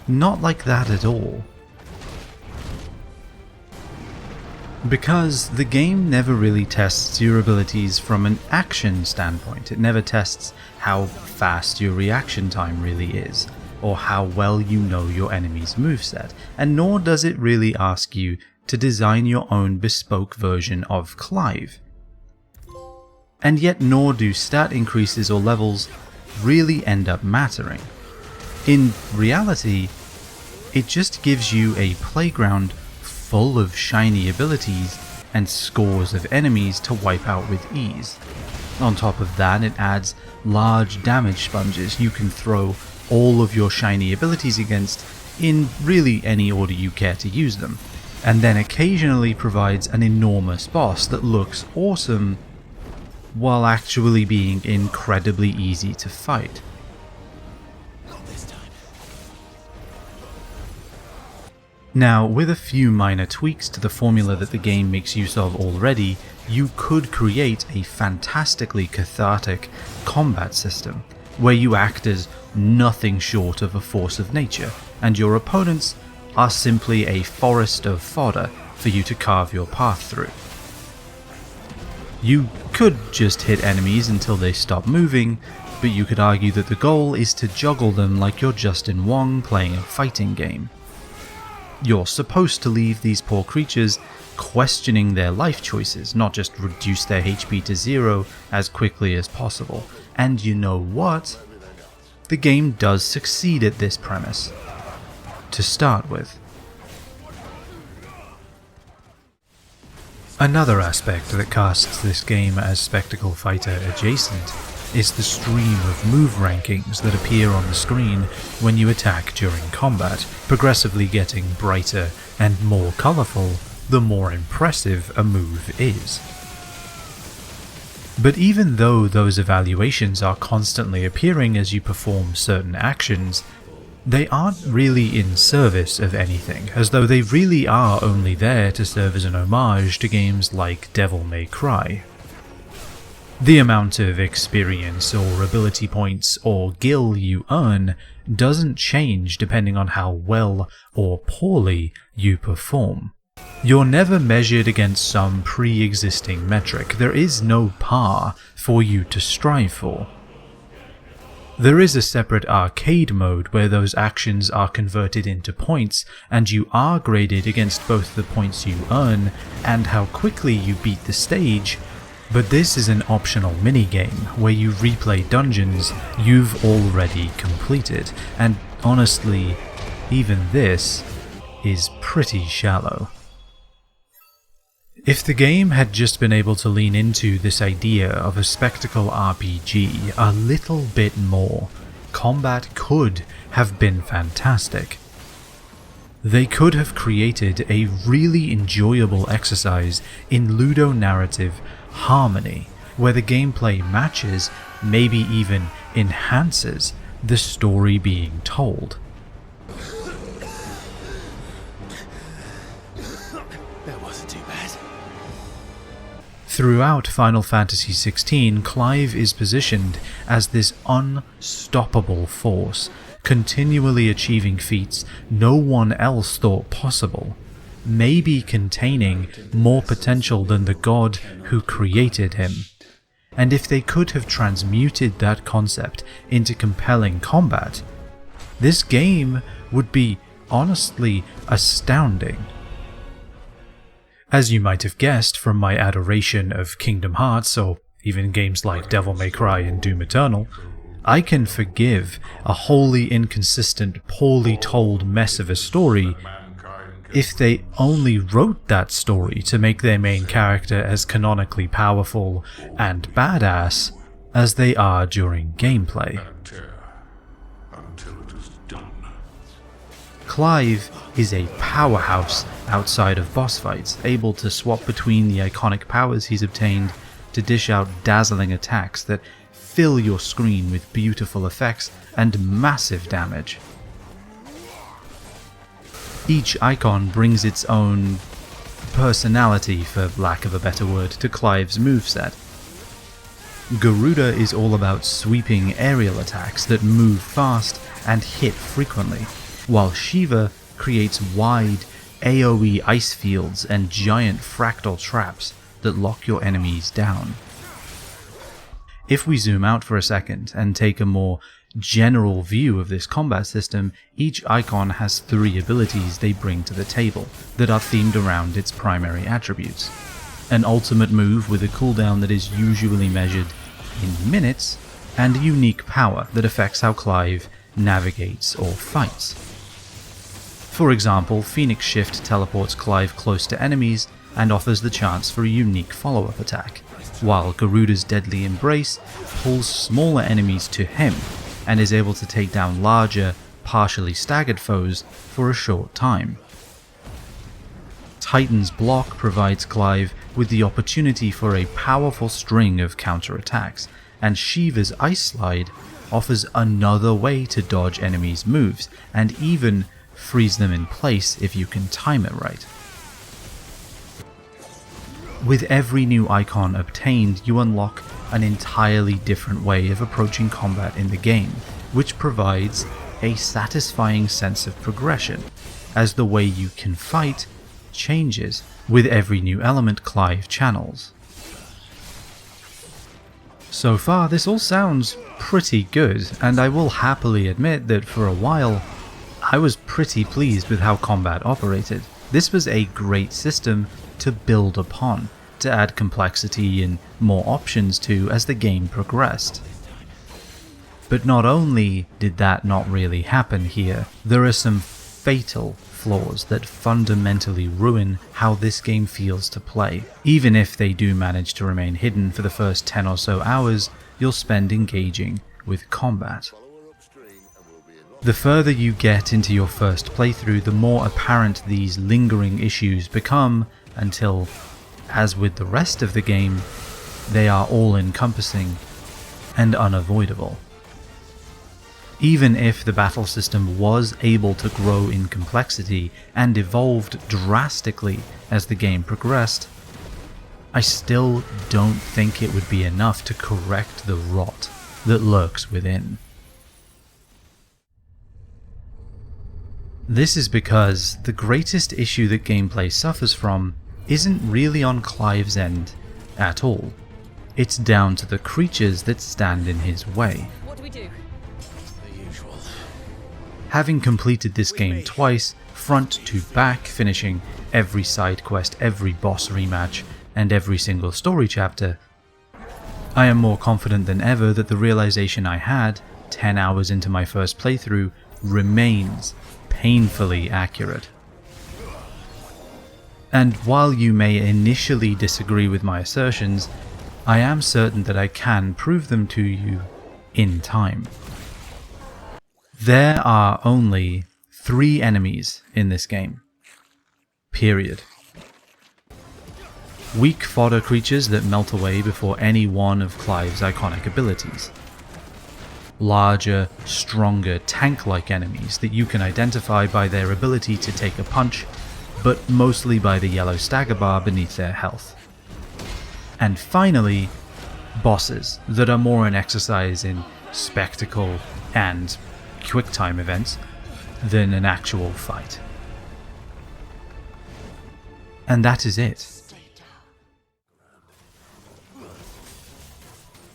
not like that at all. Because the game never really tests your abilities from an action standpoint. It never tests how fast your reaction time really is, or how well you know your enemy's moveset, and nor does it really ask you to design your own bespoke version of Clive. And yet nor do stat increases or levels really end up mattering. In reality, it just gives you a playground full of shiny abilities and scores of enemies to wipe out with ease. On top of that, it adds large damage sponges you can throw all of your shiny abilities against in really any order you care to use them, and then occasionally provides an enormous boss that looks awesome while actually being incredibly easy to fight. Now, with a few minor tweaks to the formula that the game makes use of already, you could create a fantastically cathartic combat system, where you act as nothing short of a force of nature, and your opponents are simply a forest of fodder for you to carve your path through. You could just hit enemies until they stop moving, but you could argue that the goal is to juggle them like you're Justin Wong playing a fighting game. You're supposed to leave these poor creatures questioning their life choices, not just reduce their HP to 0 as quickly as possible. And you know what? The game does succeed at this premise, to start with. Another aspect that casts this game as Spectacle Fighter adjacent is the stream of move rankings that appear on the screen when you attack during combat, progressively getting brighter and more colourful the more impressive a move is. But even though those evaluations are constantly appearing as you perform certain actions, they aren't really in service of anything, as though they really are only there to serve as an homage to games like Devil May Cry. The amount of experience or ability points or gil you earn doesn't change depending on how well or poorly you perform. You're never measured against some pre-existing metric. There is no par for you to strive for. There is a separate arcade mode where those actions are converted into points, and you are graded against both the points you earn and how quickly you beat the stage. But this is an optional minigame where you replay dungeons you've already completed, and honestly, even this is pretty shallow. If the game had just been able to lean into this idea of a spectacle RPG a little bit more, combat could have been fantastic. They could have created a really enjoyable exercise in ludonarrative harmony, where the gameplay matches, maybe even enhances, the story being told. That wasn't too bad. Throughout Final Fantasy XVI, Clive is positioned as this unstoppable force, continually achieving feats no one else thought possible, maybe containing more potential than the god who created him. And if they could have transmuted that concept into compelling combat, this game would be honestly astounding. As you might have guessed from my adoration of Kingdom Hearts, or even games like Devil May Cry and Doom Eternal, I can forgive a wholly inconsistent, poorly told mess of a story if they only wrote that story to make their main character as canonically powerful and badass as they are during gameplay. Clive is a powerhouse outside of boss fights, able to swap between the iconic powers he's obtained to dish out dazzling attacks that fill your screen with beautiful effects and massive damage. Each Eikon brings its own personality, for lack of a better word, to Clive's moveset. Garuda is all about sweeping aerial attacks that move fast and hit frequently, while Shiva creates wide AoE ice fields and giant fractal traps that lock your enemies down. If we zoom out for a second and take a more general view of this combat system, each Eikon has 3 abilities they bring to the table that are themed around its primary attributes. An ultimate move with a cooldown that is usually measured in minutes, and a unique power that affects how Clive navigates or fights. For example, Phoenix Shift teleports Clive close to enemies and offers the chance for a unique follow-up attack, while Garuda's Deadly Embrace pulls smaller enemies to him and is able to take down larger, partially staggered foes for a short time. Titan's Block provides Clive with the opportunity for a powerful string of counterattacks, and Shiva's Ice Slide offers another way to dodge enemies' moves, and even freeze them in place if you can time it right. With every new Eikon obtained, you unlock an entirely different way of approaching combat in the game, which provides a satisfying sense of progression, as the way you can fight changes with every new element Clive channels. So far, this all sounds pretty good, and I will happily admit that for a while, I was pretty pleased with how combat operated. This was a great system to build upon, to add complexity and more options to as the game progressed. But not only did that not really happen here, there are some fatal flaws that fundamentally ruin how this game feels to play. Even if they do manage to remain hidden for the first 10 or so hours you'll spend engaging with combat. The further you get into your first playthrough, the more apparent these lingering issues become until, as with the rest of the game, they are all-encompassing and unavoidable. Even if the battle system was able to grow in complexity and evolved drastically as the game progressed, I still don't think it would be enough to correct the rot that lurks within. This is because the greatest issue that gameplay suffers from isn't really on Clive's end at all. It's down to the creatures that stand in his way. What do we do? The usual. Having completed this game twice, front to back, finishing every side quest, every boss rematch, and every single story chapter, I am more confident than ever that the realization I had 10 hours into my first playthrough remains painfully accurate. And while you may initially disagree with my assertions, I am certain that I can prove them to you in time. There are only 3 enemies in this game. Period. Weak fodder creatures that melt away before any one of Clive's iconic abilities. Larger, stronger, tank-like enemies that you can identify by their ability to take a punch, but mostly by the yellow stagger bar beneath their health. And finally, bosses that are more an exercise in spectacle and quick-time events than an actual fight. And that is it.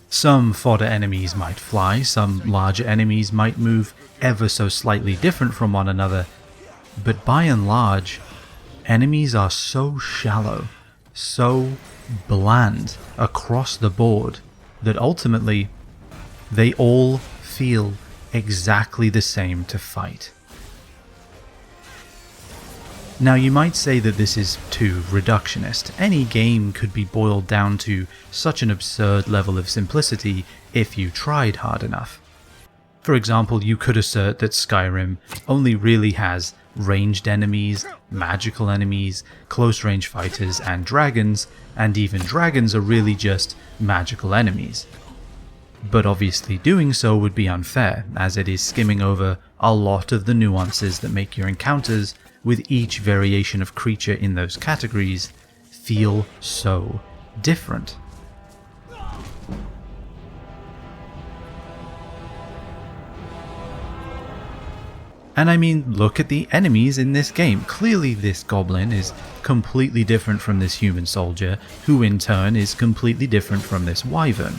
Some fodder enemies might fly, some larger enemies might move ever so slightly different from one another, but by and large, enemies are so shallow, so bland across the board, that ultimately, they all feel exactly the same to fight. Now you might say that this is too reductionist. Any game could be boiled down to such an absurd level of simplicity if you tried hard enough. For example, you could assert that Skyrim only really has ranged enemies, magical enemies, close-range fighters, and dragons, and even dragons are really just magical enemies. But obviously doing so would be unfair, as it is skimming over a lot of the nuances that make your encounters with each variation of creature in those categories, feel so different. And I mean, look at the enemies in this game. Clearly this goblin is completely different from this human soldier, who in turn is completely different from this wyvern.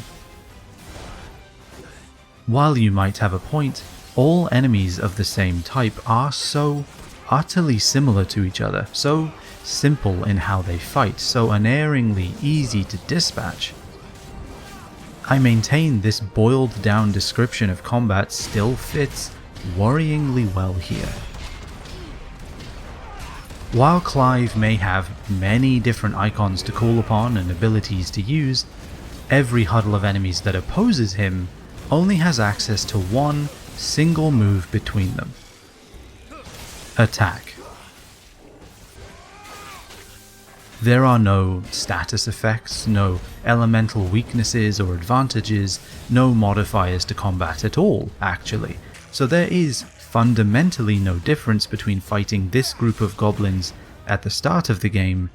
While you might have a point, all enemies of the same type are so utterly similar to each other, so simple in how they fight, so unerringly easy to dispatch. I maintain this boiled down description of combat still fits worryingly well here. While Clive may have many different icons to call upon and abilities to use, every huddle of enemies that opposes him only has access to one single move between them: attack. There are no status effects, no elemental weaknesses or advantages, no modifiers to combat at all, actually. So there is fundamentally no difference between fighting this group of goblins at the start of the game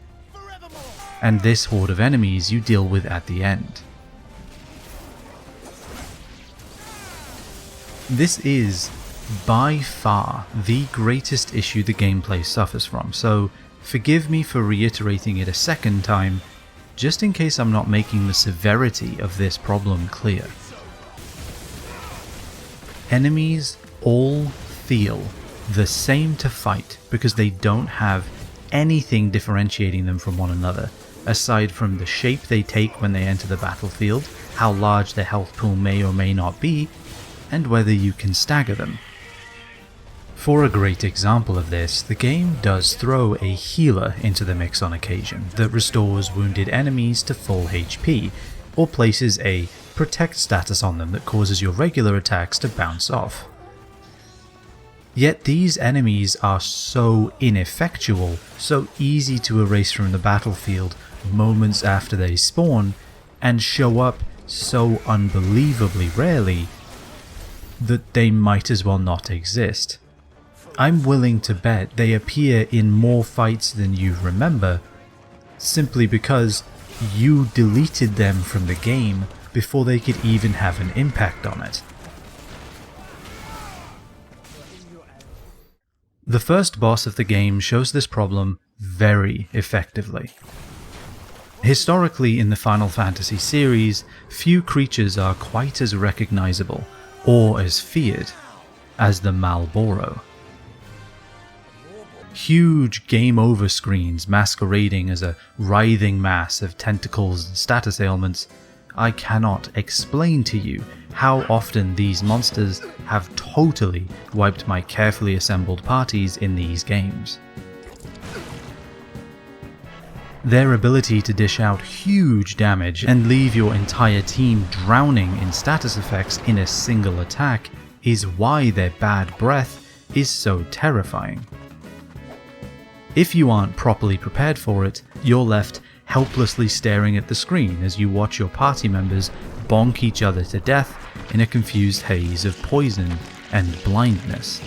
and this horde of enemies you deal with at the end. This is by far the greatest issue the gameplay suffers from, so forgive me for reiterating it a second time, just in case I'm not making the severity of this problem clear. Enemies all feel the same to fight because they don't have anything differentiating them from one another, aside from the shape they take when they enter the battlefield, how large their health pool may or may not be, and whether you can stagger them. For a great example of this, the game does throw a healer into the mix on occasion that restores wounded enemies to full HP, or places a protect status on them that causes your regular attacks to bounce off. Yet these enemies are so ineffectual, so easy to erase from the battlefield moments after they spawn, and show up so unbelievably rarely, that they might as well not exist. I'm willing to bet they appear in more fights than you remember, simply because you deleted them from the game before they could even have an impact on it. The first boss of the game shows this problem very effectively. Historically, in the Final Fantasy series, few creatures are quite as recognizable, or as feared, as the Malboro. Huge game over screens masquerading as a writhing mass of tentacles and status ailments, I cannot explain to you how often these monsters have totally wiped my carefully assembled parties in these games. Their ability to dish out huge damage and leave your entire team drowning in status effects in a single attack is why their bad breath is so terrifying. If you aren't properly prepared for it, you're left helplessly staring at the screen as you watch your party members bonk each other to death in a confused haze of poison and blindness.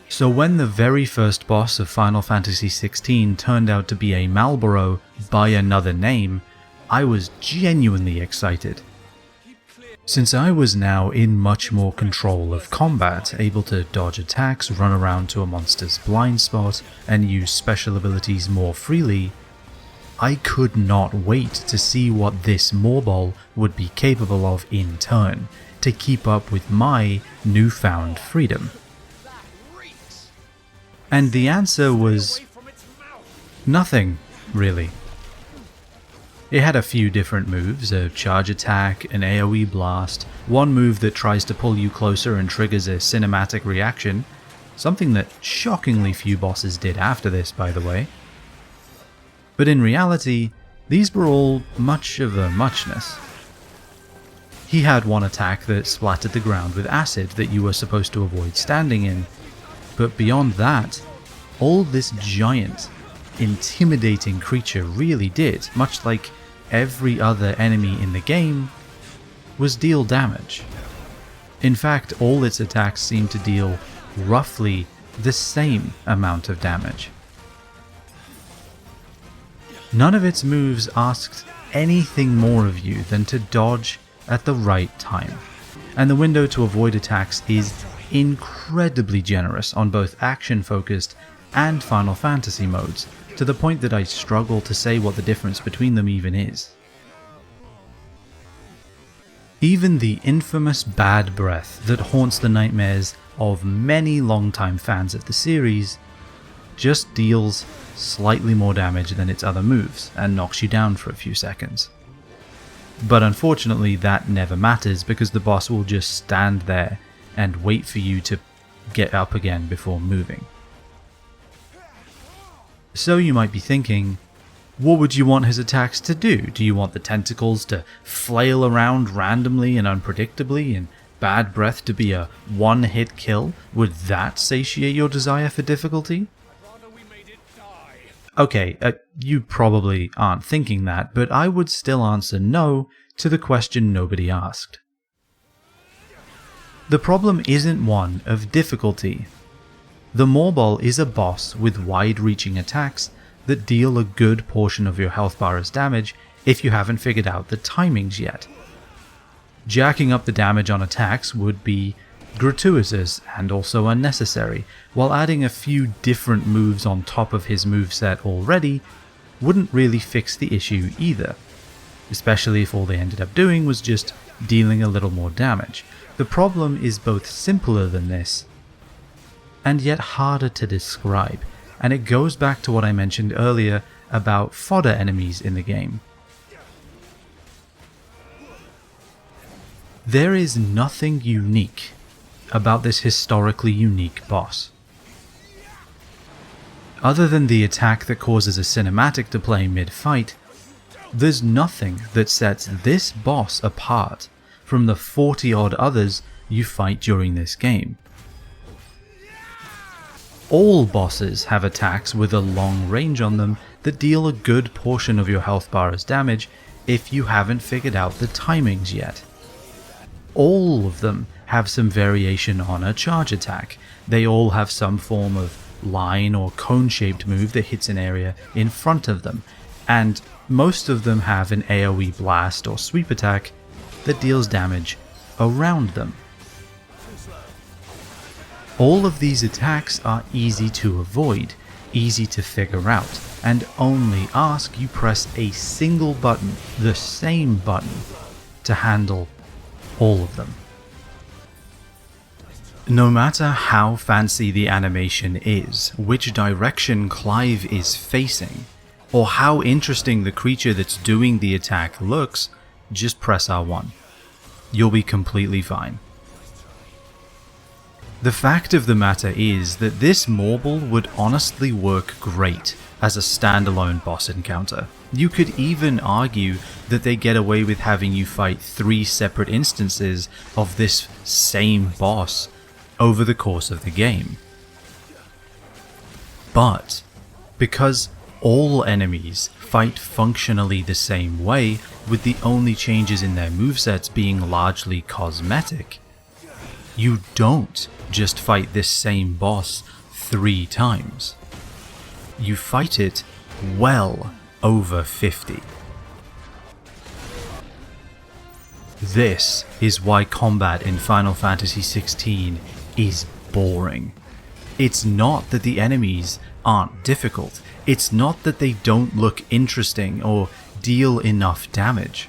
So when the very first boss of Final Fantasy XVI turned out to be a Malboro by another name, I was genuinely excited. Since I was now in much more control of combat, able to dodge attacks, run around to a monster's blind spot, and use special abilities more freely, I could not wait to see what this Morbol would be capable of in turn, to keep up with my newfound freedom. And the answer was nothing, really. It had a few different moves, a charge attack, an AoE blast, one move that tries to pull you closer and triggers a cinematic reaction, something that shockingly few bosses did after this, by the way. But in reality, these were all much of a muchness. He had one attack that splattered the ground with acid that you were supposed to avoid standing in, but beyond that, all this giant, intimidating creature really did, much like every other enemy in the game, was deal damage. In fact, all its attacks seemed to deal roughly the same amount of damage. None of its moves asked anything more of you than to dodge at the right time, and the window to avoid attacks is incredibly generous on both action-focused and Final Fantasy modes, to the point that I struggle to say what the difference between them even is. Even the infamous bad breath that haunts the nightmares of many longtime fans of the series just deals slightly more damage than its other moves and knocks you down for a few seconds. But unfortunately that never matters, because the boss will just stand there and wait for you to get up again before moving. So you might be thinking, what would you want his attacks to do? Do you want the tentacles to flail around randomly and unpredictably, and bad breath to be a one-hit kill? Would that satiate your desire for difficulty? Okay, you probably aren't thinking that, but I would still answer no to the question nobody asked. The problem isn't one of difficulty. The Maurbol is a boss with wide-reaching attacks that deal a good portion of your health bar as damage if you haven't figured out the timings yet. Jacking up the damage on attacks would be gratuitous and also unnecessary, while adding a few different moves on top of his moveset already wouldn't really fix the issue either, especially if all they ended up doing was just dealing a little more damage. The problem is both simpler than this and yet harder to describe, and it goes back to what I mentioned earlier about fodder enemies in the game. There is nothing unique about this historically unique boss. Other than the attack that causes a cinematic to play mid-fight, there's nothing that sets this boss apart from the 40-odd others you fight during this game. All bosses have attacks with a long range on them that deal a good portion of your health bar as damage if you haven't figured out the timings yet. All of them have some variation on a charge attack. They all have some form of line or cone-shaped move that hits an area in front of them, and most of them have an AoE blast or sweep attack that deals damage around them. All of these attacks are easy to avoid, easy to figure out, and only ask you press a single button, the same button, to handle all of them. No matter how fancy the animation is, which direction Clive is facing, or how interesting the creature that's doing the attack looks, just press R1. You'll be completely fine. The fact of the matter is that this Maurbol would honestly work great as a standalone boss encounter. You could even argue that they get away with having you fight 3 separate instances of this same boss over the course of the game. But because all enemies fight functionally the same way, with the only changes in their movesets being largely cosmetic, you don't just fight this same boss 3 times. You fight it well over 50. This is why combat in Final Fantasy XVI is boring. It's not that the enemies aren't difficult. It's not that they don't look interesting or deal enough damage.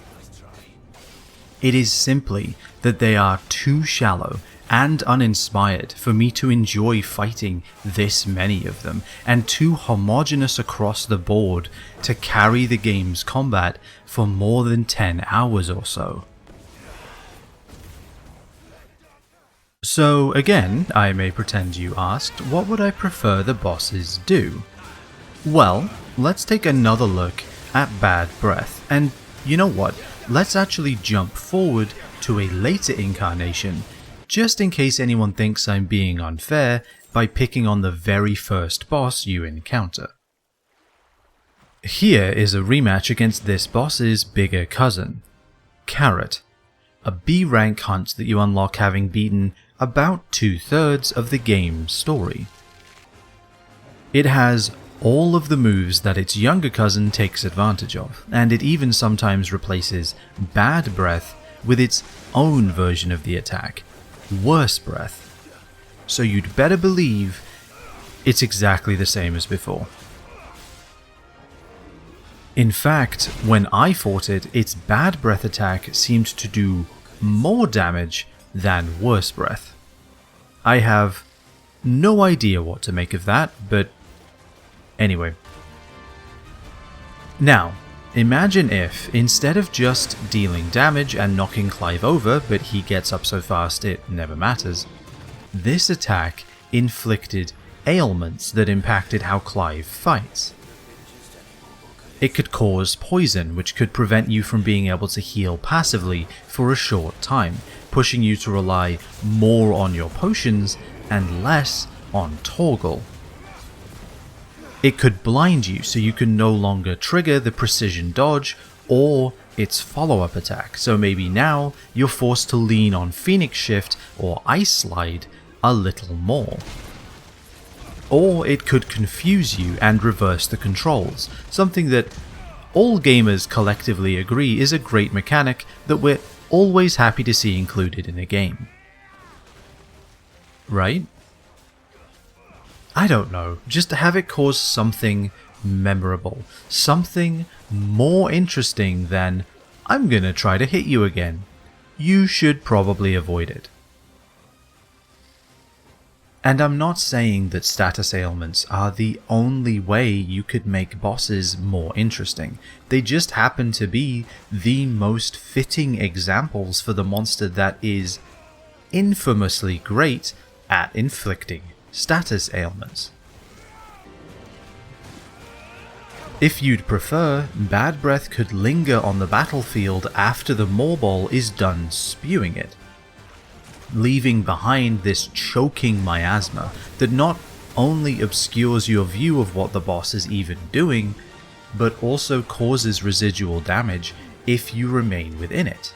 It is simply that they are too shallow and uninspired for me to enjoy fighting this many of them, and too homogeneous across the board to carry the game's combat for more than 10 hours or so. So again, I may pretend you asked, what would I prefer the bosses do? Well, let's take another look at Bad Breath, and you know what, let's actually jump forward to a later incarnation, just in case anyone thinks I'm being unfair by picking on the very first boss you encounter. Here is a rematch against this boss's bigger cousin, Carrot, a B rank hunt that you unlock having beaten about 2/3 of the game's story. It has all of the moves that its younger cousin takes advantage of, and it even sometimes replaces Bad Breath with its own version of the attack, Worse Breath. So you'd better believe it's exactly the same as before. In fact, when I fought it, its Bad Breath attack seemed to do more damage than Worse Breath. I have no idea what to make of that, but anyway. Now, imagine if, instead of just dealing damage and knocking Clive over, but he gets up so fast it never matters, this attack inflicted ailments that impacted how Clive fights. It could cause poison, which could prevent you from being able to heal passively for a short time, pushing you to rely more on your potions and less on Torgal. It could blind you so you can no longer trigger the precision dodge or its follow-up attack, so maybe now you're forced to lean on Phoenix Shift or Ice Slide a little more. Or it could confuse you and reverse the controls, something that all gamers collectively agree is a great mechanic that we're always happy to see included in a game. Right? I don't know, just have it cause something memorable, something more interesting than, I'm gonna try to hit you again. You should probably avoid it. And I'm not saying that status ailments are the only way you could make bosses more interesting. They just happen to be the most fitting examples for the monster that is infamously great at inflicting status ailments. If you'd prefer, Bad Breath could linger on the battlefield after the Moorball is done spewing it, leaving behind this choking miasma that not only obscures your view of what the boss is even doing, but also causes residual damage if you remain within it.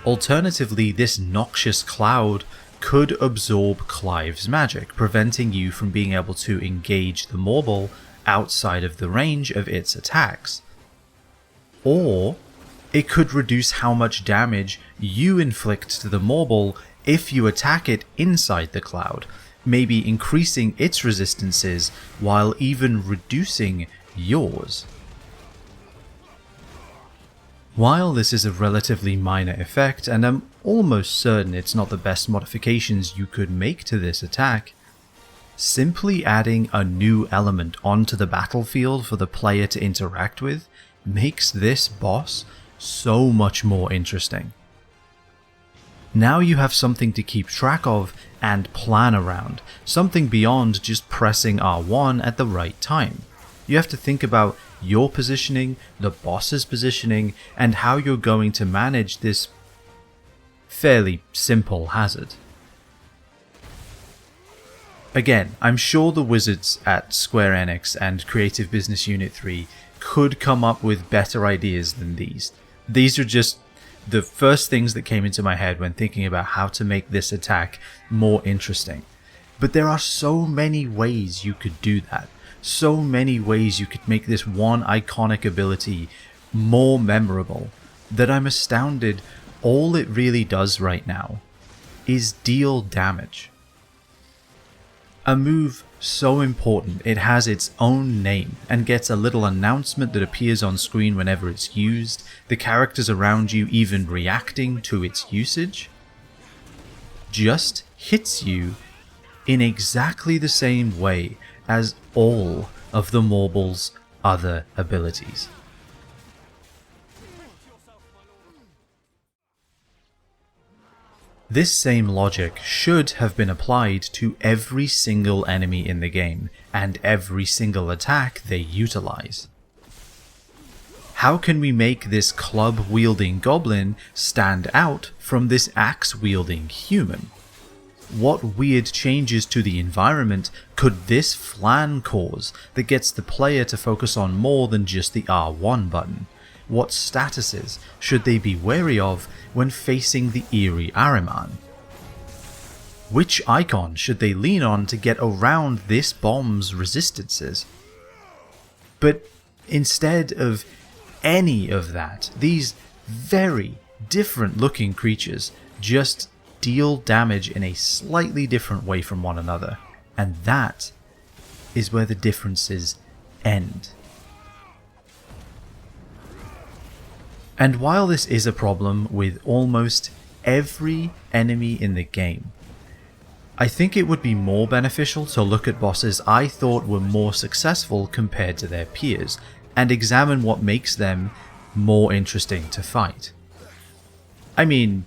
Alternatively, this noxious cloud could absorb Clive's magic, preventing you from being able to engage the Moorball outside of the range of its attacks. Or it could reduce how much damage you inflict to the Moorball if you attack it inside the cloud, maybe increasing its resistances while even reducing yours. While this is a relatively minor effect, and I'm almost certain it's not the best modifications you could make to this attack, simply adding a new element onto the battlefield for the player to interact with makes this boss so much more interesting. Now you have something to keep track of and plan around, something beyond just pressing R1 at the right time. You have to think about your positioning, the boss's positioning, and how you're going to manage this fairly simple hazard. Again, I'm sure the wizards at Square Enix and Creative Business Unit 3 could come up with better ideas than these. These are just the first things that came into my head when thinking about how to make this attack more interesting. But there are so many ways you could do that. So many ways you could make this one iconic ability more memorable that I'm astounded all it really does right now is deal damage. A move so important it has its own name and gets a little announcement that appears on screen whenever it's used, the characters around you even reacting to its usage, just hits you in exactly the same way as all of the Moorball's other abilities. This same logic should have been applied to every single enemy in the game, and every single attack they utilize. How can we make this club-wielding goblin stand out from this axe-wielding human? What weird changes to the environment could this flan cause that gets the player to focus on more than just the R1 button? What statuses should they be wary of when facing the eerie Ahriman? Which Eikon should they lean on to get around this bomb's resistances? But instead of any of that, these very different looking creatures just deal damage in a slightly different way from one another, and that is where the differences end. And while this is a problem with almost every enemy in the game, I think it would be more beneficial to look at bosses I thought were more successful compared to their peers, and examine what makes them more interesting to fight. I mean,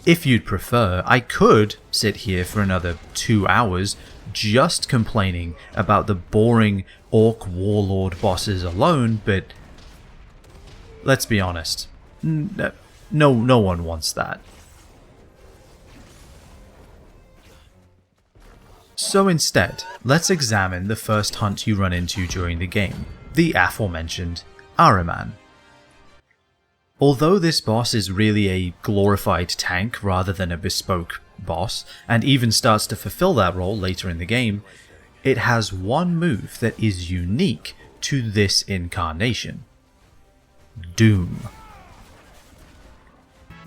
if you'd prefer, I could sit here for another 2 hours just complaining about the boring Orc Warlord bosses alone, but let's be honest, no one wants that. So instead, let's examine the first hunt you run into during the game, the aforementioned Ahriman. Although this boss is really a glorified tank rather than a bespoke boss, and even starts to fulfill that role later in the game, it has one move that is unique to this incarnation: Doom.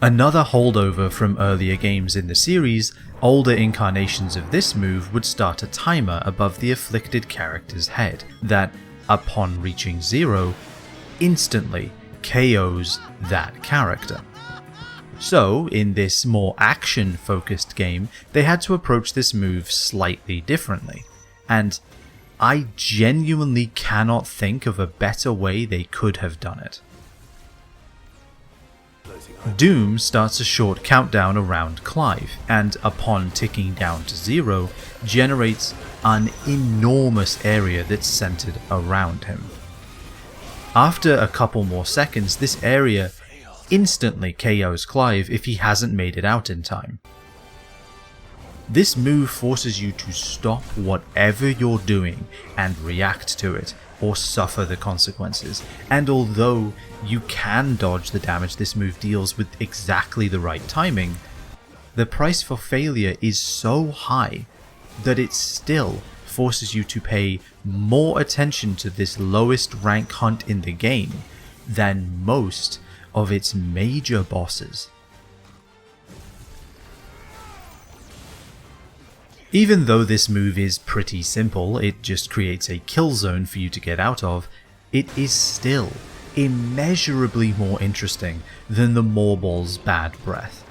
Another holdover from earlier games in the series, older incarnations of this move would start a timer above the afflicted character's head that, upon reaching 0, instantly KOs that character. So, in this more action-focused game, they had to approach this move slightly differently, and I genuinely cannot think of a better way they could have done it. Doom starts a short countdown around Clive, and upon ticking down to 0, generates an enormous area that's centered around him. After a couple more seconds, this area instantly KOs Clive if he hasn't made it out in time. This move forces you to stop whatever you're doing and react to it, or suffer the consequences, and although you can dodge the damage this move deals with exactly the right timing, the price for failure is so high that it still forces you to pay more attention to this lowest rank hunt in the game than most of its major bosses. Even though this move is pretty simple, it just creates a kill zone for you to get out of, it is still immeasurably more interesting than the Morball's bad breath.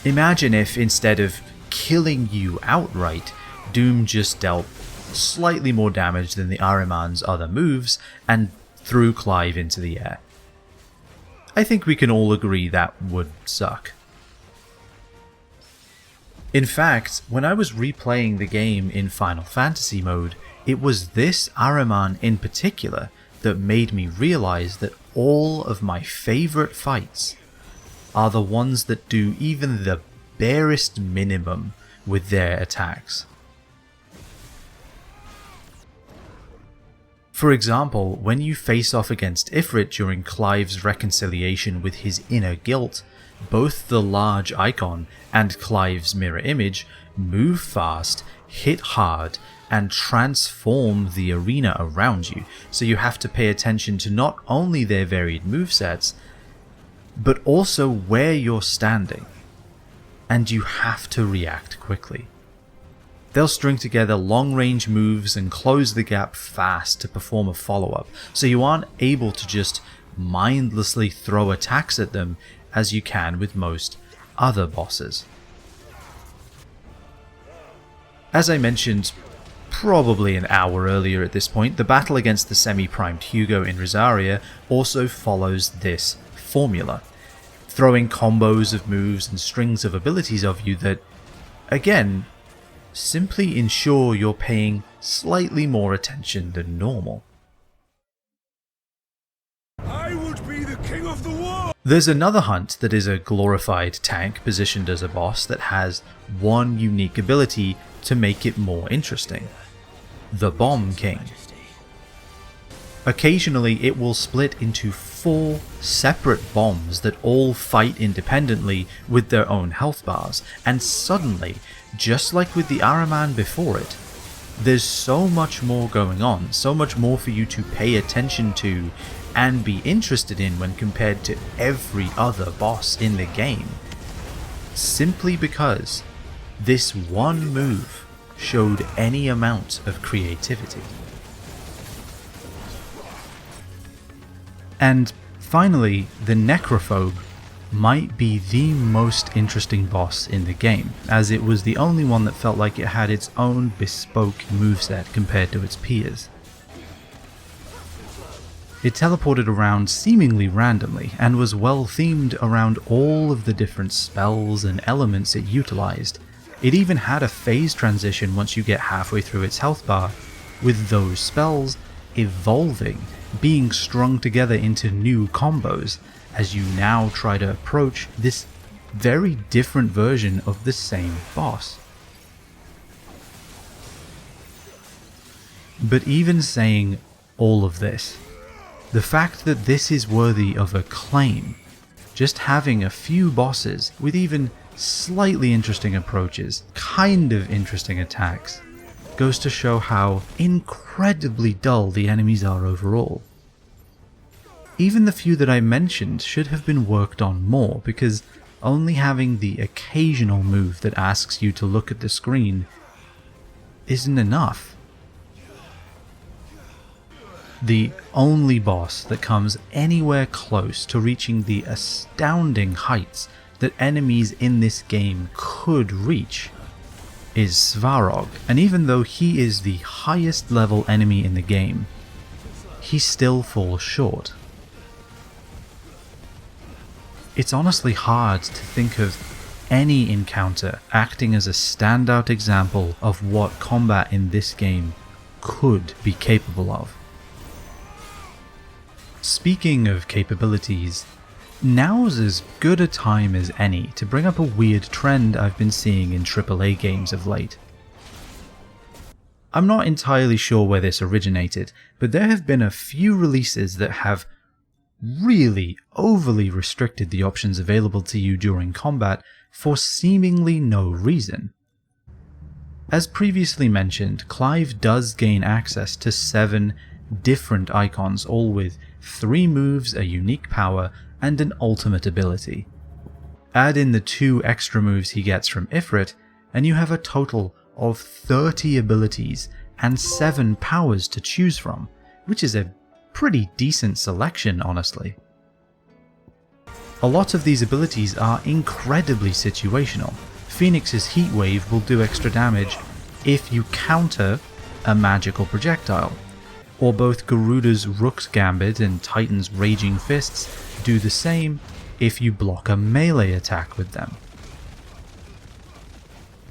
Imagine if, instead of killing you outright, Doom just dealt slightly more damage than the Ahriman's other moves and threw Clive into the air. I think we can all agree that would suck. In fact, when I was replaying the game in Final Fantasy mode, it was this Ahriman in particular that made me realize that all of my favorite fights are the ones that do even the barest minimum with their attacks. For example, when you face off against Ifrit during Clive's reconciliation with his inner guilt, both the large Eikon and Clive's mirror image move fast, hit hard, and transform the arena around you, so you have to pay attention to not only their varied movesets, but also where you're standing, and you have to react quickly. They'll string together long-range moves and close the gap fast to perform a follow-up, so you aren't able to just mindlessly throw attacks at them as you can with most other bosses. As I mentioned probably an hour earlier at this point, the battle against the semi-primed Hugo in Rosaria also follows this formula, throwing combos of moves and strings of abilities of you that, again, simply ensure you're paying slightly more attention than normal. I would be the king of the world! There's another hunt that is a glorified tank positioned as a boss that has one unique ability to make it more interesting: the Bomb King. Occasionally it will split into 4 separate bombs that all fight independently with their own health bars, and suddenly, just like with the Ahriman before it, there's so much more going on, so much more for you to pay attention to and be interested in when compared to every other boss in the game, simply because this one move showed any amount of creativity. And finally, the Necrophobe might be the most interesting boss in the game, as it was the only one that felt like it had its own bespoke moveset compared to its peers. It teleported around seemingly randomly, and was well themed around all of the different spells and elements it utilized. It even had a phase transition once you get halfway through its health bar, with those spells evolving, being strung together into new combos as you now try to approach this very different version of the same boss. But even saying all of this, the fact that this is worthy of acclaim, just having a few bosses with even slightly interesting approaches, kind of interesting attacks, goes to show how incredibly dull the enemies are overall. Even the few that I mentioned should have been worked on more, because only having the occasional move that asks you to look at the screen isn't enough. The only boss that comes anywhere close to reaching the astounding heights that enemies in this game could reach is Svarog, and even though he is the highest level enemy in the game, he still falls short. It's honestly hard to think of any encounter acting as a standout example of what combat in this game could be capable of. Speaking of capabilities, now's as good a time as any to bring up a weird trend I've been seeing in AAA games of late. I'm not entirely sure where this originated, but there have been a few releases that have really overly restricted the options available to you during combat for seemingly no reason. As previously mentioned, Clive does gain access to 7 different icons, all with 3 moves, a unique power, and an ultimate ability. Add in the 2 extra moves he gets from Ifrit, and you have a total of 30 abilities and 7 powers to choose from, which is a pretty decent selection, honestly. A lot of these abilities are incredibly situational. Phoenix's Heat Wave will do extra damage if you counter a magical projectile, or both Garuda's Rook's Gambit and Titan's Raging Fists do the same if you block a melee attack with them.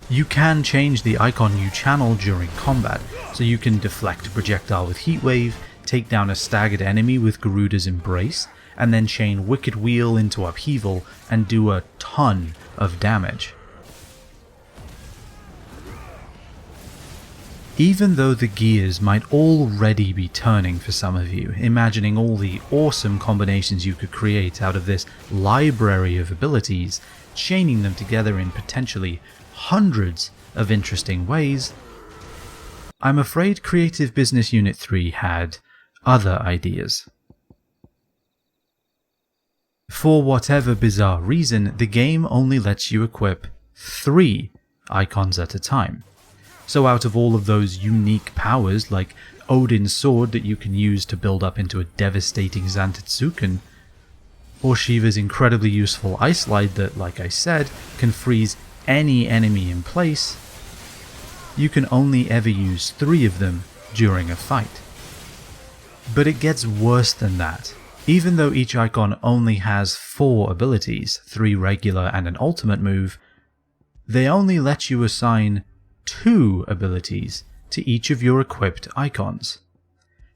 You can change the icon you channel during combat, so you can deflect a projectile with Heat Wave, take down a staggered enemy with Garuda's Embrace, and then chain Wicked Wheel into Upheaval and do a ton of damage. Even though the gears might already be turning for some of you, imagining all the awesome combinations you could create out of this library of abilities, chaining them together in potentially hundreds of interesting ways, I'm afraid Creative Business Unit 3 had other ideas. For whatever bizarre reason, the game only lets you equip 3 icons at a time. So out of all of those unique powers, like Odin's sword that you can use to build up into a devastating Zantetsuken, or Shiva's incredibly useful Ice Slide that, like I said, can freeze any enemy in place, you can only ever use 3 of them during a fight. But it gets worse than that. Even though each icon only has 4 abilities, 3 regular and an ultimate move, they only let you assign 2 abilities to each of your equipped icons.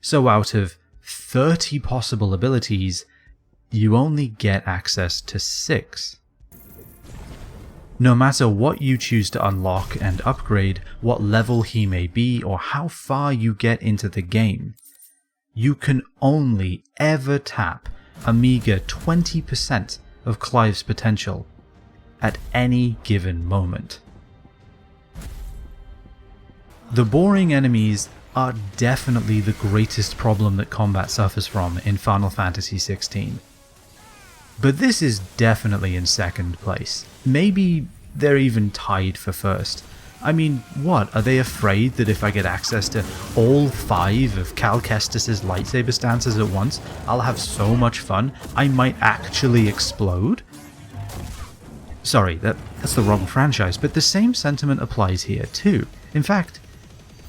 So out of 30 possible abilities, you only get access to 6. No matter what you choose to unlock and upgrade, what level he may be, or how far you get into the game, you can only ever tap a meager 20% of Clive's potential at any given moment. The boring enemies are definitely the greatest problem that combat suffers from in Final Fantasy XVI. But this is definitely in second place. Maybe they're even tied for first. I mean, what, are they afraid that if I get access to all 5 of Cal Kestis' lightsaber stances at once, I'll have so much fun I might actually explode? Sorry, that's the wrong franchise, but the same sentiment applies here too. In fact,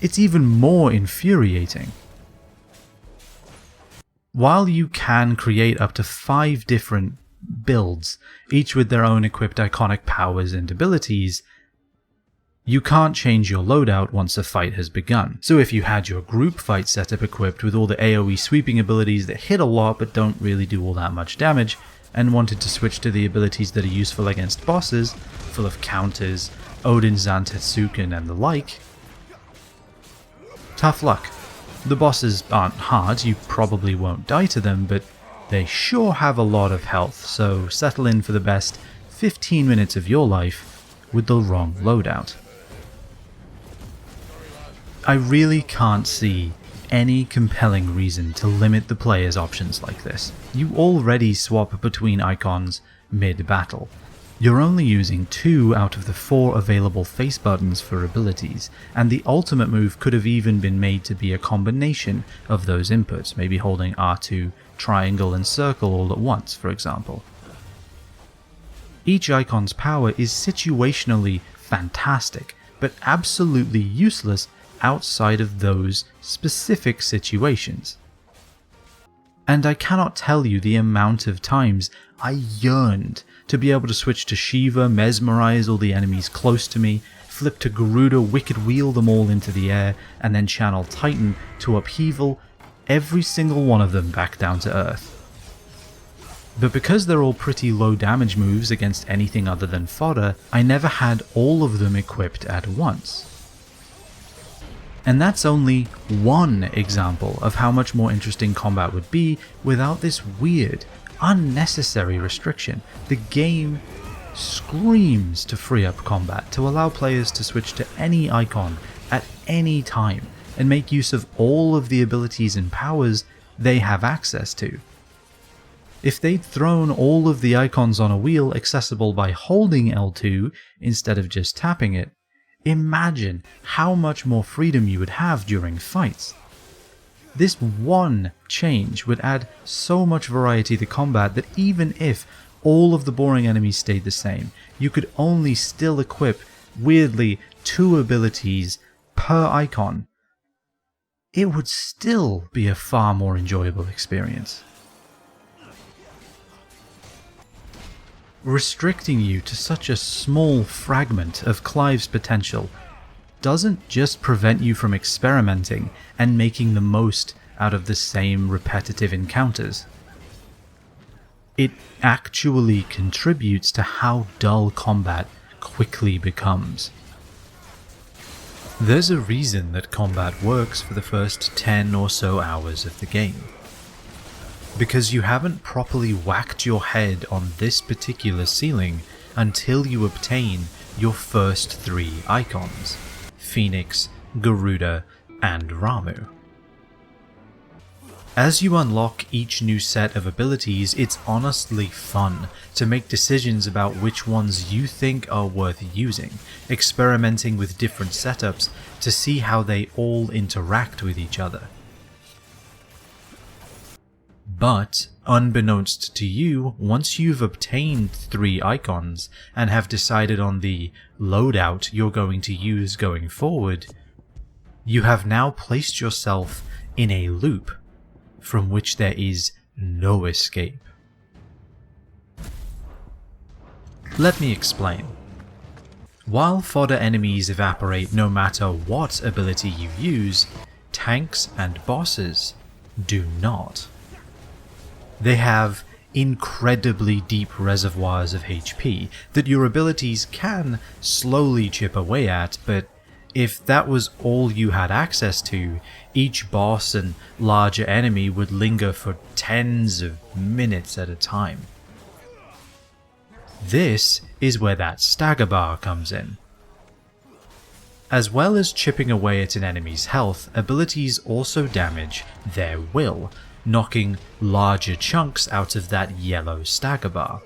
it's even more infuriating. While you can create up to 5 different builds, each with their own equipped iconic powers and abilities, you can't change your loadout once a fight has begun. So if you had your group fight setup equipped with all the AoE sweeping abilities that hit a lot but don't really do all that much damage, and wanted to switch to the abilities that are useful against bosses, full of counters, Odin Zantetsuken and the like, tough luck. The bosses aren't hard, you probably won't die to them, but they sure have a lot of health, so settle in for the best 15 minutes of your life with the wrong loadout. I really can't see any compelling reason to limit the player's options like this. You already swap between icons mid-battle. You're only using 2 out of the 4 available face buttons for abilities, and the ultimate move could have even been made to be a combination of those inputs, maybe holding R2, triangle and circle all at once, for example. Each icon's power is situationally fantastic, but absolutely useless outside of those specific situations. And I cannot tell you the amount of times I yearned to be able to switch to Shiva, mesmerize all the enemies close to me, flip to Garuda, wicked wheel them all into the air, and then channel Titan to upheaval every single one of them back down to earth. But because they're all pretty low damage moves against anything other than fodder, I never had all of them equipped at once. And that's only one example of how much more interesting combat would be without this weird, unnecessary restriction. The game screams to free up combat, to allow players to switch to any icon at any time, and make use of all of the abilities and powers they have access to. If they'd thrown all of the icons on a wheel accessible by holding L2 instead of just tapping it, imagine how much more freedom you would have during fights. This one change would add so much variety to combat that even if all of the boring enemies stayed the same, you could only still equip, weirdly, 2 abilities per icon. It would still be a far more enjoyable experience. Restricting you to such a small fragment of Clive's potential doesn't just prevent you from experimenting and making the most out of the same repetitive encounters. It actually contributes to how dull combat quickly becomes. There's a reason that combat works for the first 10 or so hours of the game. Because you haven't properly whacked your head on this particular ceiling until you obtain your first 3 icons, Phoenix, Garuda, and Ramu. As you unlock each new set of abilities, it's honestly fun to make decisions about which ones you think are worth using, experimenting with different setups to see how they all interact with each other. But, unbeknownst to you, once you've obtained 3 icons and have decided on the loadout you're going to use going forward, you have now placed yourself in a loop from which there is no escape. Let me explain. While fodder enemies evaporate no matter what ability you use, tanks and bosses do not. They have incredibly deep reservoirs of HP that your abilities can slowly chip away at, but if that was all you had access to, each boss and larger enemy would linger for tens of minutes at a time. This is where that stagger bar comes in. As well as chipping away at an enemy's health, abilities also damage their will, knocking larger chunks out of that yellow stagger bar.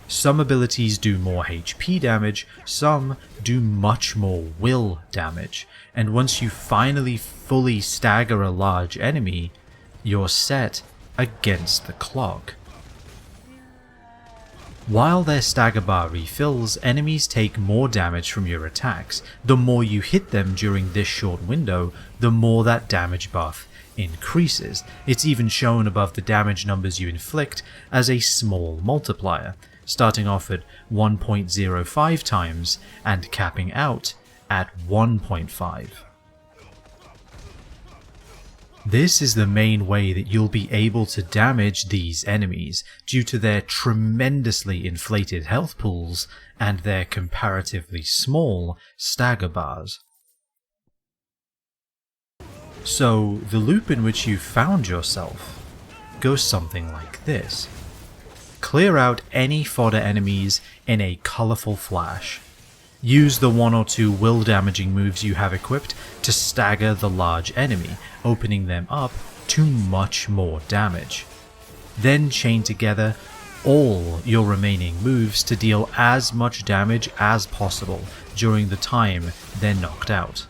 Some abilities do more HP damage, some do much more will damage, and once you finally fully stagger a large enemy, you're set against the clock. While their stagger bar refills, enemies take more damage from your attacks. The more you hit them during this short window, the more that damage buff increases. It's even shown above the damage numbers you inflict as a small multiplier, starting off at 1.05 times and capping out at 1.5. This is the main way that you'll be able to damage these enemies due to their tremendously inflated health pools and their comparatively small stagger bars. So the loop in which you found yourself goes something like this. Clear out any fodder enemies in a colourful flash. Use the 1 or 2 will damaging moves you have equipped to stagger the large enemy, opening them up to much more damage. Then chain together all your remaining moves to deal as much damage as possible during the time they're knocked out.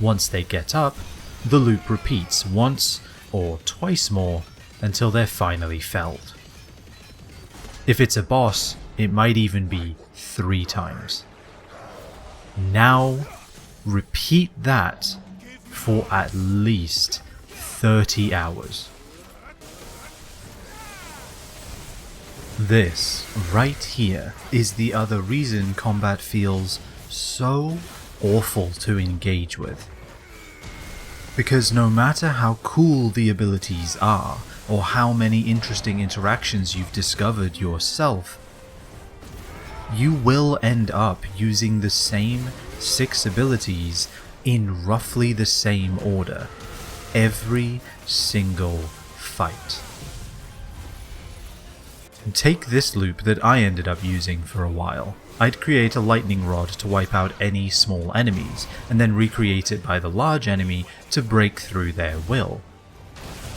Once they get up, the loop repeats once or twice more until they're finally felled. If it's a boss, it might even be 3 times. Now, repeat that for at least 30 hours. This, right here, is the other reason combat feels so awful to engage with. Because no matter how cool the abilities are, or how many interesting interactions you've discovered yourself, you will end up using the same 6 abilities in roughly the same order every single fight. Take this loop that I ended up using for a while. I'd create a lightning rod to wipe out any small enemies, and then recreate it by the large enemy to break through their will.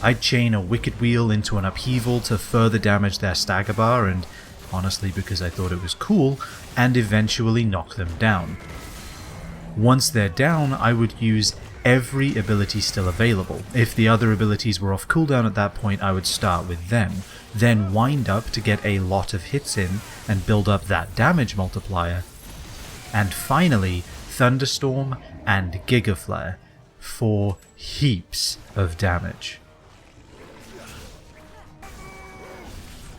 I'd chain a wicked wheel into an upheaval to further damage their stagger bar, and honestly because I thought it was cool, and eventually knock them down. Once they're down, I would use every ability still available. If the other abilities were off cooldown at that point, I would start with them, then wind up to get a lot of hits in and build up that damage multiplier, and finally Thunderstorm and Giga Flare for heaps of damage.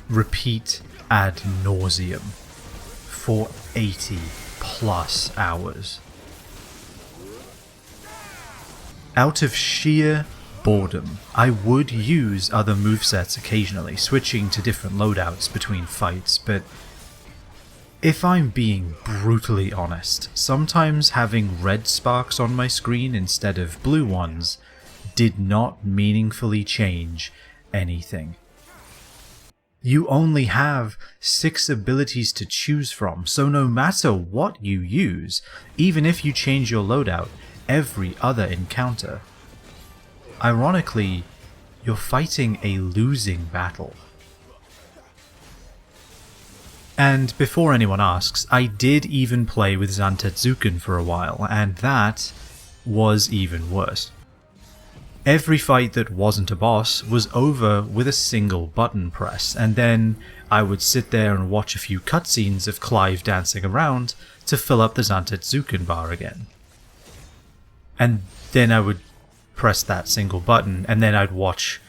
Repeat ad nauseum for 80 plus hours. Out of sheer boredom, I would use other movesets occasionally, switching to different loadouts between fights, but if I'm being brutally honest, sometimes having red sparks on my screen instead of blue ones did not meaningfully change anything. You only have 6 abilities to choose from, so no matter what you use, even if you change your loadout every other encounter, ironically, you're fighting a losing battle. And before anyone asks, I did even play with Zantetsuken for a while, and that was even worse. Every fight that wasn't a boss was over with a single button press, and then I would sit there and watch a few cutscenes of Clive dancing around to fill up the Zantetsuken bar again. And then I would press that single button, and then I'd watch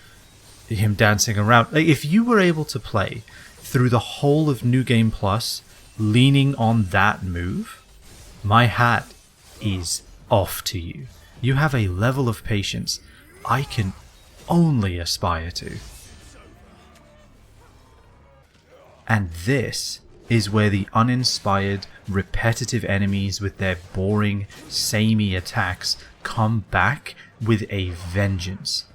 him dancing around. Like, if you were able to play through the whole of New Game Plus leaning on that move, my hat is off to you. You have a level of patience I can only aspire to. And this is where the uninspired, repetitive enemies with their boring, samey attacks come back with a vengeance.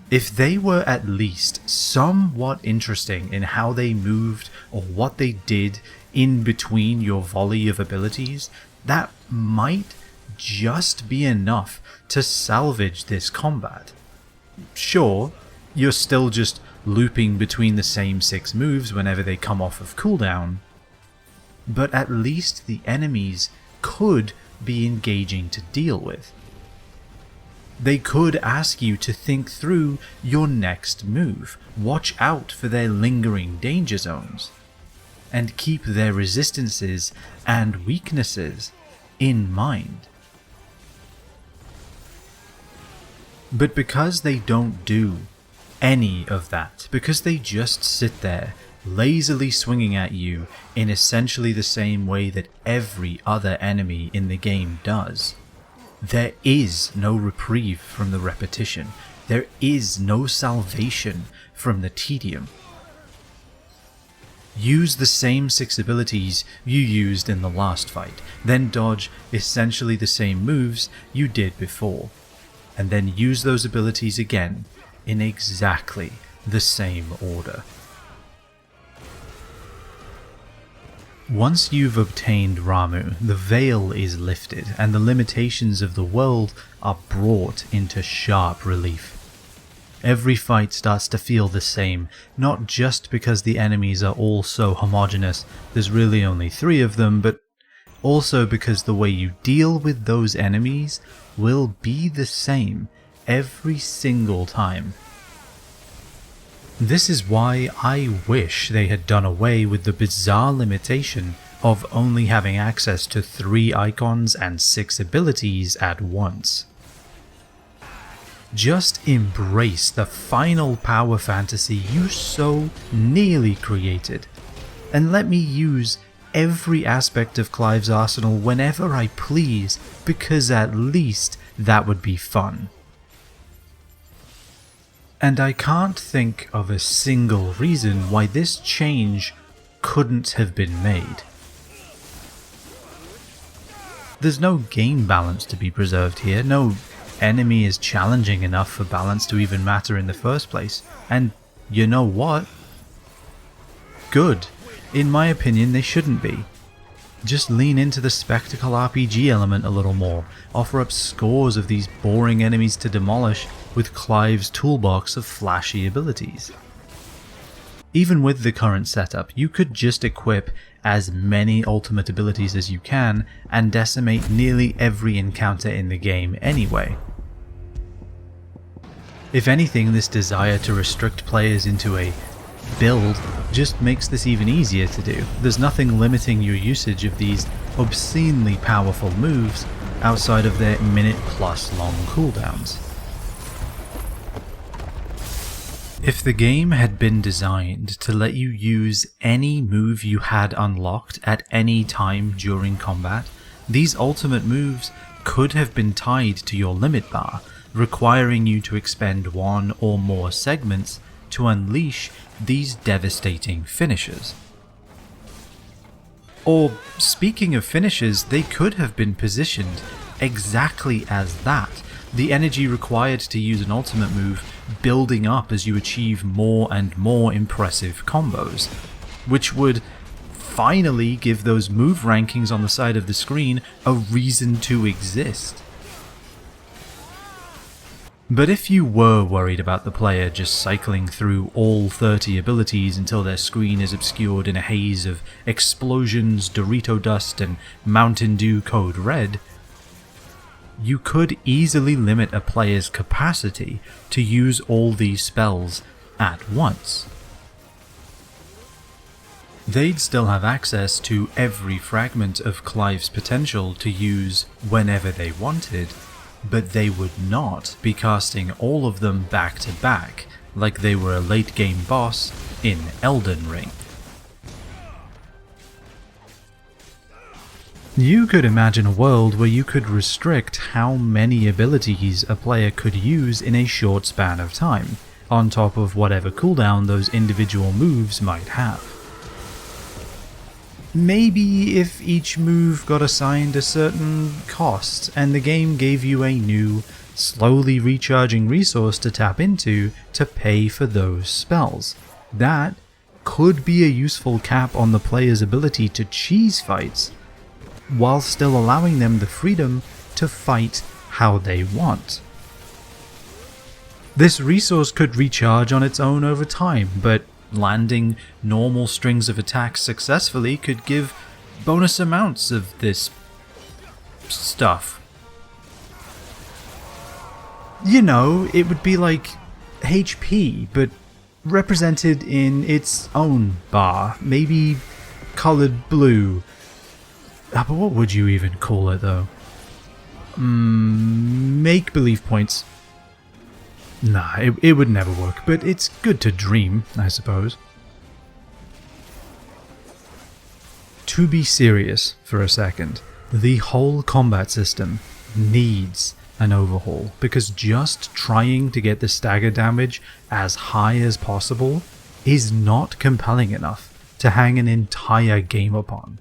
If they were at least somewhat interesting in how they moved or what they did in between your volley of abilities, that might just be enough to salvage this combat. Sure, you're still just looping between the same 6 moves whenever they come off of cooldown, but at least the enemies could be engaging to deal with. They could ask you to think through your next move, watch out for their lingering danger zones, and keep their resistances and weaknesses in mind. But because they don't do any of that, because they just sit there lazily swinging at you in essentially the same way that every other enemy in the game does, there is no reprieve from the repetition. There is no salvation from the tedium. Use the same 6 abilities you used in the last fight, then dodge essentially the same moves you did before, and then use those abilities again in exactly the same order. Once you've obtained Ramuh, the veil is lifted and the limitations of the world are brought into sharp relief. Every fight starts to feel the same, not just because the enemies are all so homogeneous, there's really only 3 of them, but also because the way you deal with those enemies will be the same every single time. This is why I wish they had done away with the bizarre limitation of only having access to 3 icons and 6 abilities at once. Just embrace the final power fantasy you so nearly created, and let me use every aspect of Clive's arsenal whenever I please, because at least that would be fun. And I can't think of a single reason why this change couldn't have been made. There's no game balance to be preserved here, no enemy is challenging enough for balance to even matter in the first place, and you know what? Good. In my opinion, they shouldn't be. Just lean into the spectacle RPG element a little more, offer up scores of these boring enemies to demolish with Clive's toolbox of flashy abilities. Even with the current setup, you could just equip as many ultimate abilities as you can and decimate nearly every encounter in the game anyway. If anything, this desire to restrict players into a build just makes this even easier to do. There's nothing limiting your usage of these obscenely powerful moves outside of their minute-plus long cooldowns. If the game had been designed to let you use any move you had unlocked at any time during combat, these ultimate moves could have been tied to your limit bar, requiring you to expend 1 or more segments to unleash these devastating finishes. Or, speaking of finishes, they could have been positioned exactly as that, the energy required to use an ultimate move building up as you achieve more and more impressive combos, which would finally give those move rankings on the side of the screen a reason to exist. But if you were worried about the player just cycling through all 30 abilities until their screen is obscured in a haze of explosions, Dorito dust, and Mountain Dew Code Red, you could easily limit a player's capacity to use all these spells at once. They'd still have access to every fragment of Clive's potential to use whenever they wanted, but they would not be casting all of them back to back like they were a late game boss in Elden Ring. You could imagine a world where you could restrict how many abilities a player could use in a short span of time, on top of whatever cooldown those individual moves might have. Maybe if each move got assigned a certain cost, and the game gave you a new, slowly recharging resource to tap into to pay for those spells. That could be a useful cap on the player's ability to cheese fights, while still allowing them the freedom to fight how they want. This resource could recharge on its own over time, but landing normal strings of attacks successfully could give bonus amounts of this stuff. You know, it would be like HP, but represented in its own bar, maybe colored blue. But what would you even call it though? Make-believe points. Nah, it would never work, but it's good to dream, I suppose. To be serious for a second, the whole combat system needs an overhaul, because just trying to get the stagger damage as high as possible is not compelling enough to hang an entire game upon.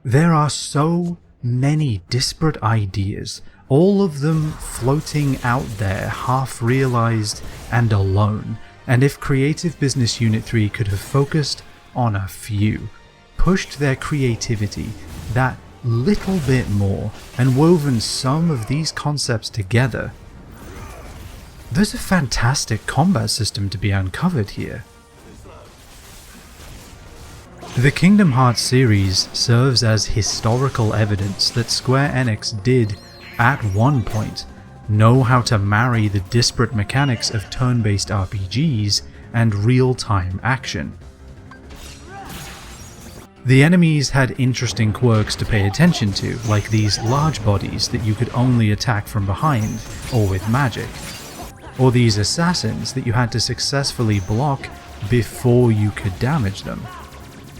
There are so many disparate ideas, all of them floating out there half-realized and alone, and if Creative Business Unit 3 could have focused on a few, pushed their creativity that little bit more, and woven some of these concepts together, there's a fantastic combat system to be uncovered here. The Kingdom Hearts series serves as historical evidence that Square Enix did, at one point, know how to marry the disparate mechanics of turn-based RPGs and real-time action. The enemies had interesting quirks to pay attention to, like these large bodies that you could only attack from behind or with magic, or these assassins that you had to successfully block before you could damage them.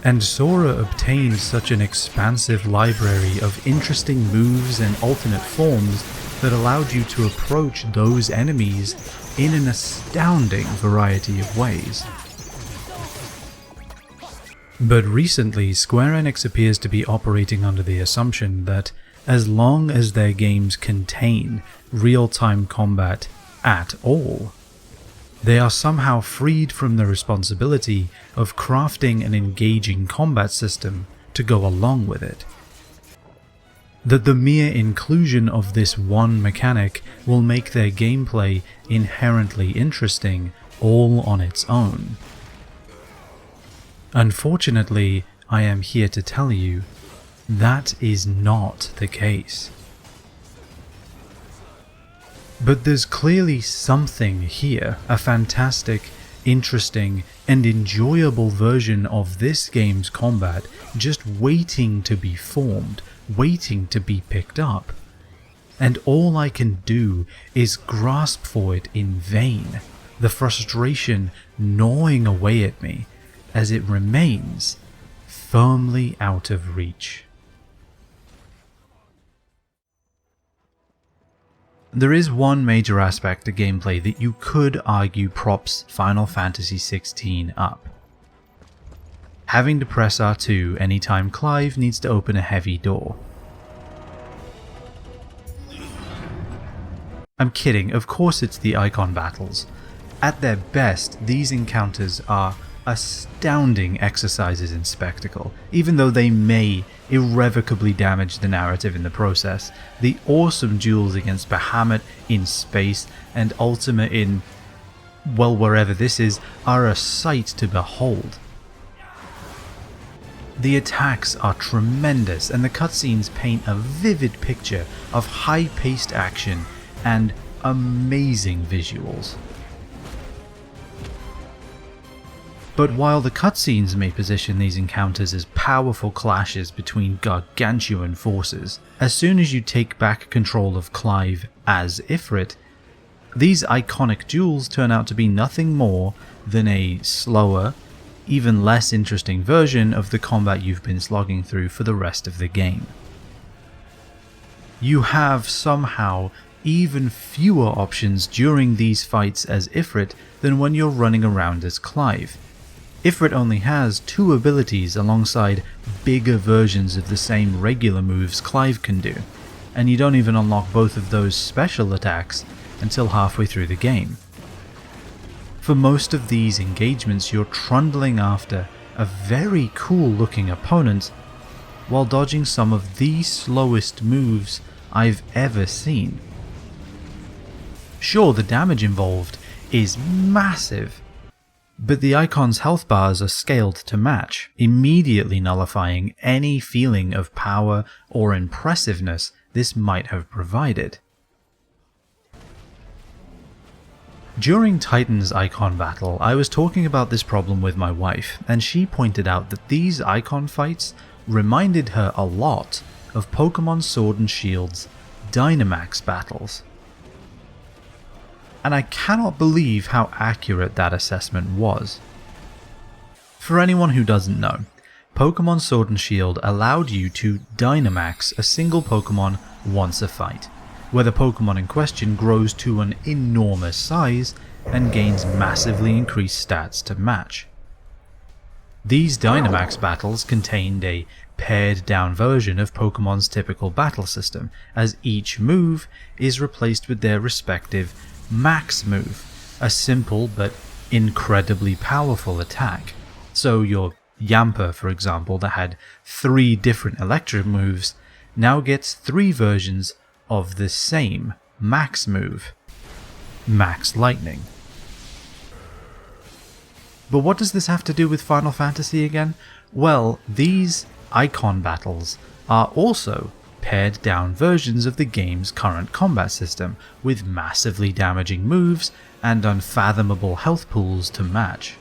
And Sora obtained such an expansive library of interesting moves and alternate forms that allowed you to approach those enemies in an astounding variety of ways. But recently, Square Enix appears to be operating under the assumption that as long as their games contain real-time combat at all, they are somehow freed from the responsibility of crafting an engaging combat system to go along with it. That the mere inclusion of this one mechanic will make their gameplay inherently interesting all on its own. Unfortunately, I am here to tell you, that is not the case. But there's clearly something here, a fantastic, interesting, and enjoyable version of this game's combat just waiting to be formed, waiting to be picked up. And all I can do is grasp for it in vain, the frustration gnawing away at me, as it remains firmly out of reach. There is one major aspect to gameplay that you could argue props Final Fantasy XVI up. Having to press R2 anytime Clive needs to open a heavy door. I'm kidding, of course it's the Eikon battles. At their best, these encounters are astounding exercises in spectacle, even though they may irrevocably damage the narrative in the process. The awesome duels against Bahamut in space and Ultima in, well, wherever this is, are a sight to behold. The attacks are tremendous, and the cutscenes paint a vivid picture of high-paced action and amazing visuals. But while the cutscenes may position these encounters as powerful clashes between gargantuan forces, as soon as you take back control of Clive as Ifrit, these iconic duels turn out to be nothing more than a slower, even less interesting version of the combat you've been slogging through for the rest of the game. You have somehow even fewer options during these fights as Ifrit than when you're running around as Clive. Ifrit only has 2 abilities alongside bigger versions of the same regular moves Clive can do, and you don't even unlock both of those special attacks until halfway through the game. For most of these engagements, you're trundling after a very cool looking opponent while dodging some of the slowest moves I've ever seen. Sure, the damage involved is massive, but the Eikon's health bars are scaled to match, immediately nullifying any feeling of power or impressiveness this might have provided. During Titan's Eikon battle, I was talking about this problem with my wife, and she pointed out that these Eikon fights reminded her a lot of Pokemon Sword and Shield's Dynamax battles. And I cannot believe how accurate that assessment was. For anyone who doesn't know, Pokemon Sword and Shield allowed you to Dynamax a single Pokemon once a fight, where the Pokemon in question grows to an enormous size and gains massively increased stats to match. These Dynamax battles contained a pared down version of Pokemon's typical battle system, as each move is replaced with their respective max move, a simple but incredibly powerful attack. So your Yamper, for example, that had 3 different electric moves, now gets 3 versions of the same max move, Max Lightning. But what does this have to do with Final Fantasy again? Well, these Eikon battles are also pared down versions of the game's current combat system, with massively damaging moves and unfathomable health pools to match.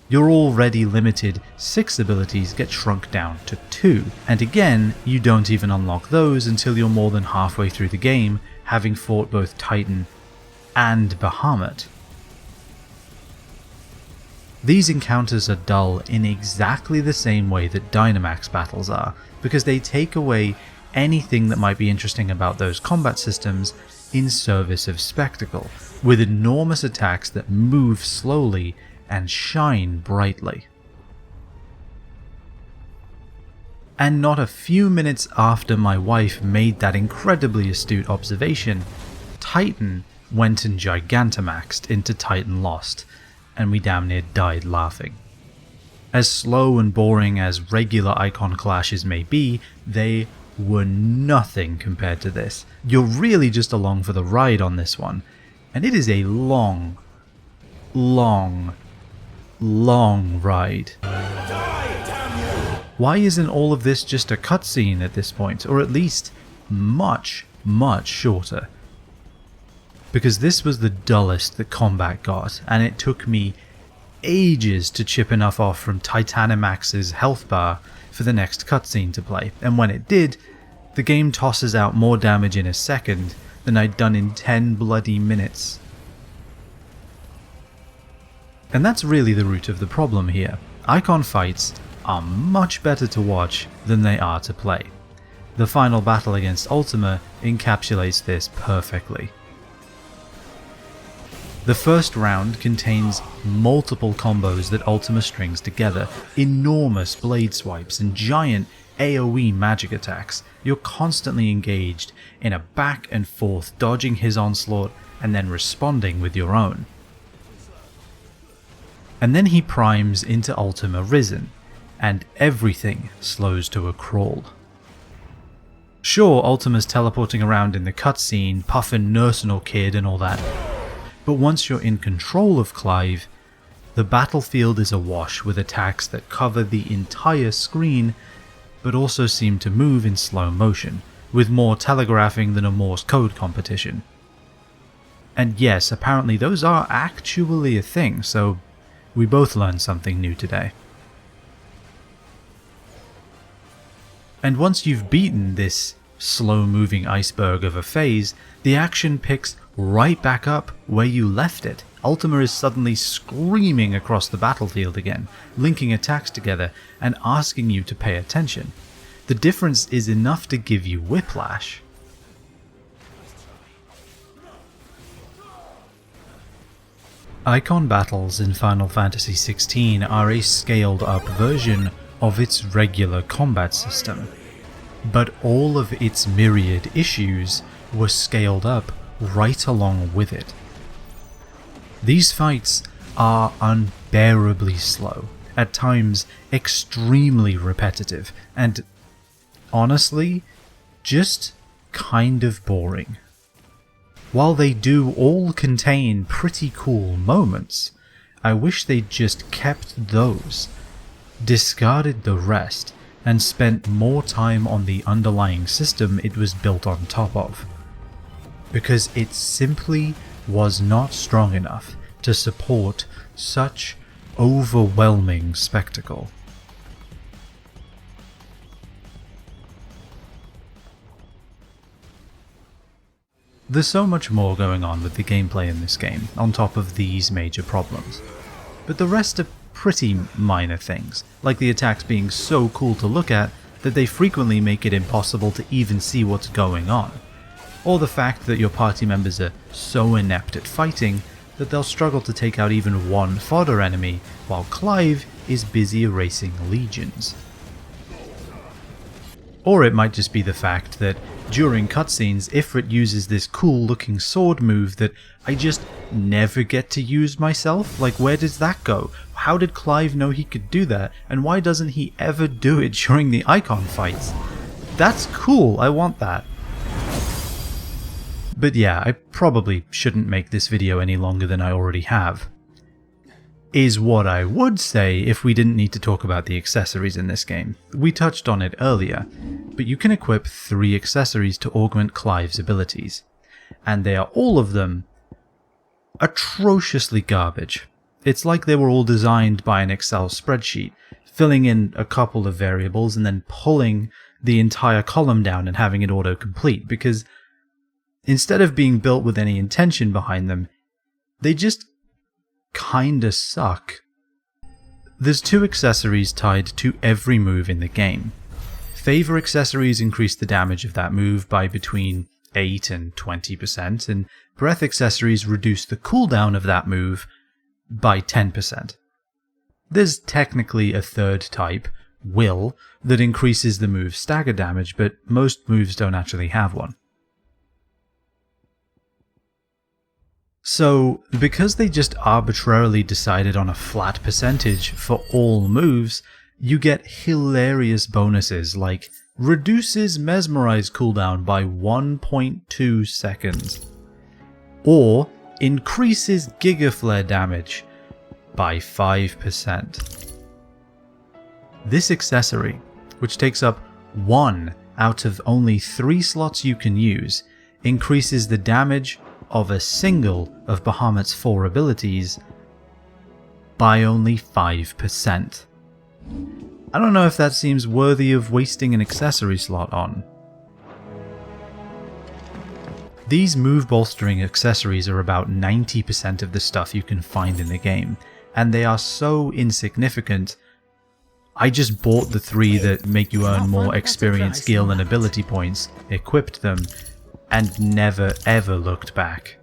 Your already limited 6 abilities get shrunk down to 2, and again, you don't even unlock those until you're more than halfway through the game, having fought both Titan and Bahamut. These encounters are dull in exactly the same way that Dynamax battles are, because they take away anything that might be interesting about those combat systems in service of spectacle, with enormous attacks that move slowly and shine brightly. And not a few minutes after my wife made that incredibly astute observation, Titan went and Gigantamaxed into Titan Lost, and we damn near died laughing. As slow and boring as regular Eikon clashes may be, they were nothing compared to this. You're really just along for the ride on this one, and it is a long ride. Why isn't all of this just a cutscene at this point, or at least much shorter? Because this was the dullest that combat got, and it took me ages to chip enough off from Titanimax's health bar for the next cutscene to play, and when it did, the game tosses out more damage in a second than I'd done in 10 bloody minutes. And that's really the root of the problem here. Eikon fights are much better to watch than they are to play. The final battle against Ultima encapsulates this perfectly. The first round contains multiple combos that Ultima strings together, enormous blade swipes and giant AoE magic attacks. You're constantly engaged in a back and forth, dodging his onslaught and then responding with your own. And then he primes into Ultima Risen, and everything slows to a crawl. Sure, Ultima's teleporting around in the cutscene, puffin' Nursenal Kid and all that, but once you're in control of Clive, the battlefield is awash with attacks that cover the entire screen, but also seem to move in slow motion, with more telegraphing than a Morse code competition. And yes, apparently those are actually a thing, so we both learned something new today. And once you've beaten this slow-moving iceberg of a phase, the action picks right back up where you left it. Ultima is suddenly screaming across the battlefield again, linking attacks together and asking you to pay attention. The difference is enough to give you whiplash. Eikon battles in Final Fantasy XVI are a scaled up version of its regular combat system, but all of its myriad issues were scaled up right along with it. These fights are unbearably slow, at times extremely repetitive, and honestly, just kind of boring. While they do all contain pretty cool moments, I wish they'd just kept those, discarded the rest, and spent more time on the underlying system it was built on top of. Because it simply was not strong enough to support such overwhelming spectacle. There's so much more going on with the gameplay in this game, on top of these major problems. But the rest are pretty minor things, like the attacks being so cool to look at that they frequently make it impossible to even see what's going on, or the fact that your party members are so inept at fighting that they'll struggle to take out even one fodder enemy, while Clive is busy erasing legions. Or it might just be the fact that during cutscenes, Ifrit uses this cool looking sword move that I just never get to use myself. Like, where does that go? How did Clive know he could do that? And why doesn't he ever do it during the Eikon fights? That's cool, I want that. But yeah, I probably shouldn't make this video any longer than I already have. Is what I would say if we didn't need to talk about the accessories in this game. We touched on it earlier, but you can equip 3 accessories to augment Clive's abilities, and they are all of them atrociously garbage. It's like they were all designed by an Excel spreadsheet, filling in a couple of variables and then pulling the entire column down and having it auto-complete, because instead of being built with any intention behind them, they just kinda suck. There's 2 accessories tied to every move in the game. Favor accessories increase the damage of that move by between 8 and 20%, and breath accessories reduce the cooldown of that move by 10%. There's technically a third type, will, that increases the move's stagger damage, but most moves don't actually have one. So, because they just arbitrarily decided on a flat percentage for all moves, you get hilarious bonuses like reduces mesmerize cooldown by 1.2 seconds, or increases gigaflare damage by 5%. This accessory, which takes up 1 out of only 3 slots you can use, increases the damage of a single of Bahamut's 4 abilities by only 5%. I don't know if that seems worthy of wasting an accessory slot on. These move bolstering accessories are about 90% of the stuff you can find in the game, and they are so insignificant. I just bought the 3 that make you earn more experience, skill and ability points, equipped them, and never ever looked back.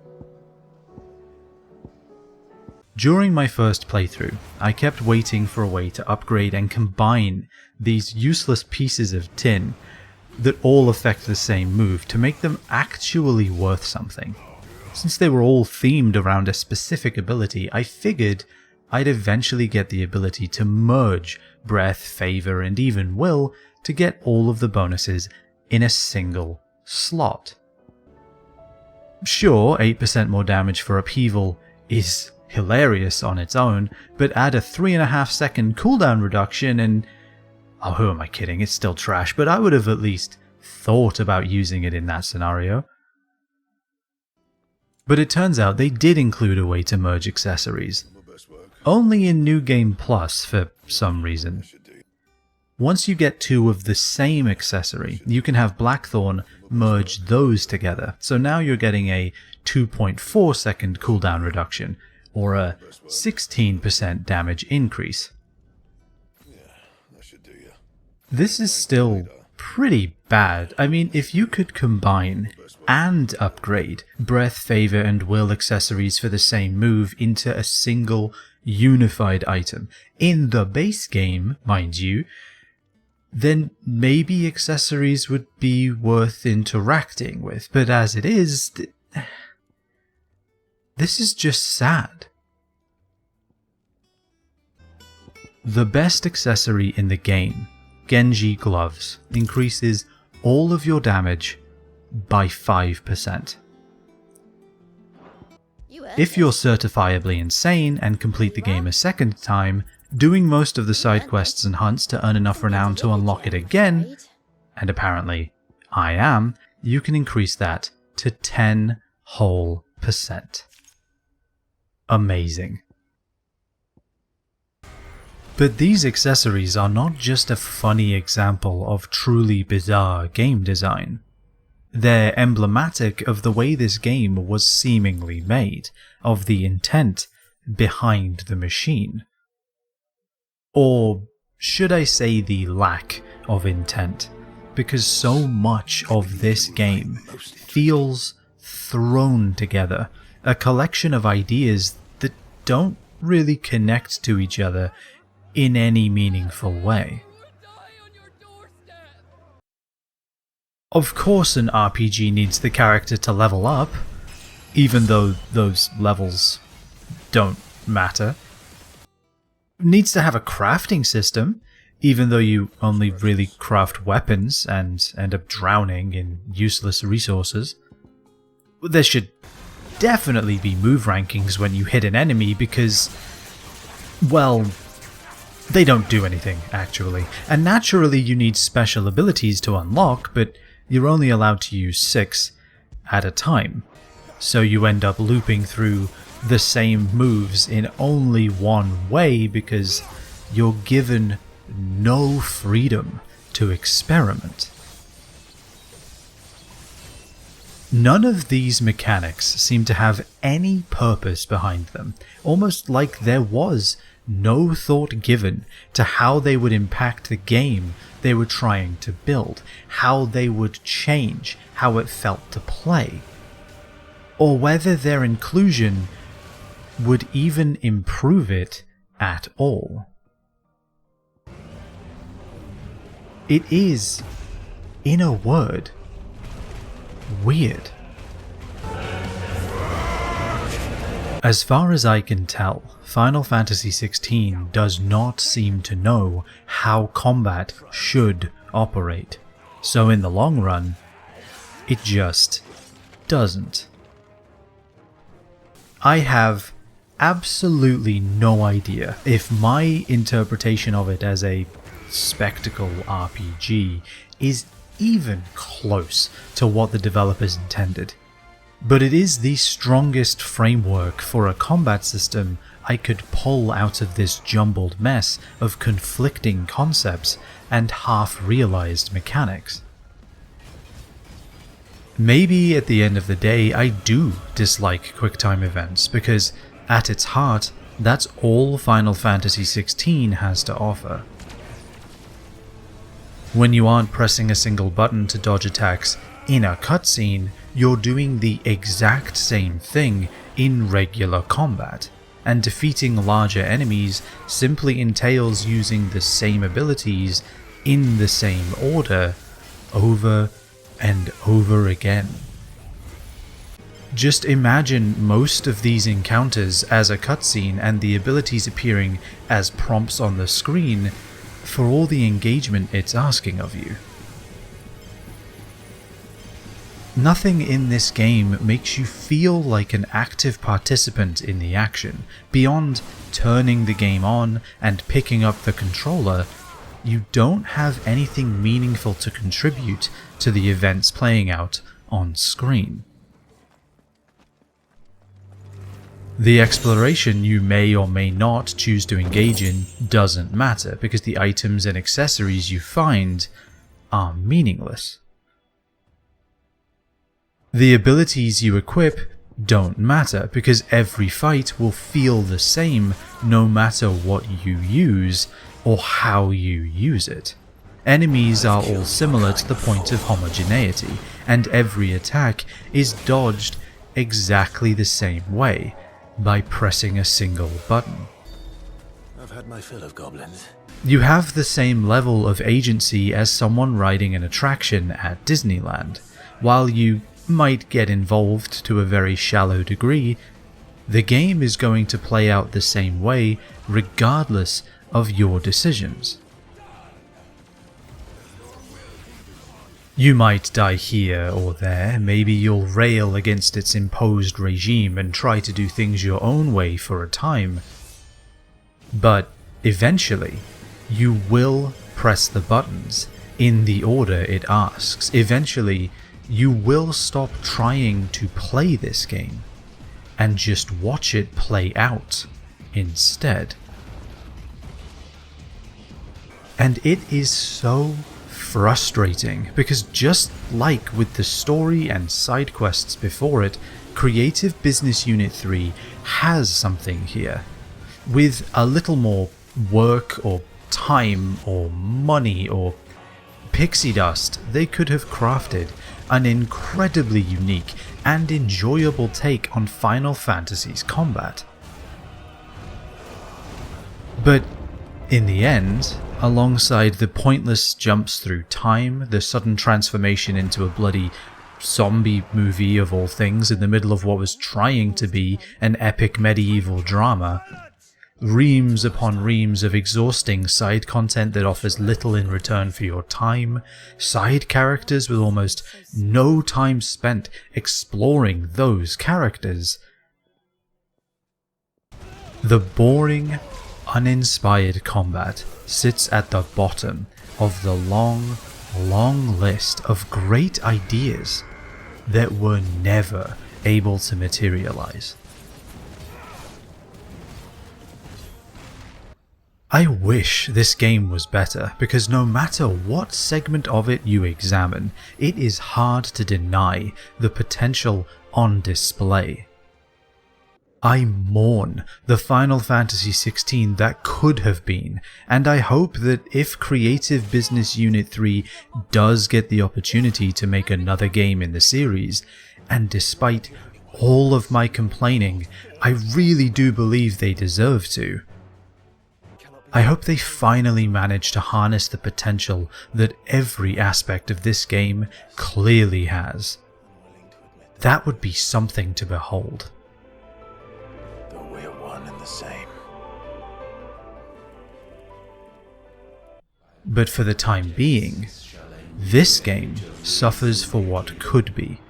During my first playthrough, I kept waiting for a way to upgrade and combine these useless pieces of tin that all affect the same move to make them actually worth something. Since they were all themed around a specific ability, I figured I'd eventually get the ability to merge breath, favor, and even will to get all of the bonuses in a single slot. Sure, 8% more damage for upheaval is hilarious on its own, but add a 3.5 second cooldown reduction and... oh, who am I kidding, it's still trash, but I would have at least thought about using it in that scenario. But it turns out they did include a way to merge accessories. Only in New Game Plus for some reason. Once you get 2 of the same accessory, you can have Blackthorn merge those together. So now you're getting a 2.4 second cooldown reduction, or a 16% damage increase. This is still pretty bad. I mean, if you could combine and upgrade breath, favor, and will accessories for the same move into a single unified item in the base game, mind you, then maybe accessories would be worth interacting with. But as it is, this is just sad. The best accessory in the game, Genji Gloves, increases all of your damage by 5%. If you're certifiably insane and complete the game a second time, doing most of the side quests and hunts to earn enough renown to unlock it again, and apparently I am, you can increase that to 10 whole %. Amazing. But these accessories are not just a funny example of truly bizarre game design. They're emblematic of the way this game was seemingly made, of the intent behind the machine. Or should I say the lack of intent, because so much of this game feels thrown together, a collection of ideas that don't really connect to each other in any meaningful way. Of course an RPG needs the character to level up, even though those levels don't matter. Needs to have a crafting system, even though you only really craft weapons and end up drowning in useless resources. There should definitely be move rankings when you hit an enemy because, well, they don't do anything, actually. And naturally you need special abilities to unlock, but you're only allowed to use 6 at a time. So you end up looping through the same moves in only one way because you're given no freedom to experiment. None of these mechanics seem to have any purpose behind them, almost like there was no thought given to how they would impact the game they were trying to build, how they would change how it felt to play, or whether their inclusion would even improve it at all. It is, in a word, weird. As far as I can tell, Final Fantasy XVI does not seem to know how combat should operate, so in the long run, it just doesn't. I have absolutely no idea if my interpretation of it as a spectacle RPG is even close to what the developers intended. But it is the strongest framework for a combat system I could pull out of this jumbled mess of conflicting concepts and half-realized mechanics. Maybe at the end of the day I do dislike QuickTime events because, at its heart, that's all Final Fantasy XVI has to offer. When you aren't pressing a single button to dodge attacks in a cutscene, you're doing the exact same thing in regular combat, and defeating larger enemies simply entails using the same abilities in the same order over and over again. Just imagine most of these encounters as a cutscene and the abilities appearing as prompts on the screen for all the engagement it's asking of you. Nothing in this game makes you feel like an active participant in the action. Beyond turning the game on and picking up the controller, you don't have anything meaningful to contribute to the events playing out on screen. The exploration you may or may not choose to engage in doesn't matter because the items and accessories you find are meaningless. The abilities you equip don't matter because every fight will feel the same no matter what you use or how you use it. Enemies are all similar to the point of homogeneity, and every attack is dodged exactly the same way, by pressing a single button. I've had my fill of goblins. You have the same level of agency as someone riding an attraction at Disneyland. While you might get involved to a very shallow degree, the game is going to play out the same way regardless of your decisions. You might die here or there, maybe you'll rail against its imposed regime and try to do things your own way for a time, but eventually you will press the buttons in the order it asks. Eventually you will stop trying to play this game and just watch it play out instead. And it is so frustrating, because just like with the story and side quests before it, Creative Business Unit 3 has something here. With a little more work or time or money or pixie dust, they could have crafted an incredibly unique and enjoyable take on Final Fantasy's combat. But in the end, alongside the pointless jumps through time, the sudden transformation into a bloody zombie movie of all things in the middle of what was trying to be an epic medieval drama, reams upon reams of exhausting side content that offers little in return for your time, side characters with almost no time spent exploring those characters. The boring, uninspired combat sits at the bottom of the long, long list of great ideas that were never able to materialize. I wish this game was better, because no matter what segment of it you examine, it is hard to deny the potential on display. I mourn the Final Fantasy XVI that could have been, and I hope that if Creative Business Unit 3 does get the opportunity to make another game in the series, and despite all of my complaining, I really do believe they deserve to, I hope they finally manage to harness the potential that every aspect of this game clearly has. That would be something to behold. Though we're one and the same. But for the time being, this game suffers for what could be.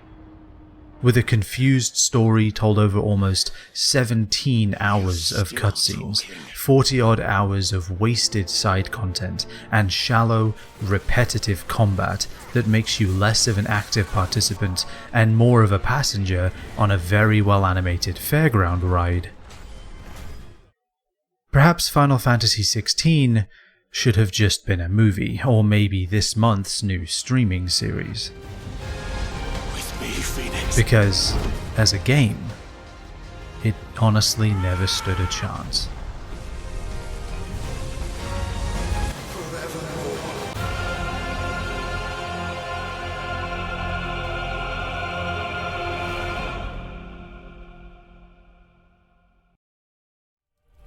With a confused story told over almost 17 hours of cutscenes, 40-odd hours of wasted side content, and shallow, repetitive combat that makes you less of an active participant and more of a passenger on a very well-animated fairground ride. Perhaps Final Fantasy XVI should have just been a movie, or maybe this month's new streaming series. Because, as a game, it honestly never stood a chance.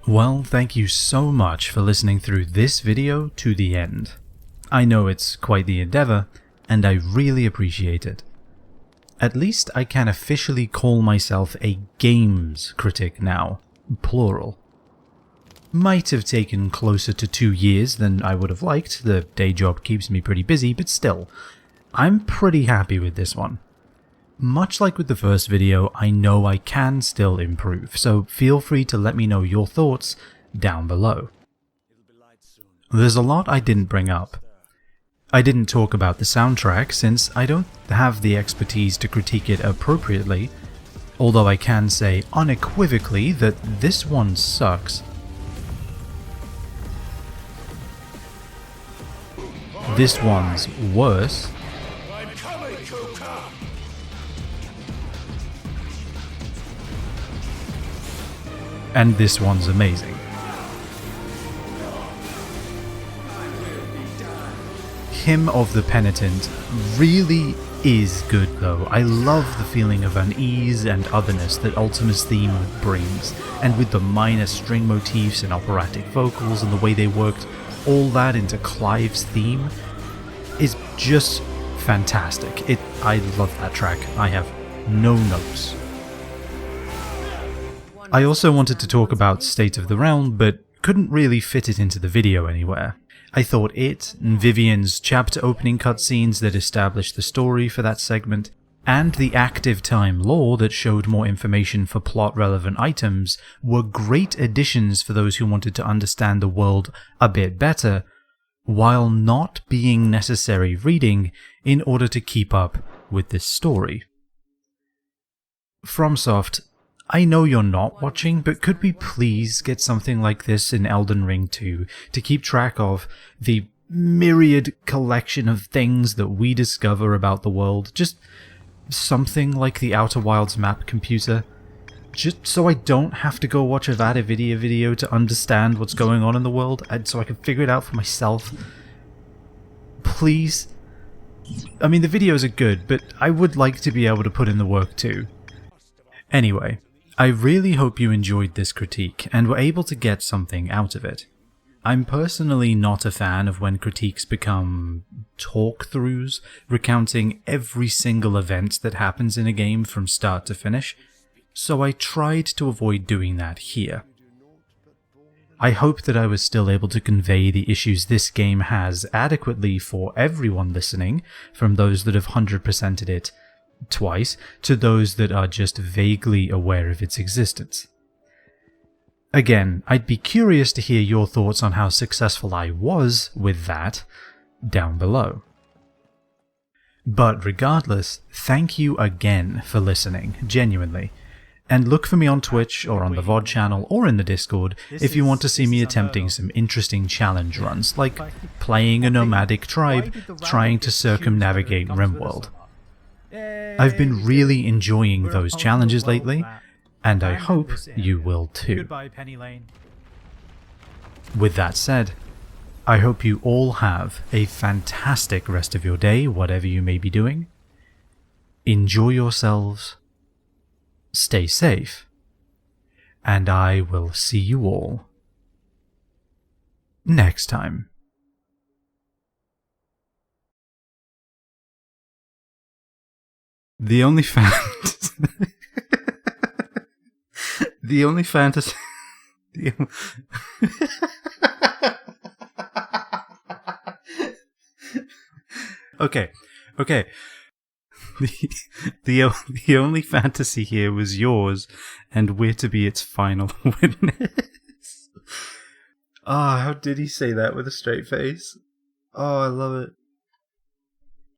Well, thank you so much for listening through this video to the end. I know it's quite the endeavor, and I really appreciate it. At least I can officially call myself a games critic now, plural. Might have taken closer to 2 years than I would have liked, the day job keeps me pretty busy, but still, I'm pretty happy with this one. Much like with the first video, I know I can still improve, so feel free to let me know your thoughts down below. There's a lot I didn't bring up. I didn't talk about the soundtrack since I don't have the expertise to critique it appropriately, although I can say unequivocally that this one sucks. This one's worse. And this one's amazing. Hymn of the Penitent really is good though. I love the feeling of unease and otherness that Ultima's theme brings, and with the minor string motifs and operatic vocals and the way they worked all that into Clive's theme is just fantastic. I love that track. I have no notes. I also wanted to talk about State of the Realm, but couldn't really fit it into the video anywhere. I thought it, and Vivian's chapter opening cutscenes that established the story for that segment, and the active time lore that showed more information for plot-relevant items were great additions for those who wanted to understand the world a bit better, while not being necessary reading in order to keep up with this story. FromSoft, I know you're not watching, but could we please get something like this in Elden Ring 2 to keep track of the myriad collection of things that we discover about the world? Just something like the Outer Wilds map computer. Just so I don't have to go watch a Vada video to understand what's going on in the world, and so I can figure it out for myself. Please? I mean, the videos are good, but I would like to be able to put in the work too. Anyway, I really hope you enjoyed this critique and were able to get something out of it. I'm personally not a fan of when critiques become talk-throughs, recounting every single event that happens in a game from start to finish, so I tried to avoid doing that here. I hope that I was still able to convey the issues this game has adequately for everyone listening, from those that have 100%ed it twice to those that are just vaguely aware of its existence. Again, I'd be curious to hear your thoughts on how successful I was with that down below. But regardless, thank you again for listening, genuinely. And look for me on Twitch or on the VOD channel or in the Discord if you want to see me attempting some interesting challenge runs, like playing a nomadic tribe trying to circumnavigate RimWorld. I've been really enjoying those challenges lately, and I hope you will too. With that said, I hope you all have a fantastic rest of your day, whatever you may be doing. Enjoy yourselves, stay safe, and I will see you all next time. The only fantasy Okay. The only fantasy here was yours, and we're to be its final witness. Ah, how did he say that with a straight face? Oh, I love it.